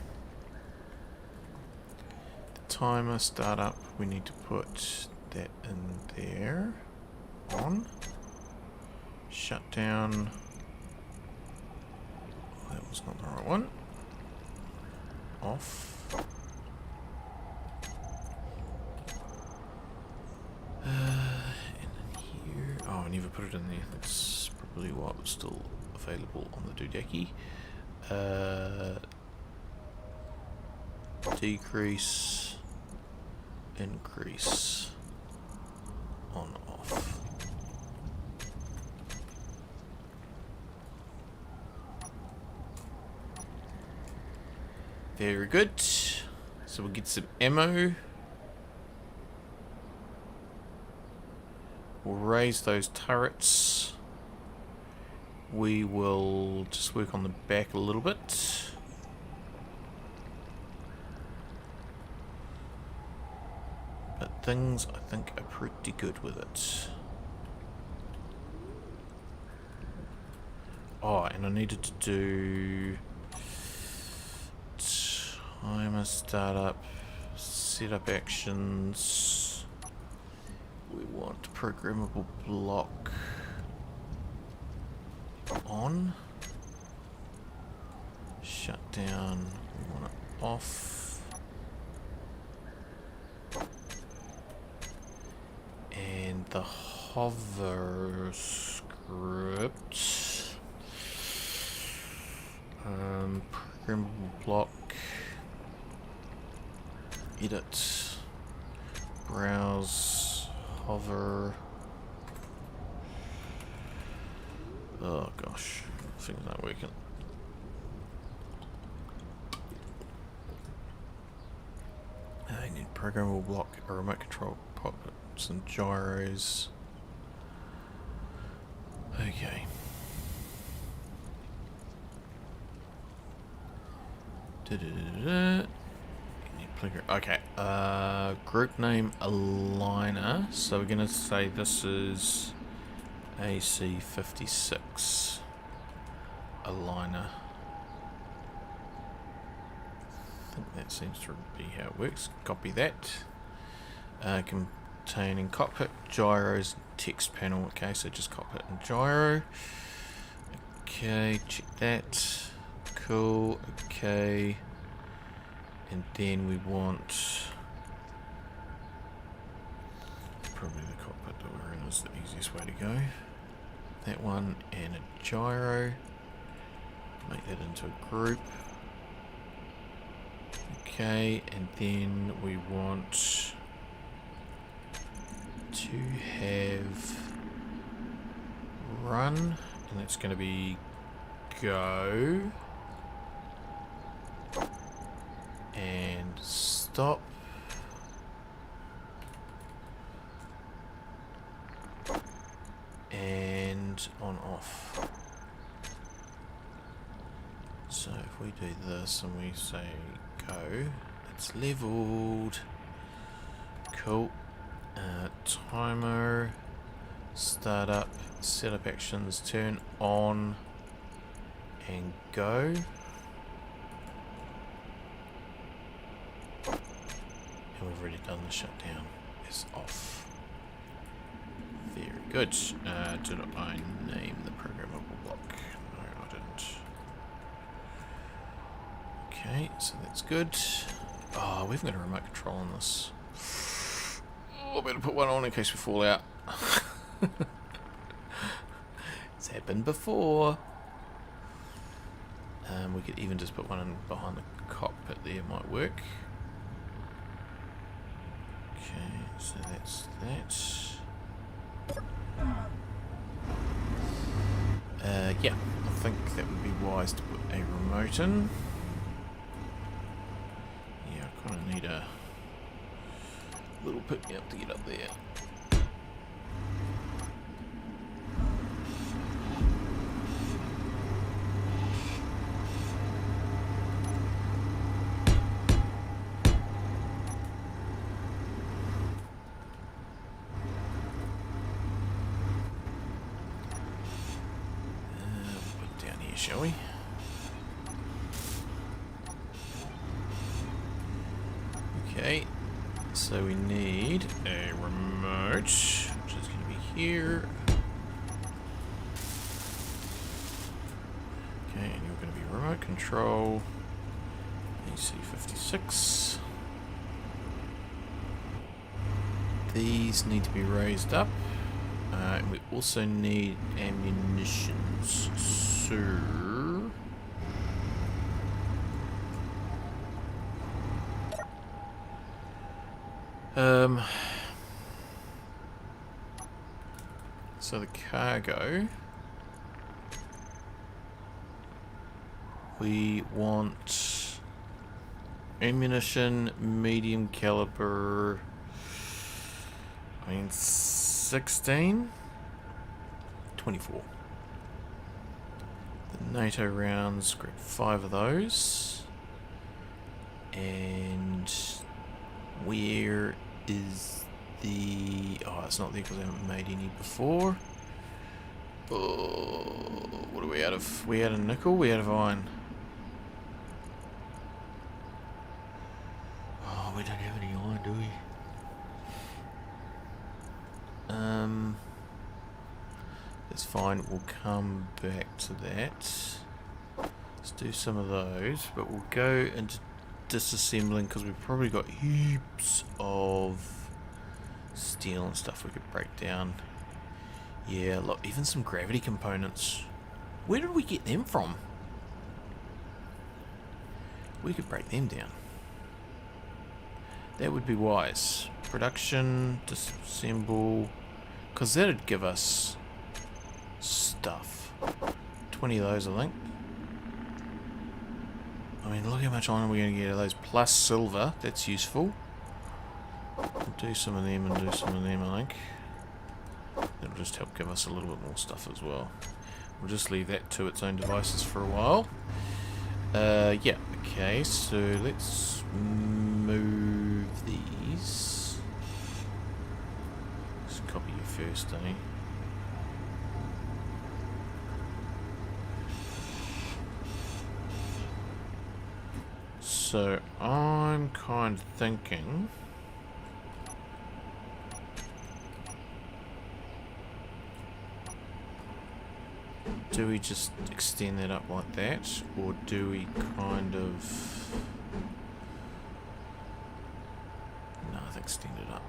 The timer startup, we need to put that in there. On. Shut down. That was not the right one. Off. And in here. Oh, I never put it in there. That's probably why it was still available on the Dodeki. Decrease. Increase. On, off. Very good. So we'll get some ammo. We'll raise those turrets. We will just work on the back a little bit. But things, I think, are pretty good with it. Oh, and I needed to do timer startup, setup actions. We want programmable block on. Shut down, we want it off. And the hover script, programmable block, edit, browse, hover. Oh gosh, things not working. I need programmable block, a remote control, pop some gyros. Okay. Okay, group name aligner. So we're gonna say this is AC56 aligner. I think that seems to be how it works. Copy that. Containing cockpit, gyros, text panel. Okay, so just cockpit and gyro. Okay, check that. Cool. Okay. And then we want probably the cockpit that we're in is the easiest way to go. That one and a gyro. Make that into a group. Okay, and then we want to have run, and that's going to be go and stop and on off. So if we do this and we say go, it's leveled. Cool. Timer, startup, setup actions, turn on and go. And we've already done the shutdown. It's off. Very good. Did I name the programmable block? No, I didn't. Okay, so that's good. Oh, we've got a remote control on this. Oh, I better put one on in case we fall out. It's happened before. We could even just put one in behind the cockpit there, might work. Okay, so that's that. Yeah, I think that would be wise to put a remote in. Yeah, I kind of need a little pick me up to get up there. shall we? Okay, so we need a remote, which is going to be here. Okay, and you're going to be remote control. AC56. These need to be raised up. We also need ammunitions. So so the cargo, we want ammunition, medium caliber, 16? 24. The NATO rounds, grab 5 of those. And where is the... Oh, it's not there because I haven't made any before. Oh, what are we out of? We out of nickel? We out of iron? Oh, we don't have any iron, do we? That's fine, we'll come back to that. Let's do some of those, but we'll go into disassembling because we've probably got heaps of steel and stuff we could break down. Yeah, look, even some gravity components. Where did we get them from? We could break them down. That would be wise. Production, disassemble, because that'd give us stuff. 20 of those, I think. I mean, look how much iron we're going to get out of those. Plus silver, that's useful. We'll do some of them and do some of them, I think. That'll just help give us a little bit more stuff as well. We'll just leave that to its own devices for a while. Yeah, okay, so let's move these. Just copy you first, eh? So I'm kind of thinking do we just extend that up like that, or do we kind of... No, I think extend it up.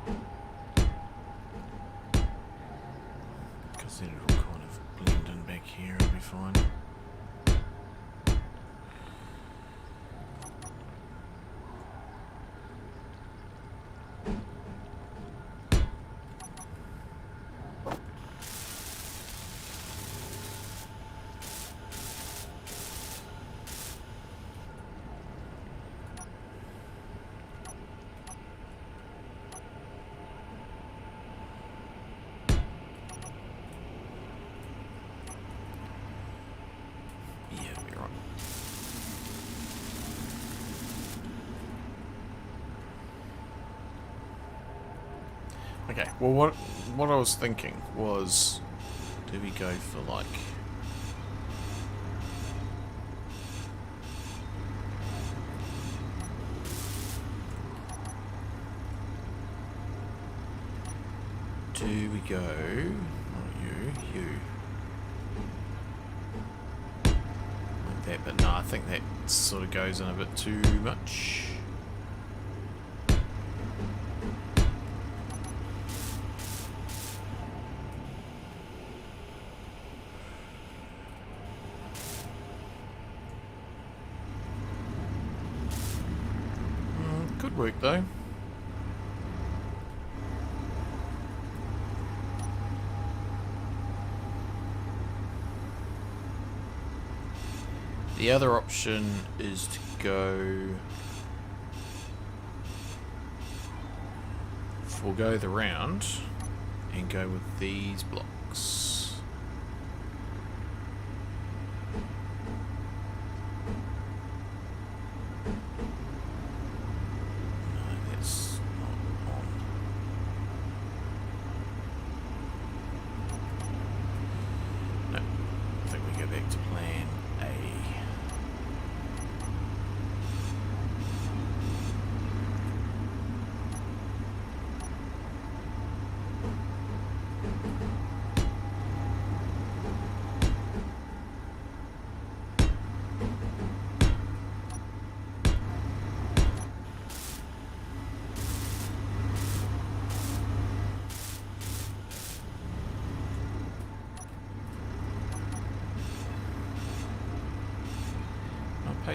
Because then it'll kind of blend in back here, it'll be fine. Okay, well what I was thinking was, do we go for like... Do we go... Not you. Like that, but no, I think that sort of goes in a bit too much. Could work though. The other option is to go... forego the round and go with these blocks.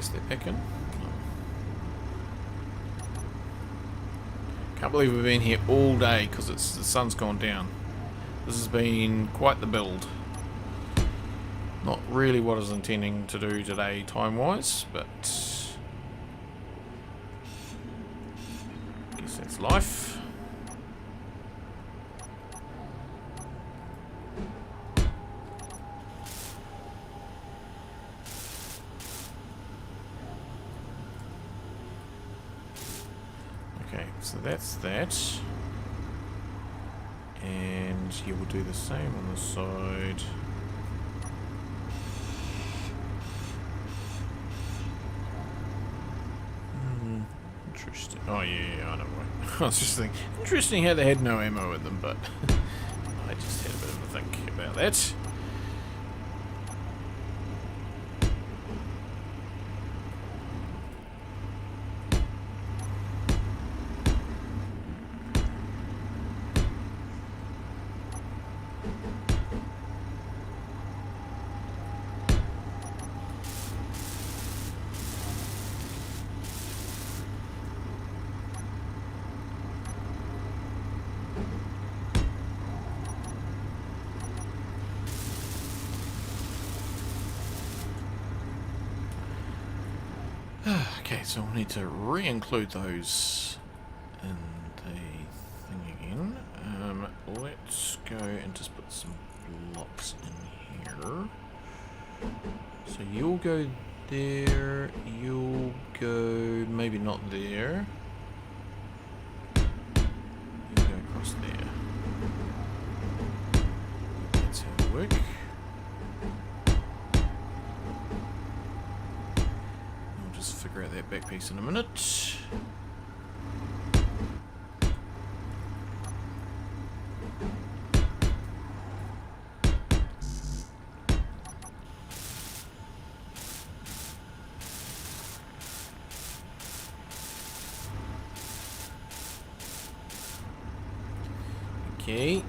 place they're picking? No. Can't believe we've been here all day because the sun's gone down. This has been quite the build. Not really what I was intending to do today time-wise, but I guess that's life. Okay, so that's that. And you will do the same on the side. Interesting. Oh yeah, I know why. I was just thinking, interesting how they had no ammo in them, but I just had a bit of a think about that. Okay, so we'll need to re-include those in the thing again. Let's go and just put some blocks in here. So you'll go there, you'll go maybe not there. You'll go across there. That's how it works. Figure out that back piece in a minute. Okay.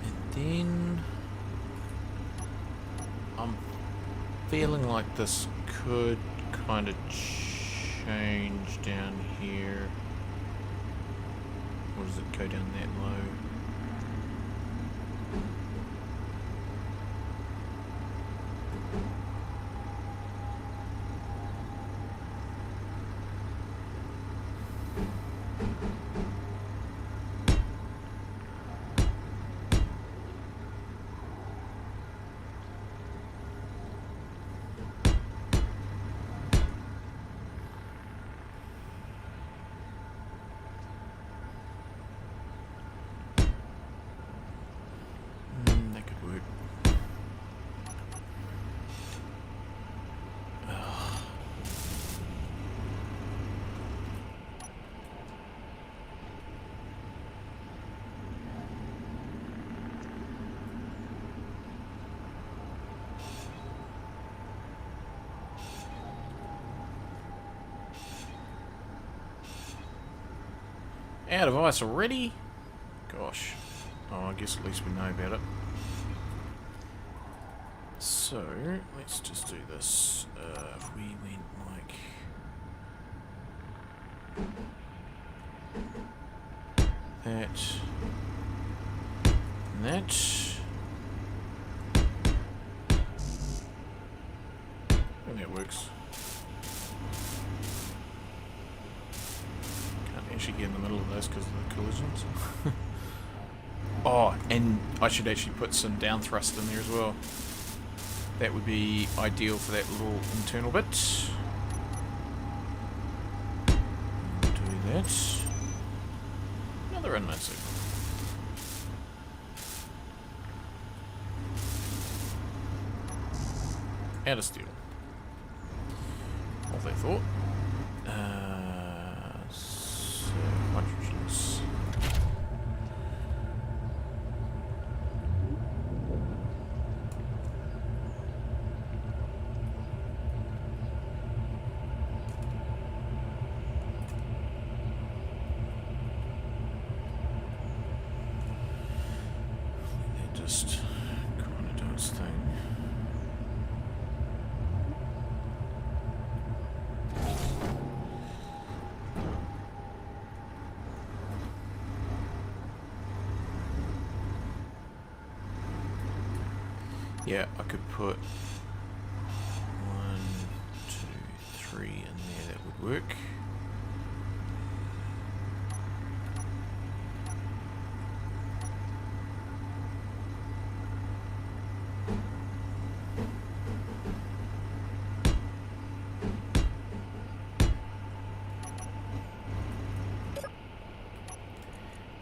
And then I'm feeling like this could kind of change down here. Or does it go down that low? That could work. Out of ice already? Gosh. Oh, I guess at least we know about it. So, let's just do this. If we went like that, and that. I think that works. Actually get in the middle of those because of the collisions. Oh, and I should actually put some down thrust in there as well. That would be ideal for that little internal bit. Do that. Another inlet signal. Out of steel. What they thought. Hydrogens. It just kind of do its thing. Yeah, I could put 1, 2, 3 in there. That would work.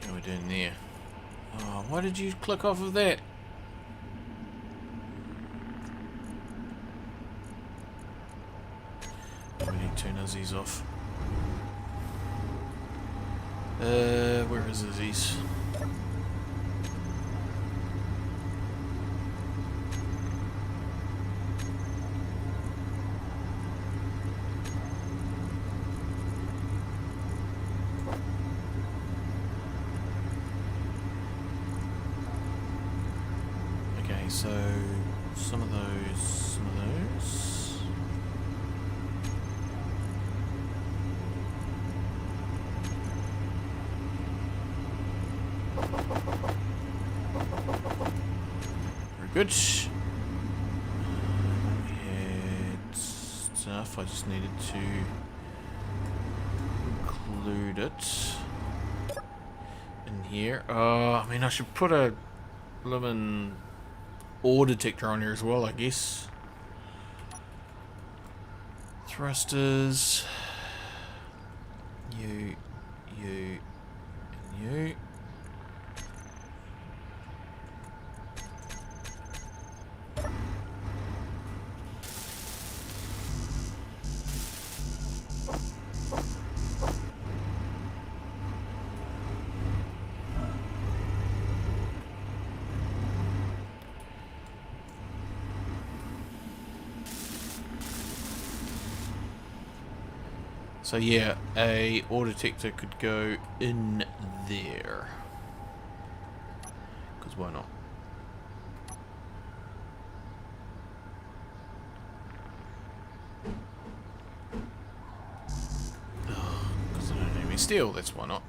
How are we doing there? Oh, why did you click off of that? We need 2 Uzzies off. Where is Uzzies? Okay, so some of those. Very good. We had stuff. I just needed to include it in here. I mean, I should put a lemon ore detector on here as well, I guess. Thrusters. You, and you. So yeah, a ore detector could go in there. Because why not? Because I don't have any steel, that's why not.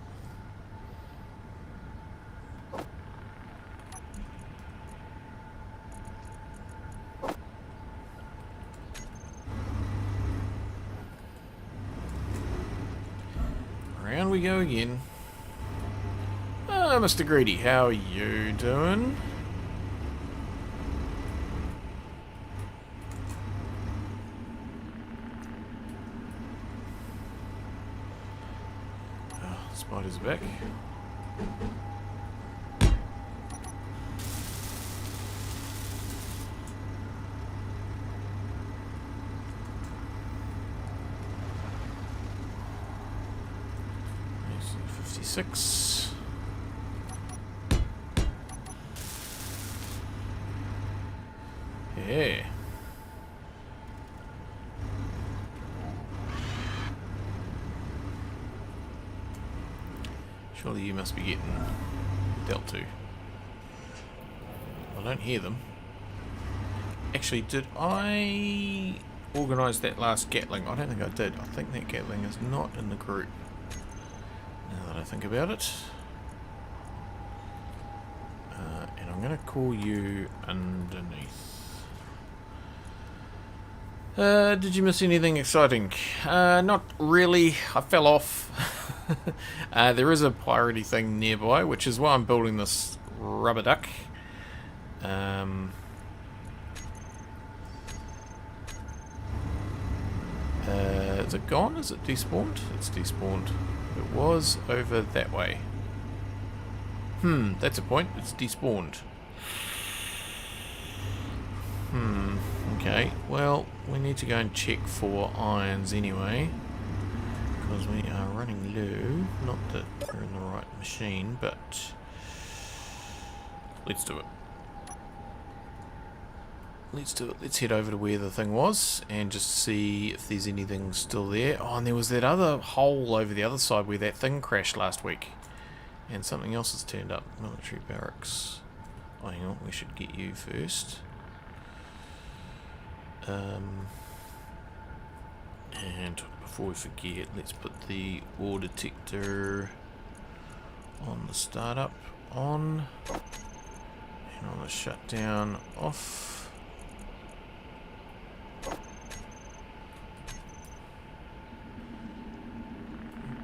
Around we go again. Ah, Mr. Greedy, how are you doing? Oh, spiders are back. AC 56. Yeah. Surely you must be getting dealt to. I don't hear them. Actually, did I organise that last Gatling? I don't think I did. I think that Gatling is not in the group. Now that I think about it. And I'm going to call you underneath. Did you miss anything exciting? Not really. I fell off. There is a piratey thing nearby, which is why I'm building this rubber duck. Is it gone? Is it despawned? It's despawned. It was over that way. That's a point. It's despawned. Okay. Well, we need to go and check for irons anyway. Because we are running low. Not that we're in the right machine, but let's do it. Let's do it. Let's head over to where the thing was and just see if there's anything still there. Oh, and there was that other hole over the other side where that thing crashed last week. And something else has turned up. Military barracks. Oh, hang on. We should get you first. And before we forget, let's put the ore detector on the startup on. And on the shut down off.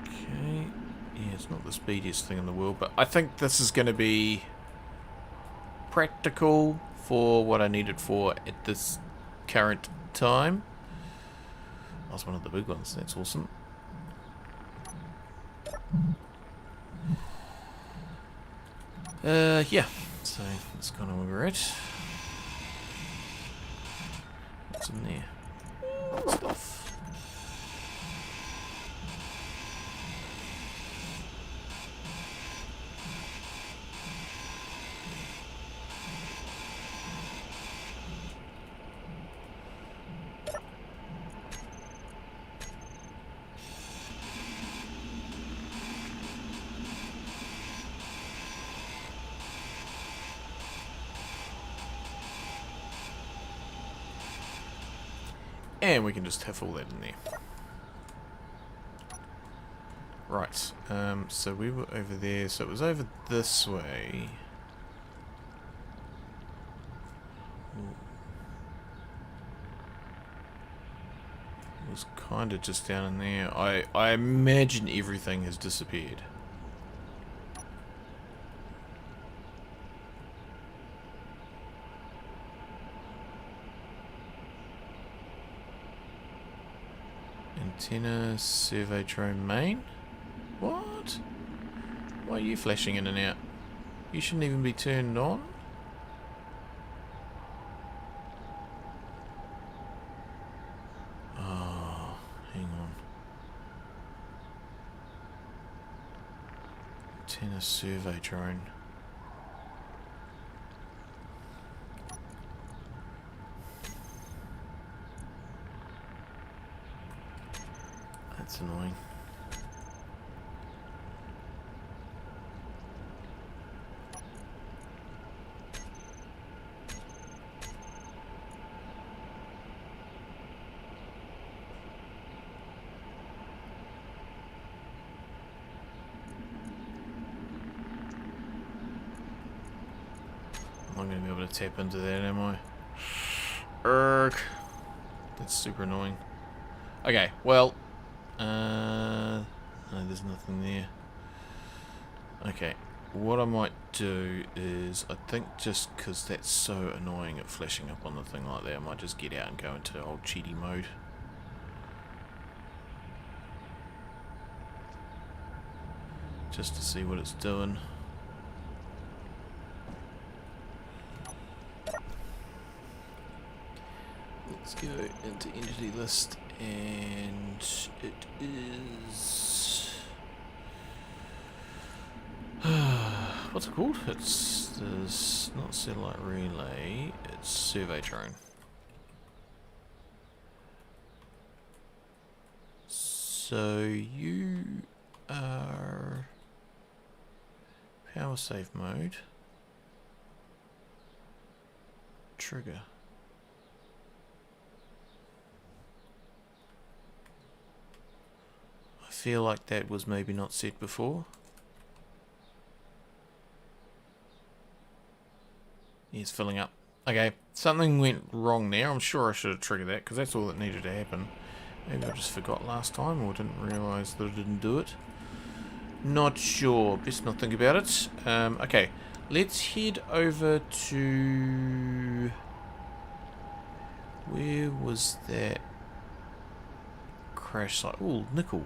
Okay. Yeah, it's not the speediest thing in the world, but I think this is going to be practical for what I need it for at this current time. That's one of the big ones. That's awesome. Yeah. So that's kind of where we're at. What's in there? Stuff. And we can just have all that in there. Right, so we were over there, so it was over this way. It was kind of just down in there. I imagine everything has disappeared. Antenna, survey drone main? What? Why are you flashing in and out? You shouldn't even be turned on? Oh, hang on. Antenna, survey drone. That's annoying. I'm not going to be able to tap into that, am I? Urgh. That's super annoying. Okay, well. No, there's nothing there. Okay, what I might do is, I think just because that's so annoying at flashing up on the thing like that, I might just get out and go into old cheaty mode. Just to see what it's doing. Let's go into entity list, and it is what's it called? It's not satellite relay, it's survey drone. So you are power save mode. Trigger. I feel like that was maybe not set before. It's filling up. Okay, something went wrong there. I'm sure I should have triggered that because that's all that needed to happen. Maybe I just forgot last time or didn't realise that I didn't do it. Not sure. Best not think about it. Okay, let's head over to... Where was that crash site? Oh, nickel.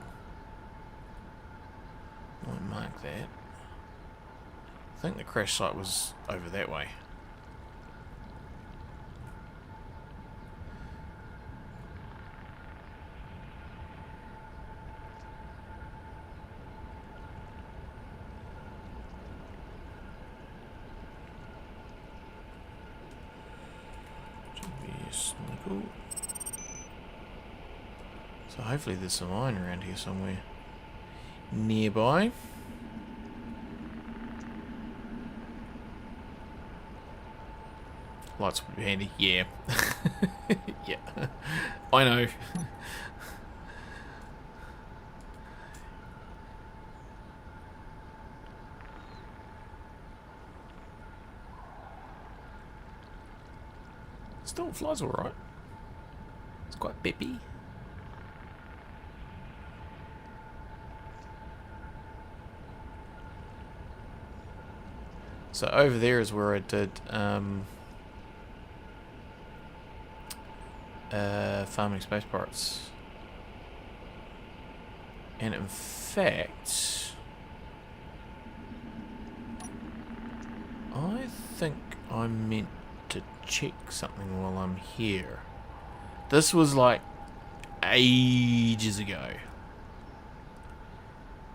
I might mark that. I think the crash site was over that way. Yes, nickel. So hopefully there's some iron around here somewhere nearby. Lights would be handy. Yeah. Yeah. I know. Still flies alright. It's quite peppy. So over there is where I did farming space pirates. And in fact, I think I meant to check something while I'm here. This was like ages ago.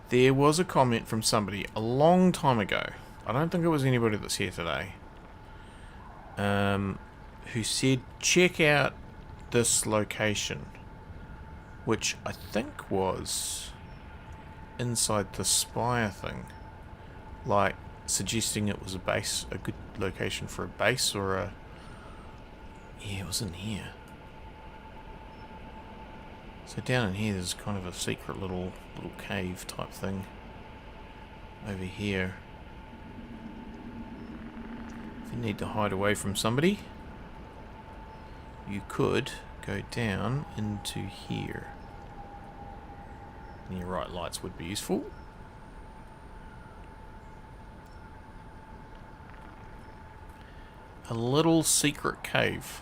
There was a comment from somebody a long time ago. I don't think it was anybody that's here today. Who said, check out this location. Which I think was inside the spire thing. Like, suggesting it was a base, a good location for a base or a... Yeah, it was in here. So down in here there's kind of a secret little cave type thing. Over here. If you need to hide away from somebody, you could go down into here. And your right lights would be useful. A little secret cave.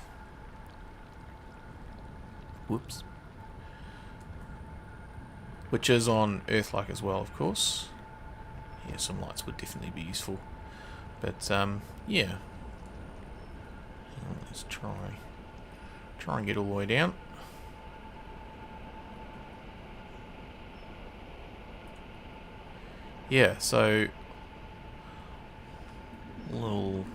Whoops. Which is on Earth-like as well, of course. Yeah, some lights would definitely be useful. But, yeah. Hang on, let's try and get all the way down. Yeah, so little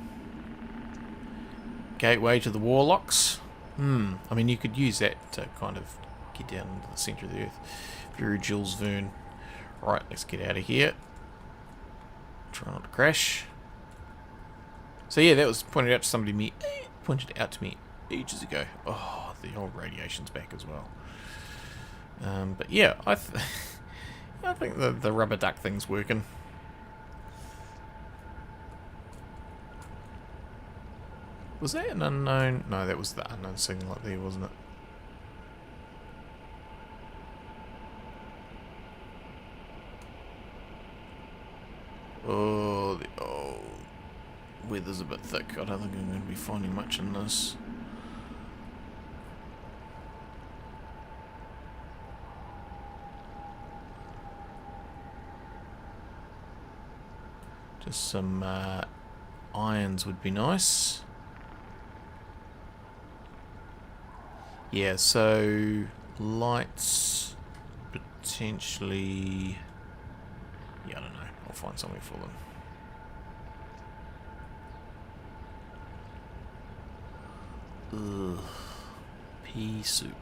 gateway to the Warlocks. I mean, you could use that to kind of get down into the centre of the Earth. Very Jules Verne. Right, let's get out of here. Try not to crash. So yeah, that was pointed out to me ages ago. Oh, the old radiation's back as well. But yeah, I think the rubber duck thing's working. Was that an unknown? No, that was the unknown signal up there, wasn't it? Oh, weather's a bit thick. I don't think I'm going to be finding much in this. Just some irons would be nice. Yeah, so lights potentially. Yeah, I don't know. I'll find something for them. Ugh. Pea soup.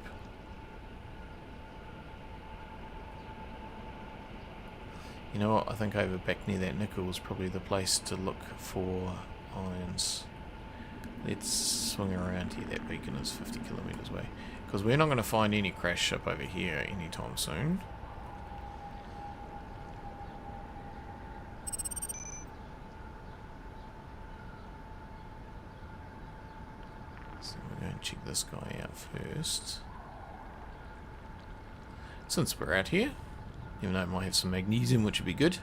You know what? I think over back near that nickel was probably the place to look for irons. Let's swing around here. That beacon is 50 kilometers away. Because we're not going to find any crash ship over here anytime soon. So we're going to check this guy out first. Since we're out here, even though it might have some magnesium, which would be good.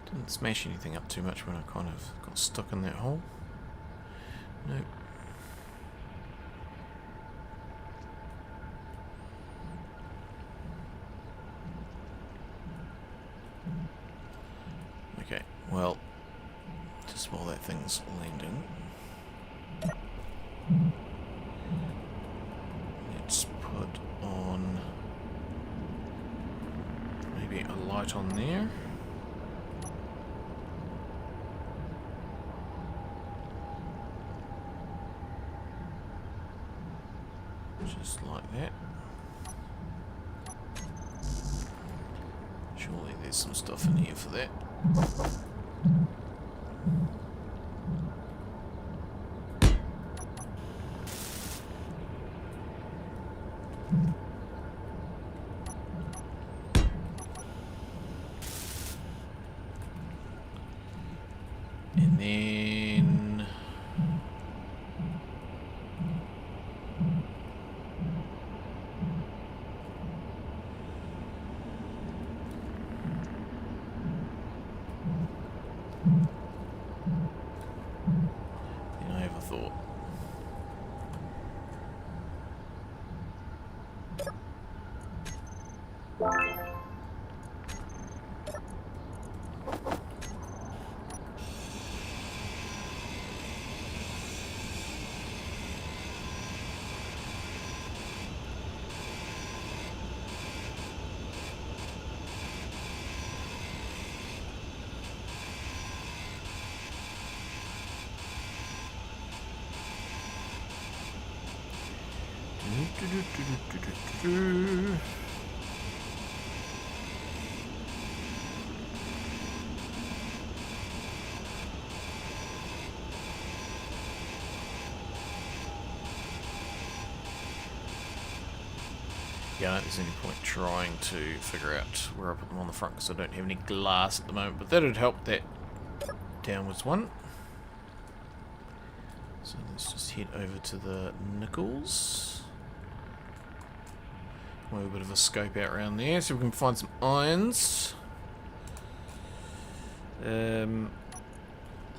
Didn't smash anything up too much when I kind of got stuck in that hole. Nope. Okay, well, just while that thing's landing, let's put on maybe a light on there. Just like that. Surely there's some stuff in here for that. And then I have a thought. Yeah, I don't think there's any point trying to figure out where I put them on the front because I don't have any glass at the moment, but that would help that downwards one. So let's just head over to the nickels. We'll have a bit of a scope out around there, so we can find some irons.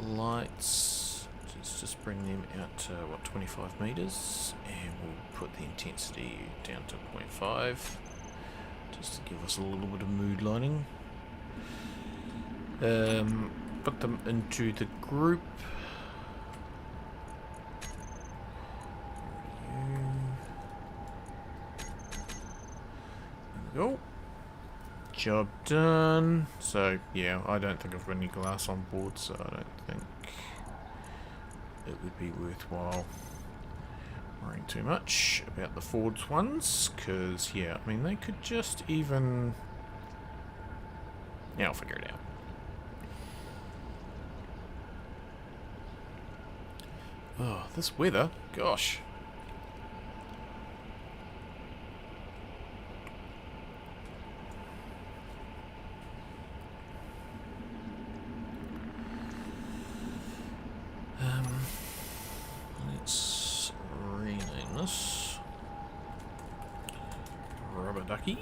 Lights. Let's just bring them out to, what, 25 meters, and we'll put the intensity down to 0.5, just to give us a little bit of mood lighting. Put them into the group. Go. Job done. So yeah, I don't think I've got any glass on board, so I don't think it would be worthwhile worrying too much about the forged ones, because yeah, I mean they could just even... Yeah, I'll figure it out. Oh, this weather, gosh. Let's rename this Rubber Ducky.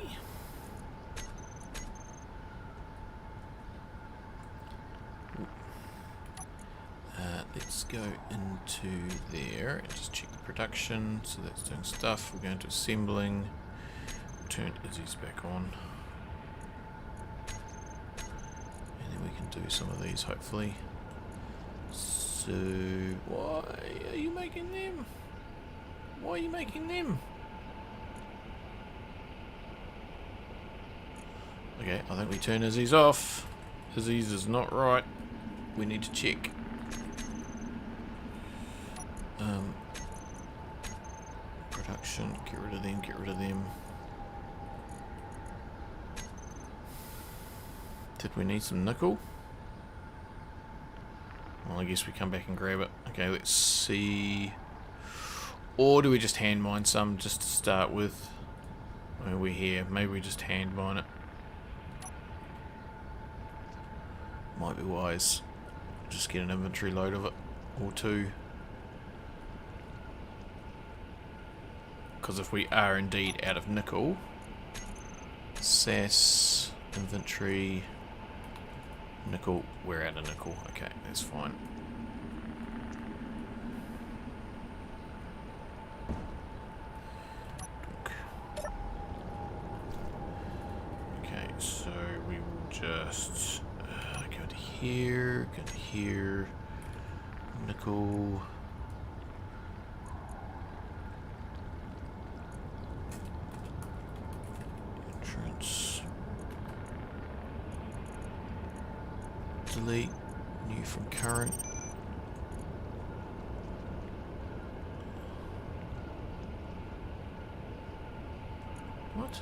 Let's go into there and just check the production. So that's doing stuff. We're going to assembling. Turn Izzy's back on. And then we can do some of these hopefully. So, why are you making them? Why are you making them? Okay, I think we turn Izzy's off. Izzy's is not right. We need to check. Production, get rid of them, get rid of them. Did we need some nickel? Well, I guess we come back and grab it. Okay, let's see. Or do we just hand mine some just to start with? I mean, we're here. Maybe we just hand mine it. Might be wise. Just get an inventory load of it. Or two. Because if we are indeed out of nickel, SAS, inventory, nickel, we're out of nickel. Okay, that's fine. Okay, so we will just go to here, nickel. Entrance. delete. New from current. What?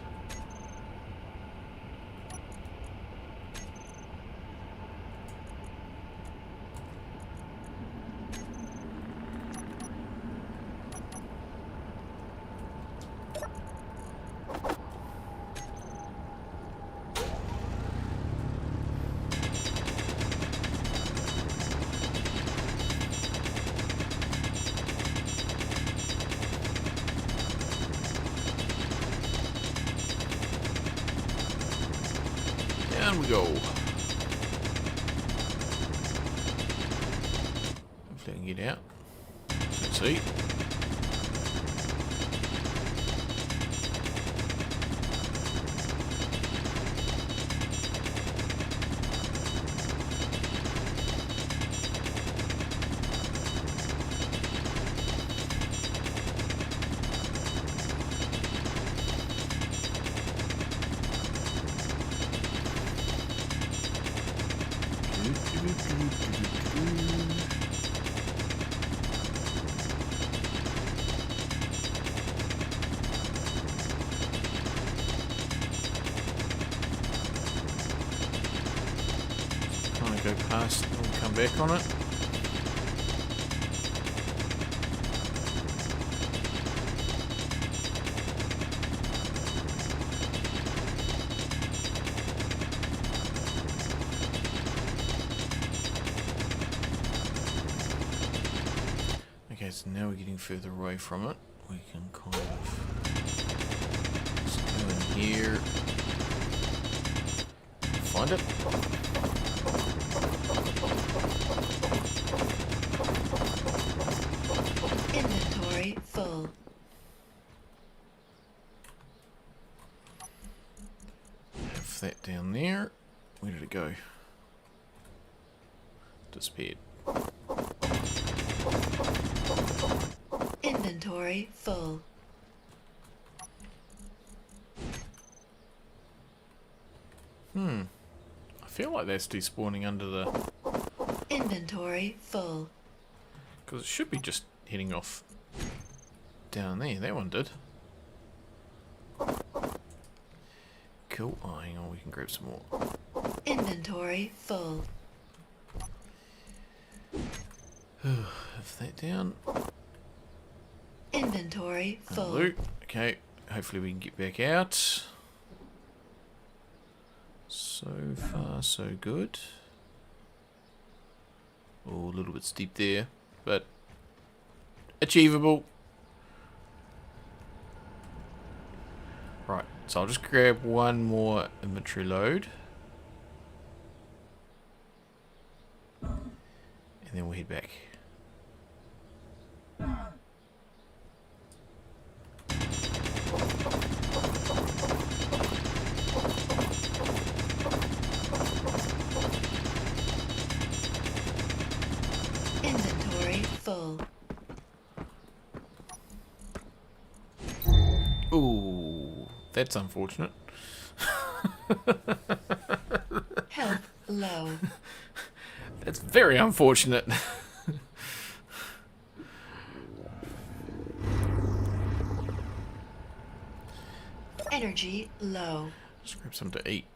Down we go. Hopefully I can get out. Let's see. Kind of go past and we'll come back on it. Okay, so now we're getting further away from it. We can kind of just go in here, find it. Inventory full. Have that down there. Where did it go? Disappeared. Inventory full. I feel like that's despawning under the... Inventory full. Because it should be just heading off down there. That one did. Cool. Oh, hang on. We can grab some more. Inventory full. Have that down. Inventory And full. loot. Okay. Hopefully we can get back out. So far, so good. Oh, a little bit steep there, but achievable. Right, so I'll just grab one more inventory load. And then we'll head back. Inventory full. Ooh, that's unfortunate. Health low. That's very unfortunate. Energy low. Just grab something to eat.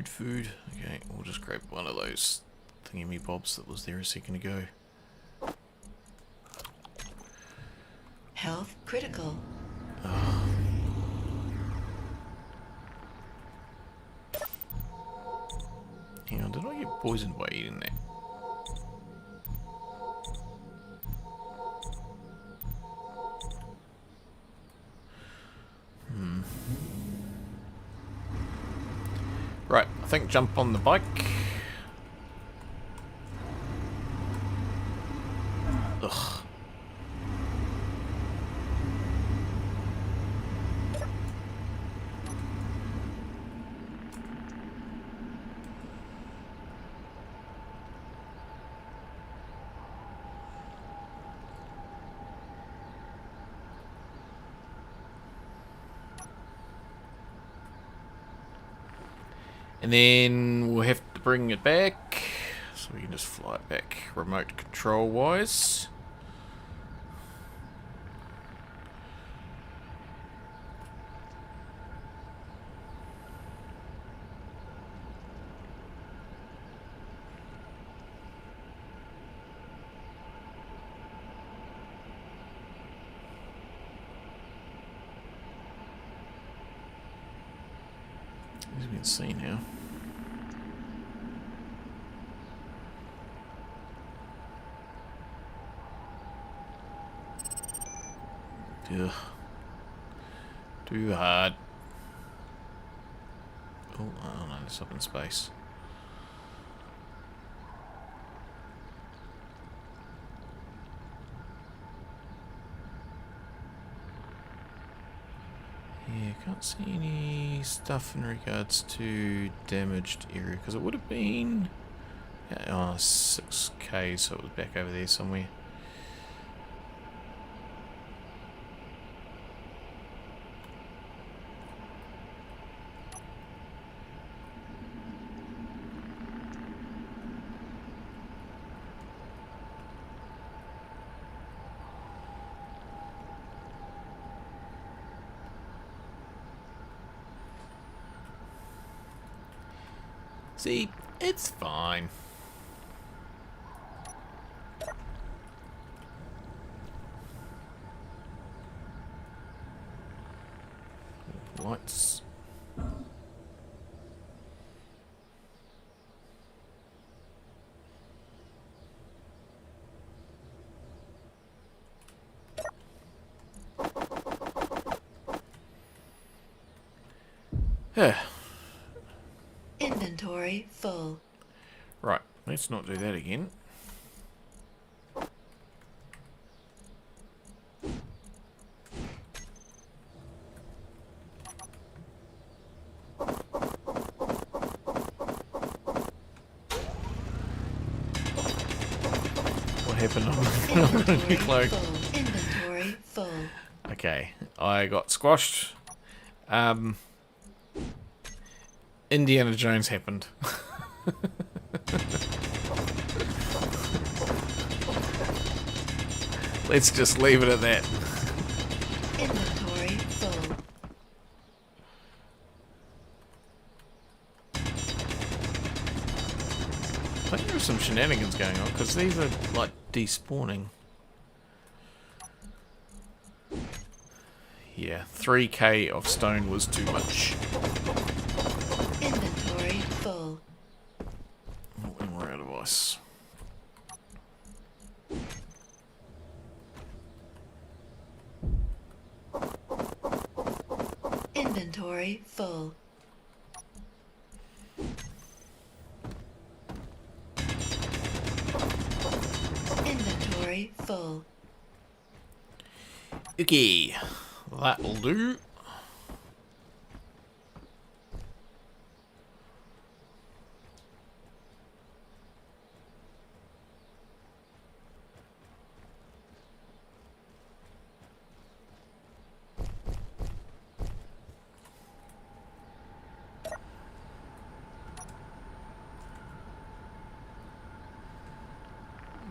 Food. Okay, we'll just grab one of those thingy-me-bobs that was there a second ago. Health critical. Hang on, did I get poisoned by eating that? Right, I think jump on the bike. Ugh. And then we'll have to bring it back. So we can just fly it back remote control wise. As we can see now. Ugh. Too hard. Oh no, it's up in space. Yeah, can't see any stuff in regards to damaged area, because it would have been 6k, so it was back over there somewhere. See, it's fine. Lights. Inventory full. Right, let's not do that again. What happened on the Inventory cloak? full. Inventory full. Okay, I got squashed. Indiana Jones happened. Let's just leave it at that. Inventory full. I think there's some shenanigans going on, because these are like despawning. Yeah, 3k of stone was too much. Inventory full. Oh, and we're out of ice. Inventory full. Inventory full. Okay, that'll do.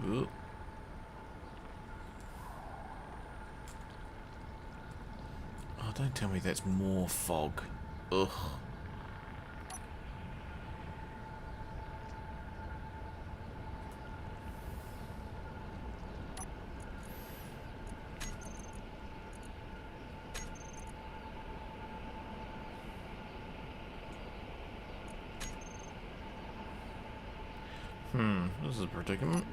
Ooh. Oh, don't tell me that's more fog. Ugh. This is a predicament.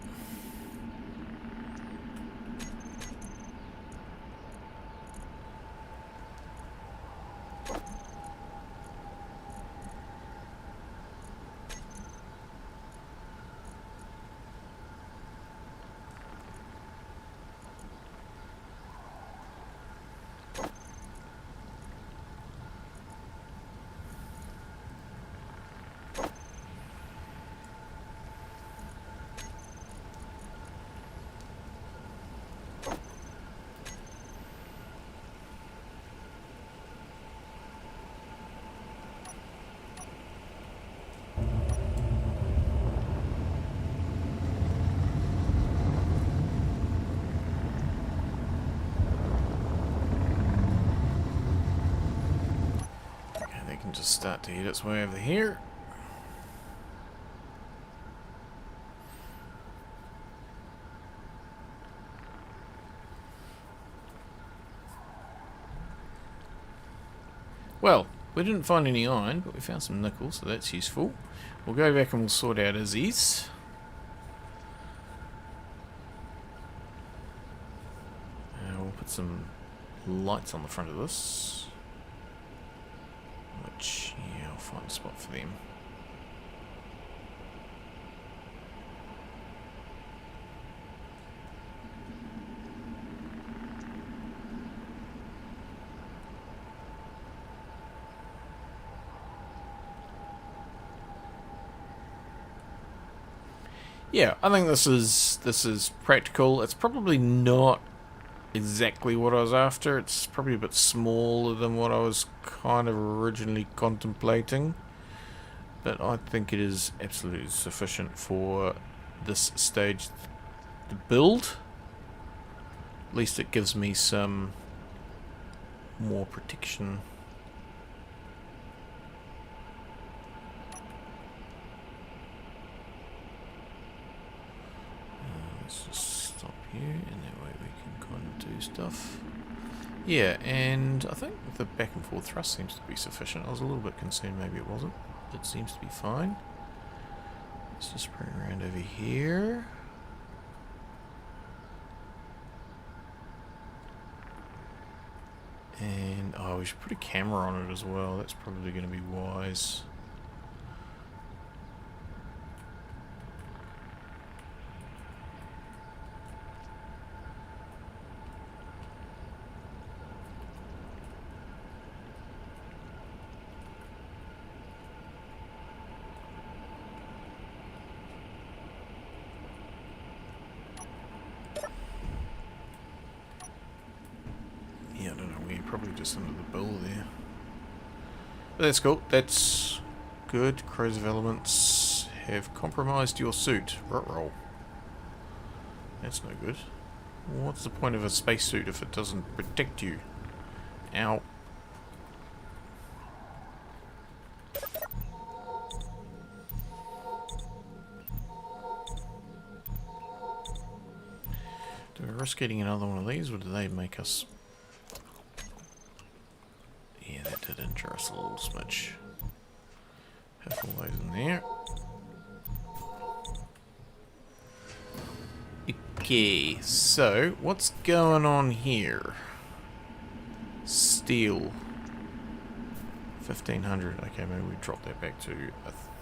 just start to head its way over here. Well, we didn't find any iron, but we found some nickel, so that's useful. We'll go back and we'll sort out Izzy's. We'll put some lights on the front of this. Which, yeah, I'll find a spot for them. Yeah, I think this is practical. It's probably not exactly what I was after. It's probably a bit smaller than what I was kind of originally contemplating. But I think it is absolutely sufficient for this stage to build. At least it gives me some more protection. Let's just stop here, and that way we can kind of do stuff. Yeah, and I think the back and forth thrust seems to be sufficient. I was a little bit concerned maybe it wasn't. It seems to be fine. Let's just bring it around over here. And, oh, we should put a camera on it as well. That's probably going to be wise. Yeah, I don't know, we're probably just under the bill there. But that's cool, that's good. Corrosive elements have compromised your suit. Ruh-roll. That's no good. What's the point of a spacesuit if it doesn't protect you? Ow. Do we risk getting another one of these, or do they make us... Yeah, that did injure us a little smidge. Have all those in there. Okay, so what's going on here? Steel. 1500. Okay, maybe we drop that back to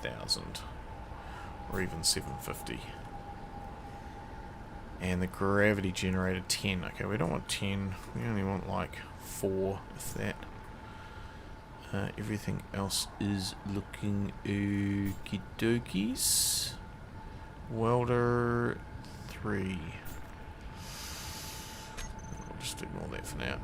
1000. Or even 750. And the gravity generator 10. Okay, we don't want 10. We only want like 4, if that. Everything else is looking okie dokies. Welder 3. I'll just ignore that for now.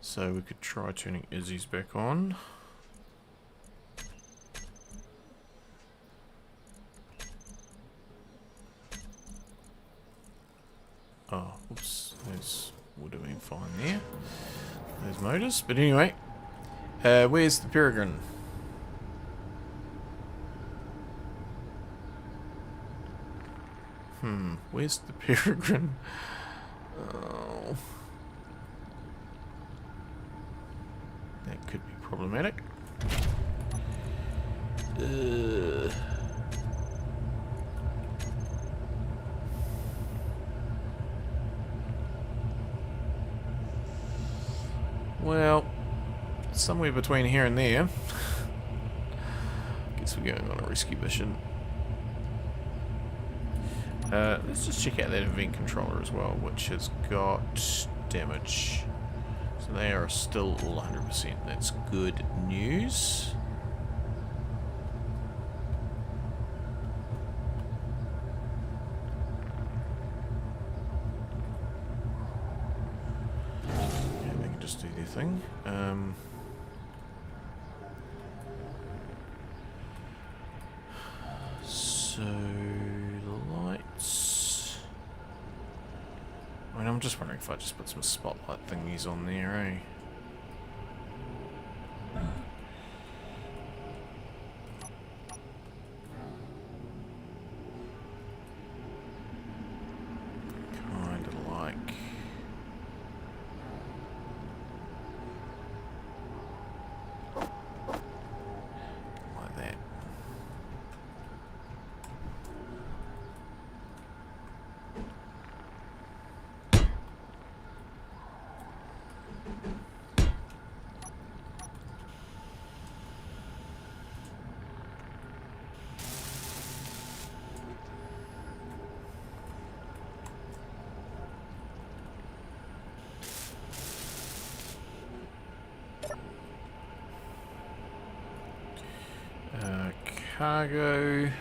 So we could try turning Izzy's back on. Oh, oops, those would have been fine there. Those motors, but anyway, where's the Peregrine? Where's the Peregrine? Oh, that could be problematic. Well, somewhere between here and there. Guess we're going on a rescue mission. Let's just check out that event controller as well, which has got damage. So they are still all 100%. That's good news. Just do their thing. So the lights. I'm just wondering if I just put some spotlight thingies on there, eh? Kind of like that. Cargo.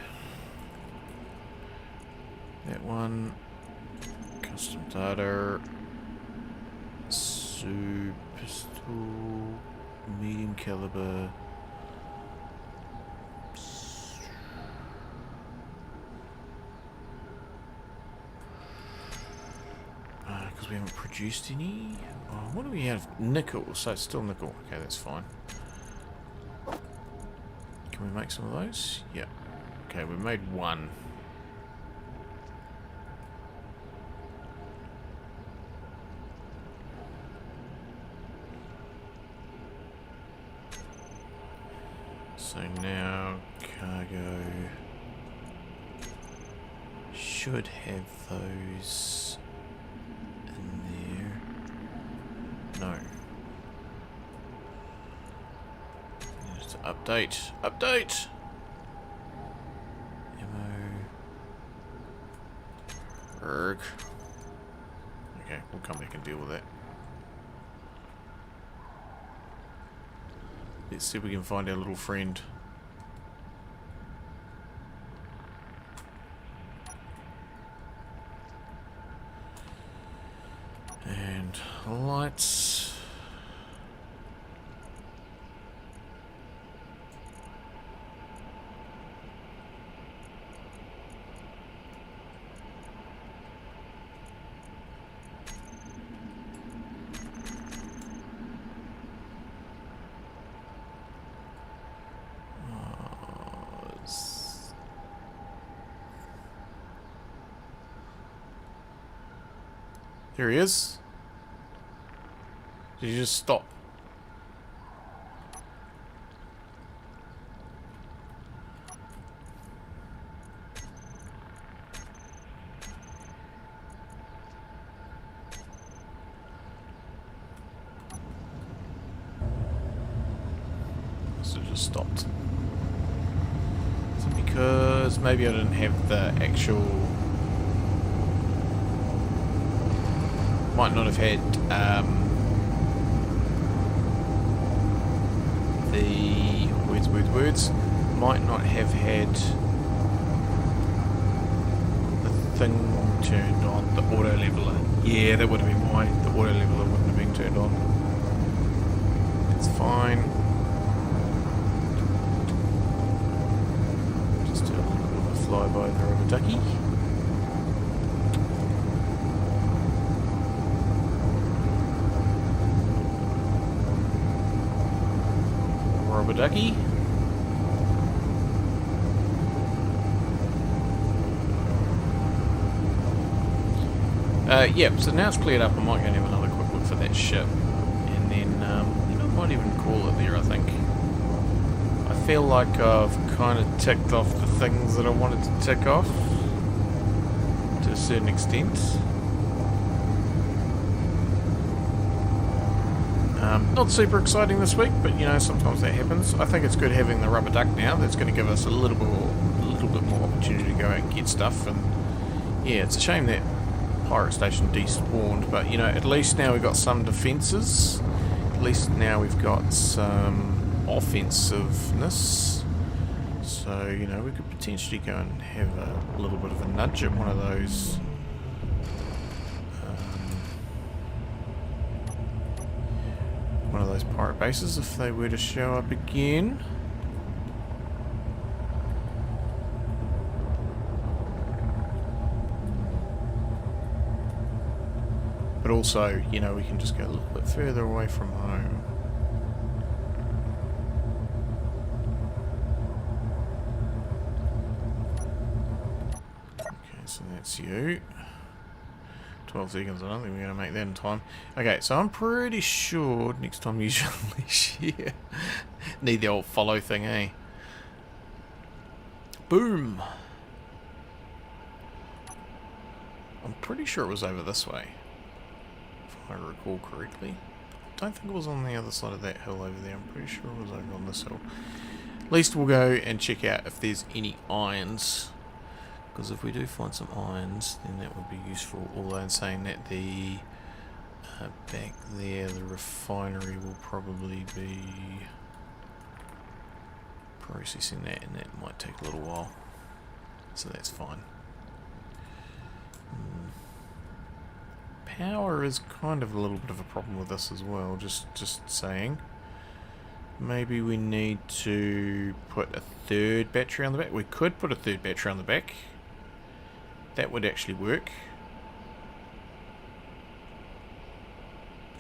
That one. Custom data. Pistol. Medium caliber. Because we haven't produced any. Oh, what do we have? Nickel. So it's still nickel. Okay, that's fine. Can we make some of those? Yeah. Okay, we made one. So now cargo should have those in there. No. Just update. Update! Ammo. Erg. Okay, we'll come back and deal with that. Let's see if we can find our little friend. And lights. Here he is. Did you just stop? So just stopped. Is it because maybe I didn't have the actual... Might not have had the words. Might not have had the thing turned on, the auto leveler. Yeah, that would have been why the auto leveler wouldn't have been turned on. It's fine. Just do a little bit of a flyby of the rubber ducky. Rubber ducky. Yep, so now it's cleared up. I might go and have another quick look for that ship. And then, I might even call it there, I think. I feel like I've kind of ticked off the things that I wanted to tick off. To a certain extent. Not super exciting this week, but you know, sometimes that happens. I think it's good having the rubber duck now. That's going to give us a little bit more opportunity to go out and get stuff. And yeah, it's a shame that pirate station despawned, but you know, at least now we've got some defences. At least now we've got some offensiveness. So you know, we could potentially go and have a little bit of a nudge at one of those. One of those pirate bases if they were to show up again. But also, you know, we can just go a little bit further away from home. Okay, so that's you. 12 seconds, I don't think we're going to make that in time. Okay, so I'm pretty sure next time you share. Need the old follow thing, eh? Boom! I'm pretty sure it was over this way, if I recall correctly. I don't think it was on the other side of that hill over there. I'm pretty sure it was over on this hill. At least we'll go and check out if there's any irons. Because if we do find some irons, then that would be useful. Although in saying that, the back there, the refinery will probably be processing that, and that might take a little while. So that's fine. Power is kind of a little bit of a problem with this as well, just saying. Maybe we need to put a third battery on the back. We could put a third battery on the back. That would actually work.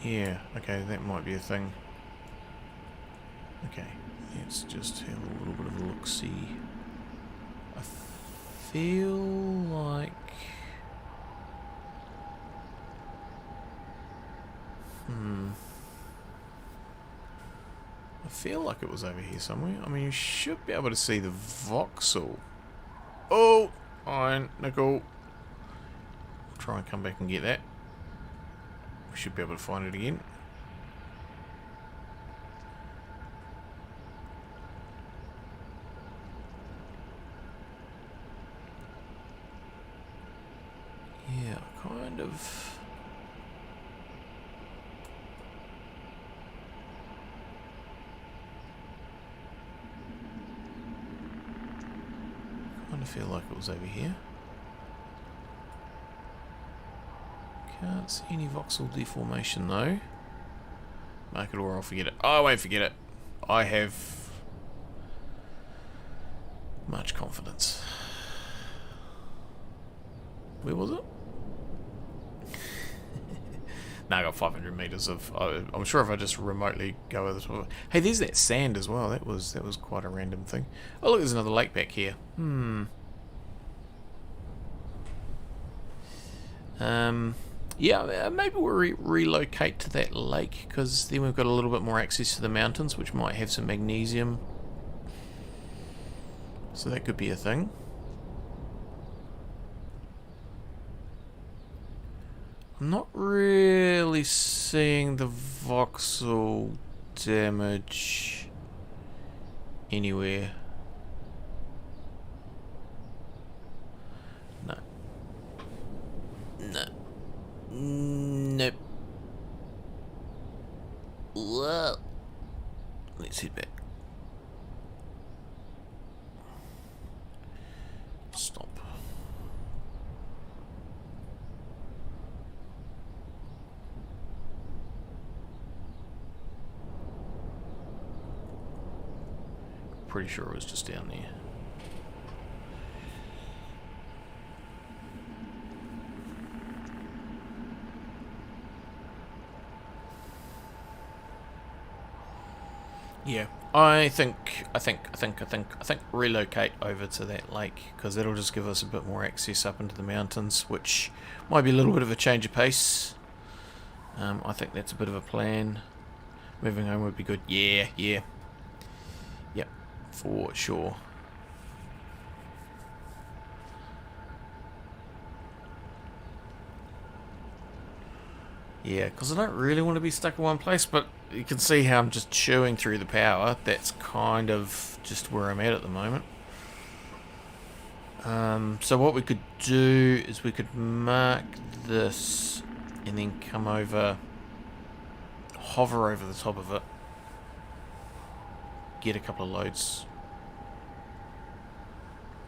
Yeah, okay, that might be a thing. Okay, let's just have a little bit of a look-see. I feel like... I feel like it was over here somewhere. I mean, you should be able to see the voxel. Oh! Iron, nickel. Try and come back and get that. We should be able to find it again. Yeah, kind of. Feel like it was over here. Can't see any voxel deformation though. Mark it or I'll forget it. Oh, I won't forget it. I have much confidence. Where was it? Now I got 500 meters of. I'm sure if I just remotely go over the top of it. Hey, there's that sand as well. That was quite a random thing. Oh look, there's another lake back here. Yeah, maybe we'll relocate to that lake, because then we've got a little bit more access to the mountains, which might have some magnesium. So that could be a thing. I'm not really seeing the voxel damage anywhere. No. No. Nope. Whoa. Let's head back. Stop. Pretty sure it was just down there. Yeah, I think relocate over to that lake, because that'll just give us a bit more access up into the mountains, which might be a little bit of a change of pace. I think that's a bit of a plan. Moving home would be good. Yeah, yep, for sure. Yeah, because I don't really want to be stuck in one place, but you can see how I'm just chewing through the power. That's kind of just where I'm at the moment. So what we could do is we could mark this and then come over, hover over the top of it, get a couple of loads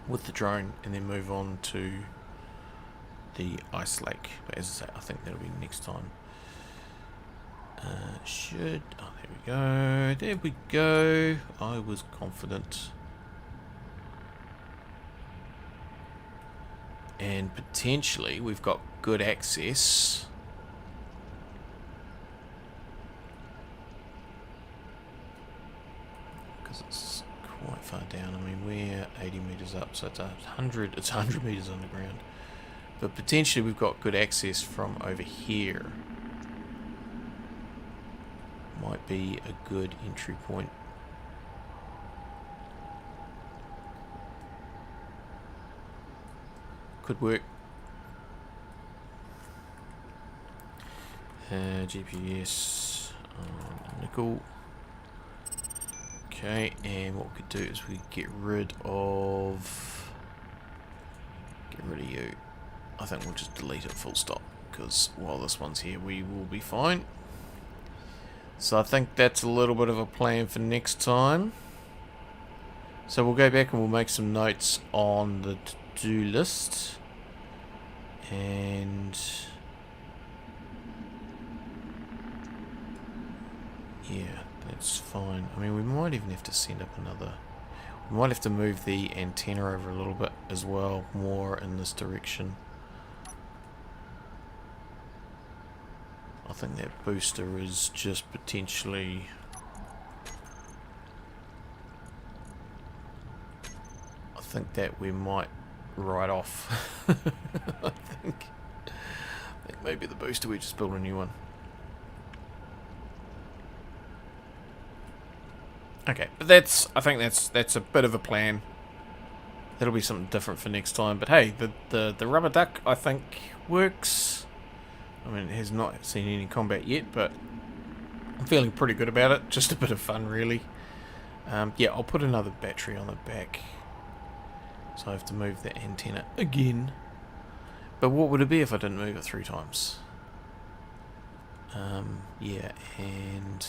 with the drone, and then move on to the ice lake. But as I say, I think that'll be next time. There we go. I was confident. And potentially we've got good access far down. I mean, we're 80 meters up, so it's 100. It's 100 meters underground. But potentially we've got good access from over here. Might be a good entry point. Could work. GPS on nickel. Okay, and what we could do is we get rid of you. I think we'll just delete it full stop, because while this one's here we will be fine. So I think that's a little bit of a plan for next time. So we'll go back and we'll make some notes on the to-do list. And yeah, that's fine. I mean, we might even have to send up another. We might have to move the antenna over a little bit as well, more in this direction. I think that booster is just potentially... I think that we might write off. I think maybe the booster, we just build a new one. Okay, but I think that's a bit of a plan. That'll be something different for next time. But hey, the rubber duck I think works. I mean, it has not seen any combat yet, but I'm feeling pretty good about it. Just a bit of fun, really. Yeah, I'll put another battery on the back. So I have to move the antenna again. But what would it be if I didn't move it 3 times? Yeah, and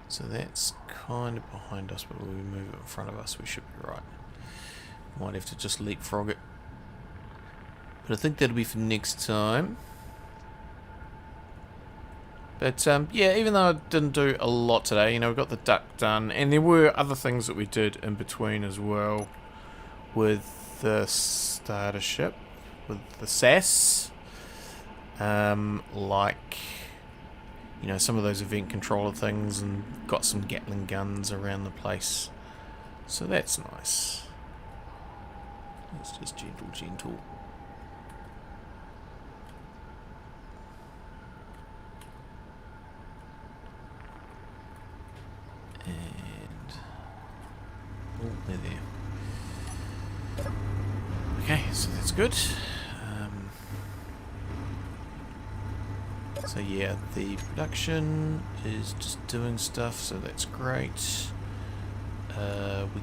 so that's kind of behind us, but when we move it in front of us, we should be right. Might have to just leapfrog it. But I think that'll be for next time. But yeah, even though I didn't do a lot today, you know, we got the duck done, and there were other things that we did in between as well with the starter ship, with the scarce, like, you know, some of those event controller things, and got some Gatling guns around the place, so that's nice. It's just gentle. And oh, they're there. Okay, so that's good. So yeah, the production is just doing stuff, so that's great. We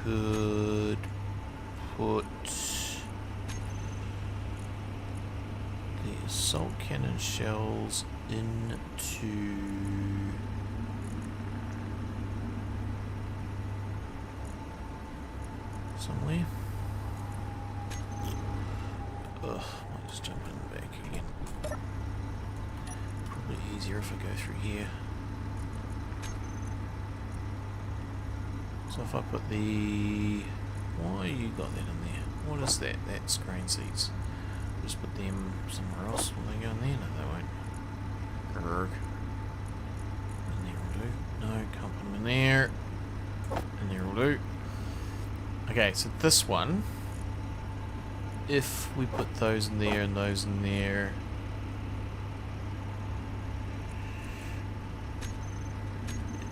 could put the assault cannon shells into somewhere. Ugh, might just jump in the back again. Probably easier if I go through here. So if I put the... Why you got that in there? What is that? That's grain seeds. Just put them somewhere else. Will they go in there? No, they won't. Grrg. In there will do. No, can't put them in there. In there will do. Okay, so this one, if we put those in there and those in there,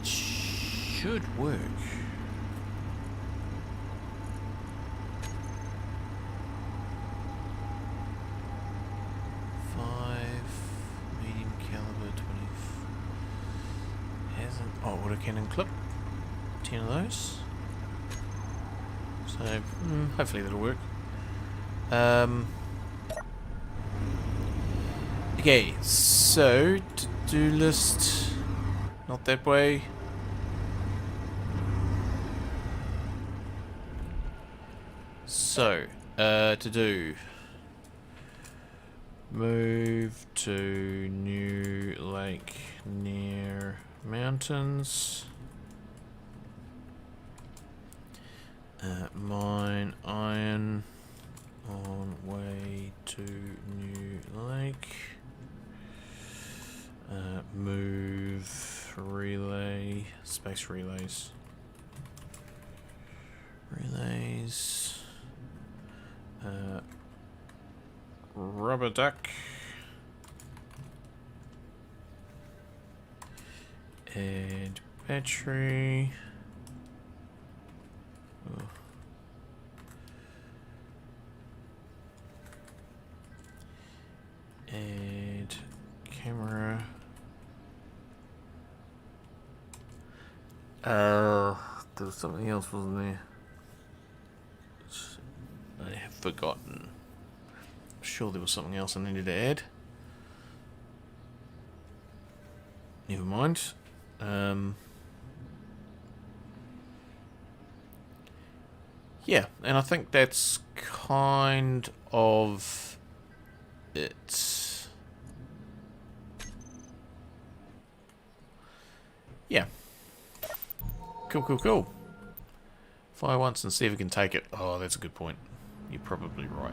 it should work. Medium caliber, 20. Hasn't. Oh, autocannon clip. 10 of those. So, hopefully that'll work. Okay, so, to-do list, not that way. So, to do, move to new lake near mountains. Mine iron on way to new lake. Move relay, space relays. Relays. Rubber duck. And battery. Oh. And camera. There was something else, wasn't there? I have forgotten. I'm sure there was something else I needed to add. Never mind. Yeah, and I think that's kind of it. Yeah. Cool, cool, cool. Fire once and see if we can take it. Oh, that's a good point. You're probably right.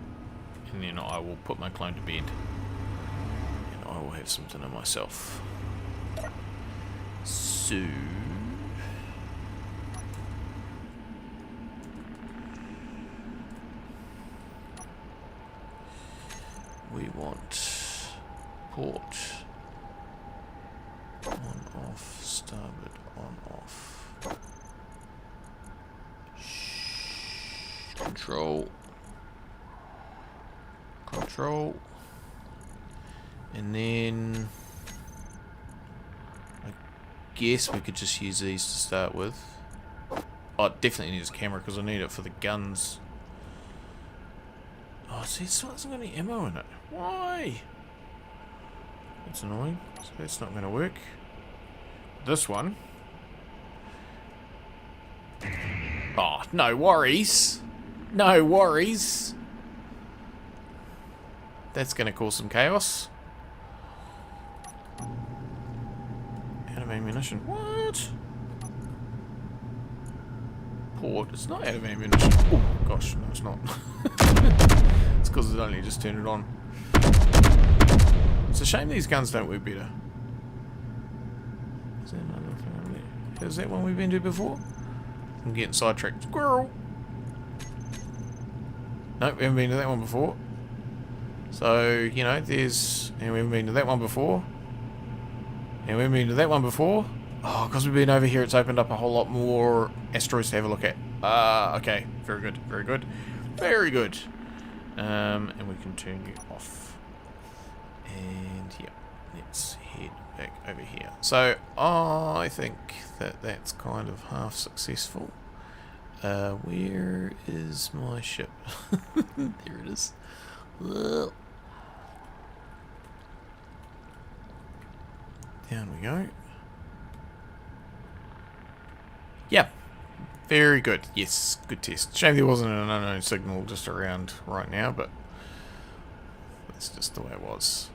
And then I will put my clone to bed. And I will have some dinner myself. So... we want port on off, starboard on off. Control. Control. And then I guess we could just use these to start with. Oh, it definitely needs a camera because I need it for the guns. Oh, see, this one hasn't got any ammo in it. Why? That's annoying. So that's not going to work. This one. Oh, no worries. No worries. That's going to cause some chaos. Out of ammunition. What? Port. It's not out of ammunition. Oh, gosh. No, it's not. It's because it only just turned it on. It's a shame these guns don't work better. Is there another thing over there? Is that one we've been to before? I'm getting sidetracked. Squirrel! Nope, we haven't been to that one before. So, you know, there's... and we haven't been to that one before. And we haven't been to that one before. Oh, because we've been over here, it's opened up a whole lot more asteroids to have a look at. Okay. Very good, very good. Very good. And we can turn you off. And, yeah, let's head back over here. So, I think that that's kind of half successful. Where is my ship? There it is. Ugh. Down we go. Yeah. Very good. Yes, good test. Shame there wasn't an unknown signal just around right now, but that's just the way it was.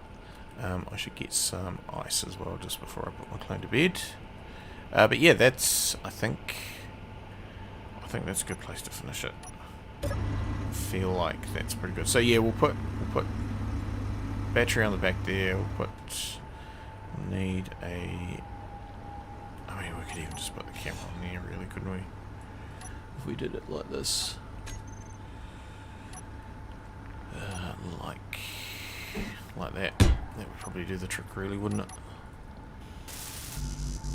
I should get some ice as well just before I put my clone to bed. But yeah, that's, I think that's a good place to finish it. I feel like that's pretty good. So yeah, we'll put battery on the back there. We'll need a... I mean, we could even just put the camera on there, really, couldn't we? If we did it like this. Like that. That would probably do the trick, really, wouldn't it?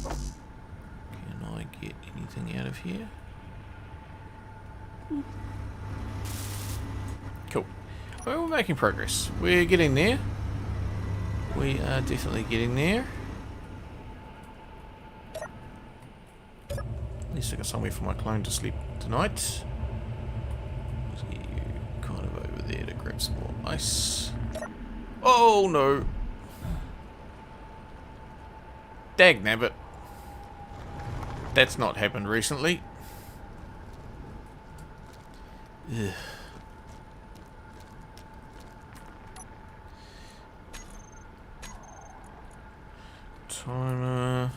Can I get anything out of here? Cool. Well, we're making progress. We're getting there. We are definitely getting there. At least I got somewhere for my clone to sleep tonight. Let's get you kind of over there to grab some more ice. Oh no! Dagnabbit. That's not happened recently. Ugh. Timer.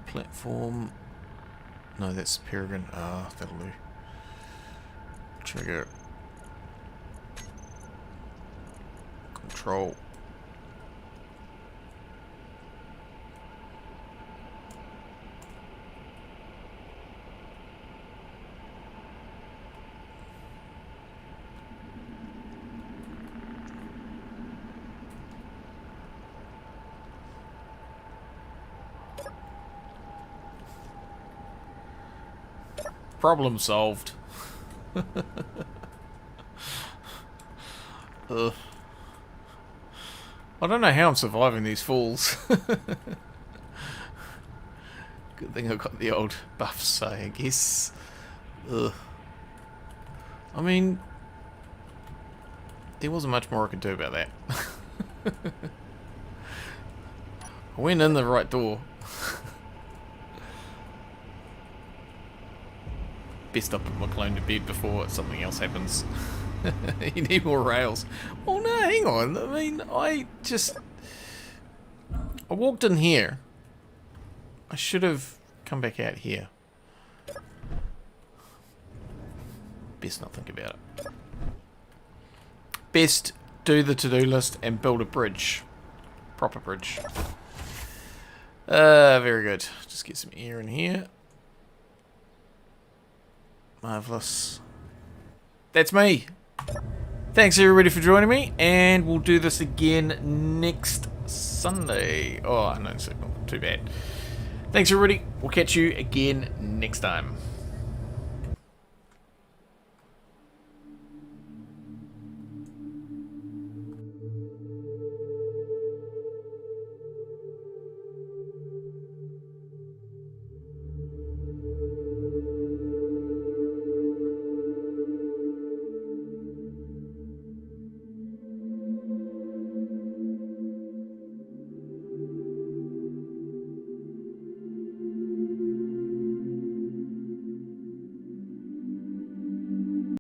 Platform. No, that's Peregrine. Ah, that'll do. Trigger. Control. Problem solved. Ugh. I don't know how I'm surviving these falls. Good thing I got the old buffs, I guess. Ugh. I mean, there wasn't much more I could do about that. I went in the right door. Best I put my clone to bed before something else happens. You need more rails. Oh no, hang on. I mean, I walked in here. I should have come back out here. Best not think about it. Best do the to-do list and build a bridge. Proper bridge. Very good. Just get some air in here. Marvellous. That's me. Thanks everybody for joining me, and we'll do this again next Sunday. Oh, no signal. Too bad. Thanks everybody. We'll catch you again next time.